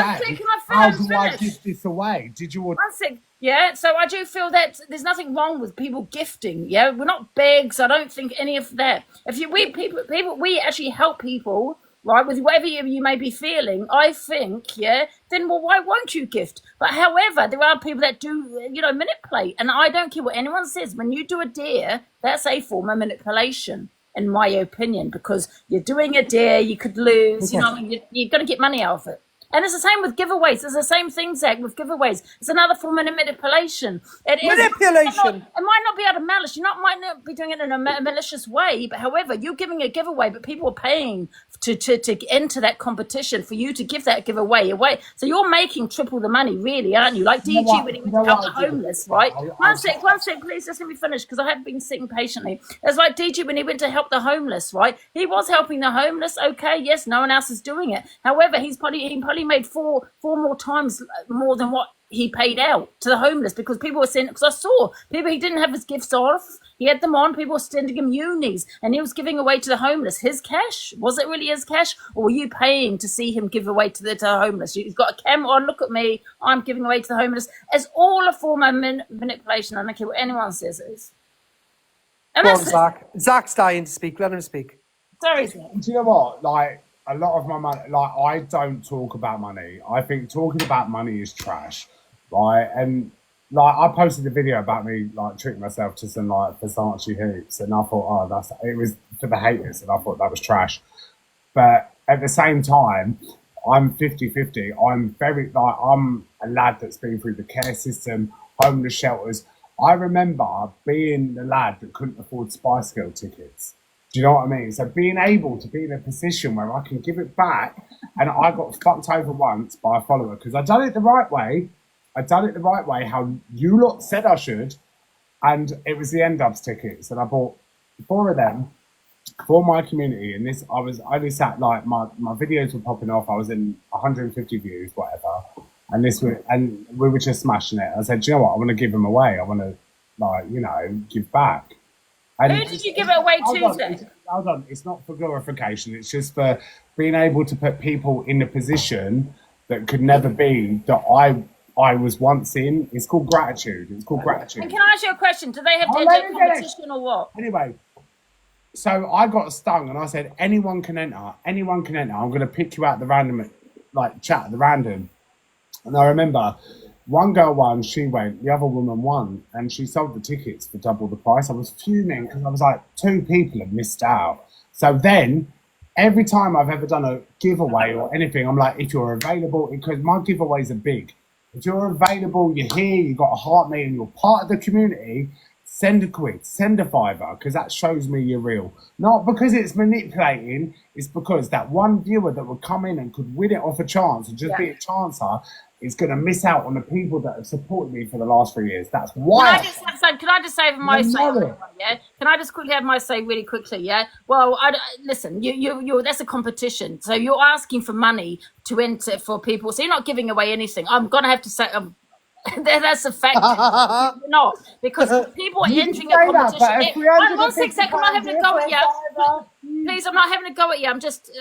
how do I give this away? Did you... One sec. Yeah, so I do feel that there's nothing wrong with people gifting. Yeah, we're not begs. I don't think any of that. We actually help people, right, with whatever you may be feeling. I think, yeah. Then why won't you gift? But however, there are people that do, manipulate, and I don't care what anyone says. When you do a dare, that's a form of manipulation, in my opinion, because you're doing a dare, you could lose. Okay. You're going to get money out of it. And it's the same with giveaways. It's the same thing, Zach, with giveaways. It's another form of manipulation. Manipulation. It might not be out of malice. Might not be doing it in a malicious way. But however, you're giving a giveaway, but people are paying to enter that competition for you to give that giveaway away. So you're making triple the money, really, aren't you? Like DG when he went to help the homeless, right? One sec, please, just let me finish, because I have been sitting patiently. It's like DG when he went to help the homeless, right? He was helping the homeless. Okay, yes, no one else is doing it. However, he probably made four more times more than what he paid out to the homeless, because people were sending, because I saw people, he didn't have his gifts off, he had them on, people were sending him unis, and he was giving away to the homeless his cash. Was it really his cash, or were you paying to see him give away to the homeless? You've got a camera on, look at me, I'm giving away to the homeless. It's all a form of manipulation. I don't care what anyone says it is. Go on, Zach. Zach's dying to speak, let him speak. Sorry, Zach. Do you know what, like, a lot of my money, like, I don't talk about money. I think talking about money is trash, right? And like, I posted a video about me like treating myself to some like Versace hoops, and I thought, it was for the haters, and I thought that was trash. But at the same time, I'm 50-50. I'm I'm a lad that's been through the care system, homeless shelters. I remember being the lad that couldn't afford Spice Girl tickets. Do you know what I mean? So being able to be in a position where I can give it back, and I got fucked over once by a follower because I done it the right way. How you lot said I should, and it was the N-Dubs tickets, and I bought 4 of them for my community. And this, I was only sat like my videos were popping off. I was in 150 views, whatever, and we were just smashing it. I said, do you know what? I want to give them away. I want to give back. And who did you give it away to, then? Hold on, it's not for glorification. It's just for being able to put people in a position that could never be, that I was once in. It's called gratitude. And can I ask you a question? Do they have to enter competition or what? Anyway, so I got stung, and I said, anyone can enter. Anyone can enter. I'm going to pick you out the random, like chat at the random. And I remember one girl won, she went, the other woman won, and she sold the tickets for double the price. I was fuming because I was like, 2 people have missed out. So then, every time I've ever done a giveaway or anything, I'm like, if you're available, because my giveaways are big. If you're available, you're here, you've got a heart meeting, you're part of the community, send a quid, send a $5, because that shows me you're real. Not because it's manipulating, it's because that one viewer that would come in and could win it off a chance and just be a chancer is going to miss out on the people that have supported me for the last 3 years. That's why. Can I just say my say? Yeah. Can I just quickly have my say really quickly? Yeah. Well, listen. You. That's a competition. So you're asking for money to enter for people. So you're not giving away anything. I'm gonna have to say. That's a fact. You're not, because people are entering a competition. One second, I'm not having a go at you. Please, I'm not having a go at you. I'm just.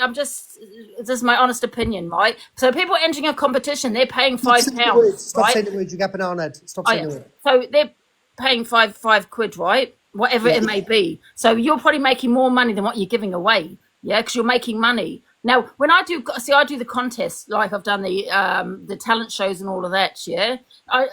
This is my honest opinion, right? So people are entering a competition. They're paying £5. Stop saying the words. You get banana. Stop saying the word. So they're paying five quid, right? whatever it may be. So you're probably making more money than what you're giving away. Yeah, because you're making money. Now, when I do the contests, like I've done the talent shows and all of that, yeah?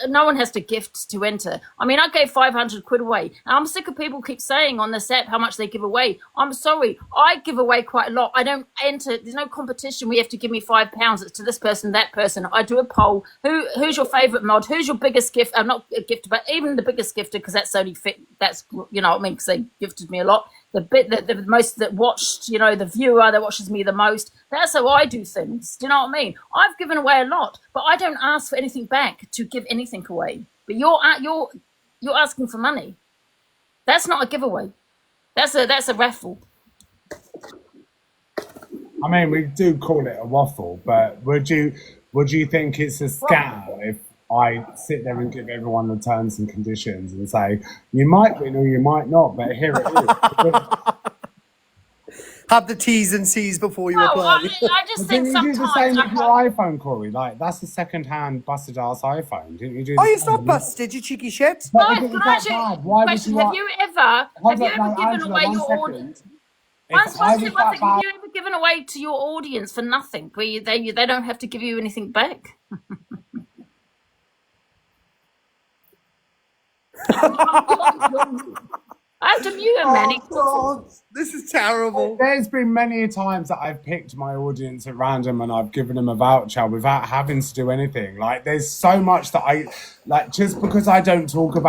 No one has to gift to enter. I mean, I gave 500 quid away. And I'm sick of people keep saying on this app how much they give away. I'm sorry. I give away quite a lot. I don't enter. There's no competition. We have to give me £5. It's to this person, that person. I do a poll. Who's your favourite mod? Who's your biggest gift? I'm not a gifter, but even the biggest gifter, because that's only fit. That's, you know what I mean? Because they gifted me a lot. The most that watched, you know, the viewer that watches me the most. That's how I do things. Do you know what I mean? I've given away a lot, but I don't ask for anything back to give anything away. But you're asking for money. That's not a giveaway. That's a raffle. I mean, we do call it a waffle, but would you think it's a scam if I sit there and give everyone the terms and conditions and say, you might win or you might not, but here it is. Have the T's and C's before you apply. I just think didn't you do the same sometimes with your iPhone, Corey? Like, that's a second-hand busted-ass iPhone. Didn't you do Oh, the it's same? not busted, you cheeky shit. But Guys, if it can was I that ask you bad, a why would question? you Have like- you ever Hold on, given Angela, away one your second. audience? If One I was second, that bad- have you ever given away to your audience for nothing, where they don't have to give you anything back? I have to mute him, man. This is terrible. There's been many times that I've picked my audience at random and I've given them a voucher without having to do anything. Like, there's so much that I like. Just because I don't talking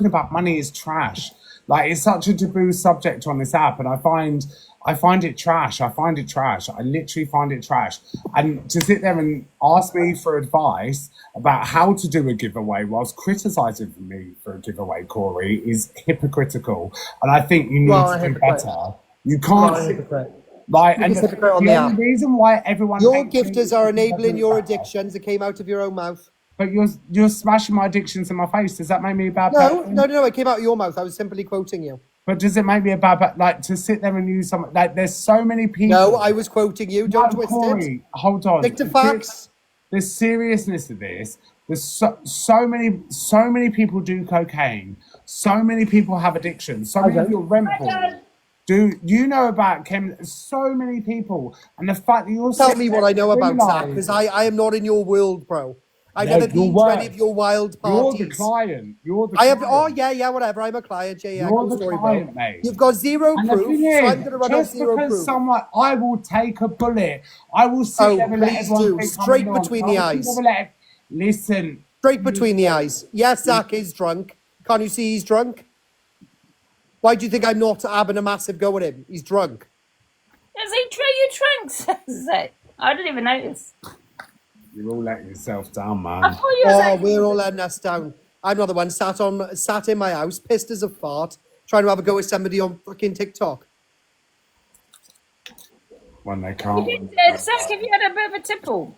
about money is trash. Like, it's such a taboo subject on this app, and I find it trash. I literally find it trash. And to sit there and ask me for advice about how to do a giveaway whilst criticising me for a giveaway, Corey, is hypocritical. And I think you need to do better. You can't. Like, and the only reason why everyone your gifters are enabling your addictions that came out of your own mouth. But you're smashing my addictions in my face. Does that make me a bad person? No, it came out of your mouth. I was simply quoting you. But does it make me a bad, like, to sit there and use something, like, there's so many people. No, I was quoting you. Don't twist Corey, it. Hold on. Stick to facts. The seriousness of this, there's so many people do cocaine. So many people have addictions. So many people rent pool. Do you know about so many people, and the fact that you're Tell me what I know about Zach, because I am not in your world, bro. I've never been to any of your wild parties. You're the client. Oh yeah, whatever. I'm a client. Yeah. You're the client, mate. You've got zero And proof, the thing so is, I'm going to run out zero proof. I will take a bullet. I will sit there and let please everyone do. think Straight I'm between wrong. the I will eyes. never let listen. Straight between the eyes. Yes, Zach is drunk. Can't you see he's drunk? Why do you think I'm not having a massive go at him? He's drunk. Is he you trunks? I didn't even notice. You're all letting yourself down, man. I thought you were We're all letting us down. I'm not the one sat in my house, pissed as a fart, trying to have a go at somebody on fucking TikTok. When they can't. Zach, if you had a bit of a tipple.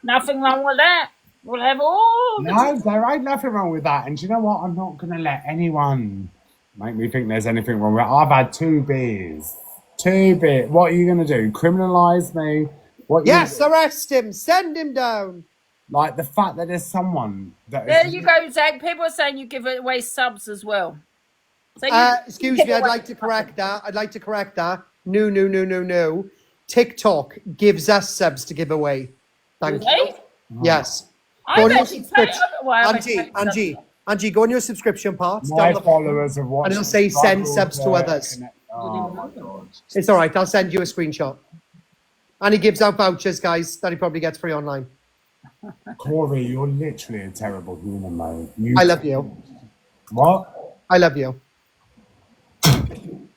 Nothing wrong with that. We'll have all. No, there ain't nothing wrong with that. And do you know what? I'm not going to let anyone make me think there's anything wrong with it. I've had 2 beers. 2 beers. What are you going to do? Criminalise me? Yes, arrest him. Send him down. Like, the fact that there's someone that There you go, Zach. People are saying you give away subs as well. So Excuse me, I'd like to correct that. No. TikTok gives us subs to give away. Thank you. Yes. Go on your subscription. Angie, go on your subscription part. My followers have watched. And it'll say send subs to others. Oh my God. It's all right. I'll send you a screenshot. And he gives out vouchers, guys, that he probably gets free online. Corey, you're literally a terrible human, mate. I love you. What? I love you.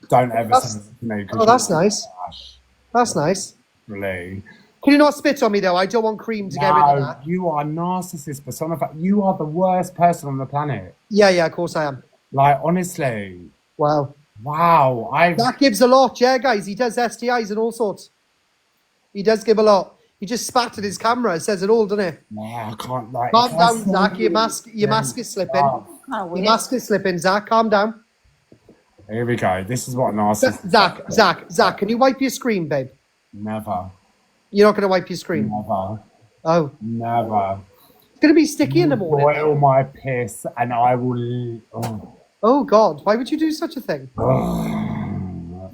Don't ever say it to me. Oh, that's nice. That's nice. Really? Can you not spit on me, though? I don't want cream to get rid of that. You are a narcissist personified. You are the worst person on the planet. Yeah, of course I am. Like, honestly. Wow. That gives a lot, yeah, guys. He does STIs and all sorts. He does give a lot. He just spat at his camera. It says it all, doesn't it? Nah, I can't, like... Calm down, Zach. Your mask is slipping. Your mask is slipping, Zach. Calm down. Here we go. This is what narcissists... Zach, can you wipe your screen, babe? Never. You're not going to wipe your screen? Never. Oh. Never. It's going to be sticky in the morning. Boil my piss and I will... Oh. Oh God, why would you do such a thing?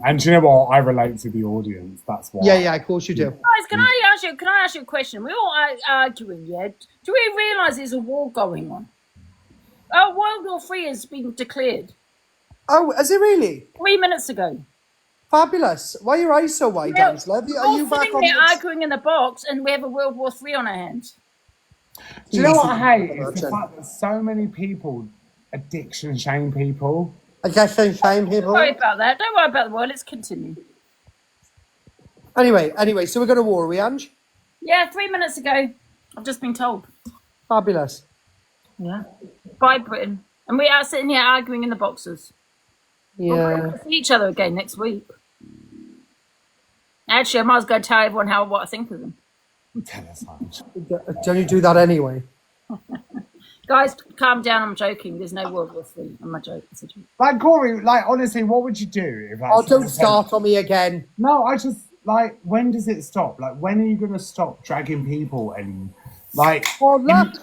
And do you know what? I relate to the audience. That's why. Yeah, of course you do. Guys, can I ask you a question? We're all arguing, yeah? Do we realise there's a war going on? World War III has been declared. Oh, is it really? 3 minutes ago. Fabulous. Why are your eyes so wide, Angela? Are you back on there arguing in the box and we have a World War III on our hands? Do you know what I hate? It's the fact that so many people addiction shame people. Addiction shame people? Don't worry about that. Don't worry about the world. Let's continue. Anyway, so we're going to war, are we, Ange? Yeah, 3 minutes ago. I've just been told. Fabulous. Yeah. By Britain. And we are sitting here arguing in the boxes. Yeah. We'll see each other again next week. Actually, I might as well go tell everyone what I think of them. Tell us, Ange. Don't you do that anyway? Guys, calm down. I'm joking. There's no World War III. I'm not joking. It's a joke. Like, Corey, like, honestly, what would you do if that's... don't start on me again. No, I just, like, when does it stop? Like, when are you going to stop dragging people and, like... Oh, look,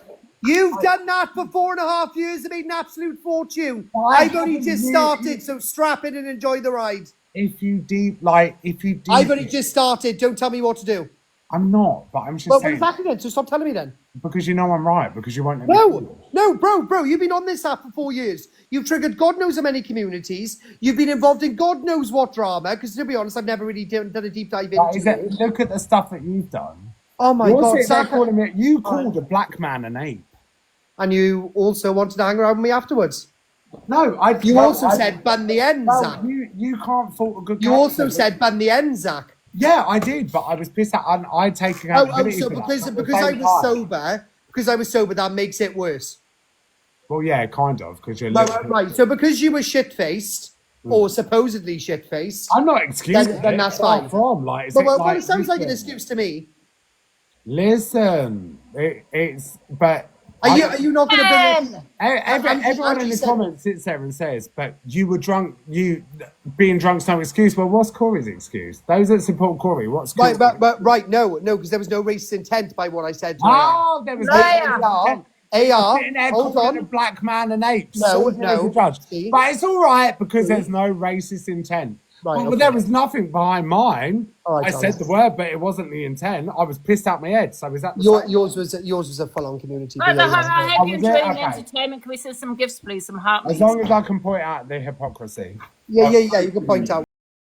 you've done that for 4.5 years and made an absolute fortune. I've only just started, so strap in and enjoy the ride. I've only just started. Don't tell me what to do. I'm not, but I'm just saying... Well, we're back again, so stop telling me then. Because you know I'm right, because you won't... No, bro, you've been on this app for 4 years. You've triggered God knows how many communities. You've been involved in God knows what drama, because to be honest, I've never really done a deep dive into it. Look at the stuff that you've done. Oh my God. You called a black man an ape. And you also wanted to hang around with me afterwards. No, You also said bun the end, Zach. You can't fault a good You also said bun the end, Zach. Yeah, I did, but I was pissed out and I'd taken out so because I was sober, that makes it worse. Well, yeah, kind of, because you're right. So because you were shit-faced, or supposedly shit-faced, I'm not excusing then that's fine. It sounds like an excuse to me. Listen, but are you not going to bring everyone in the comments sits there and says, but you were drunk, being drunk's no excuse. Well, what's Corey's excuse? Those that support Corey, what's Corey's no, because there was no racist intent by what I said. There was AR, hold on. A black man and apes. No. Judge. But it's all right because there's no racist intent. Right, but there was nothing behind mine. I said the word, but it wasn't the intent. I was pissed out my head. So is that yours was a full-on community? Right, I hope you enjoying the entertainment. Can we see some gifts, please? Some heart. As long as I can point out the hypocrisy. Yeah. You can point out.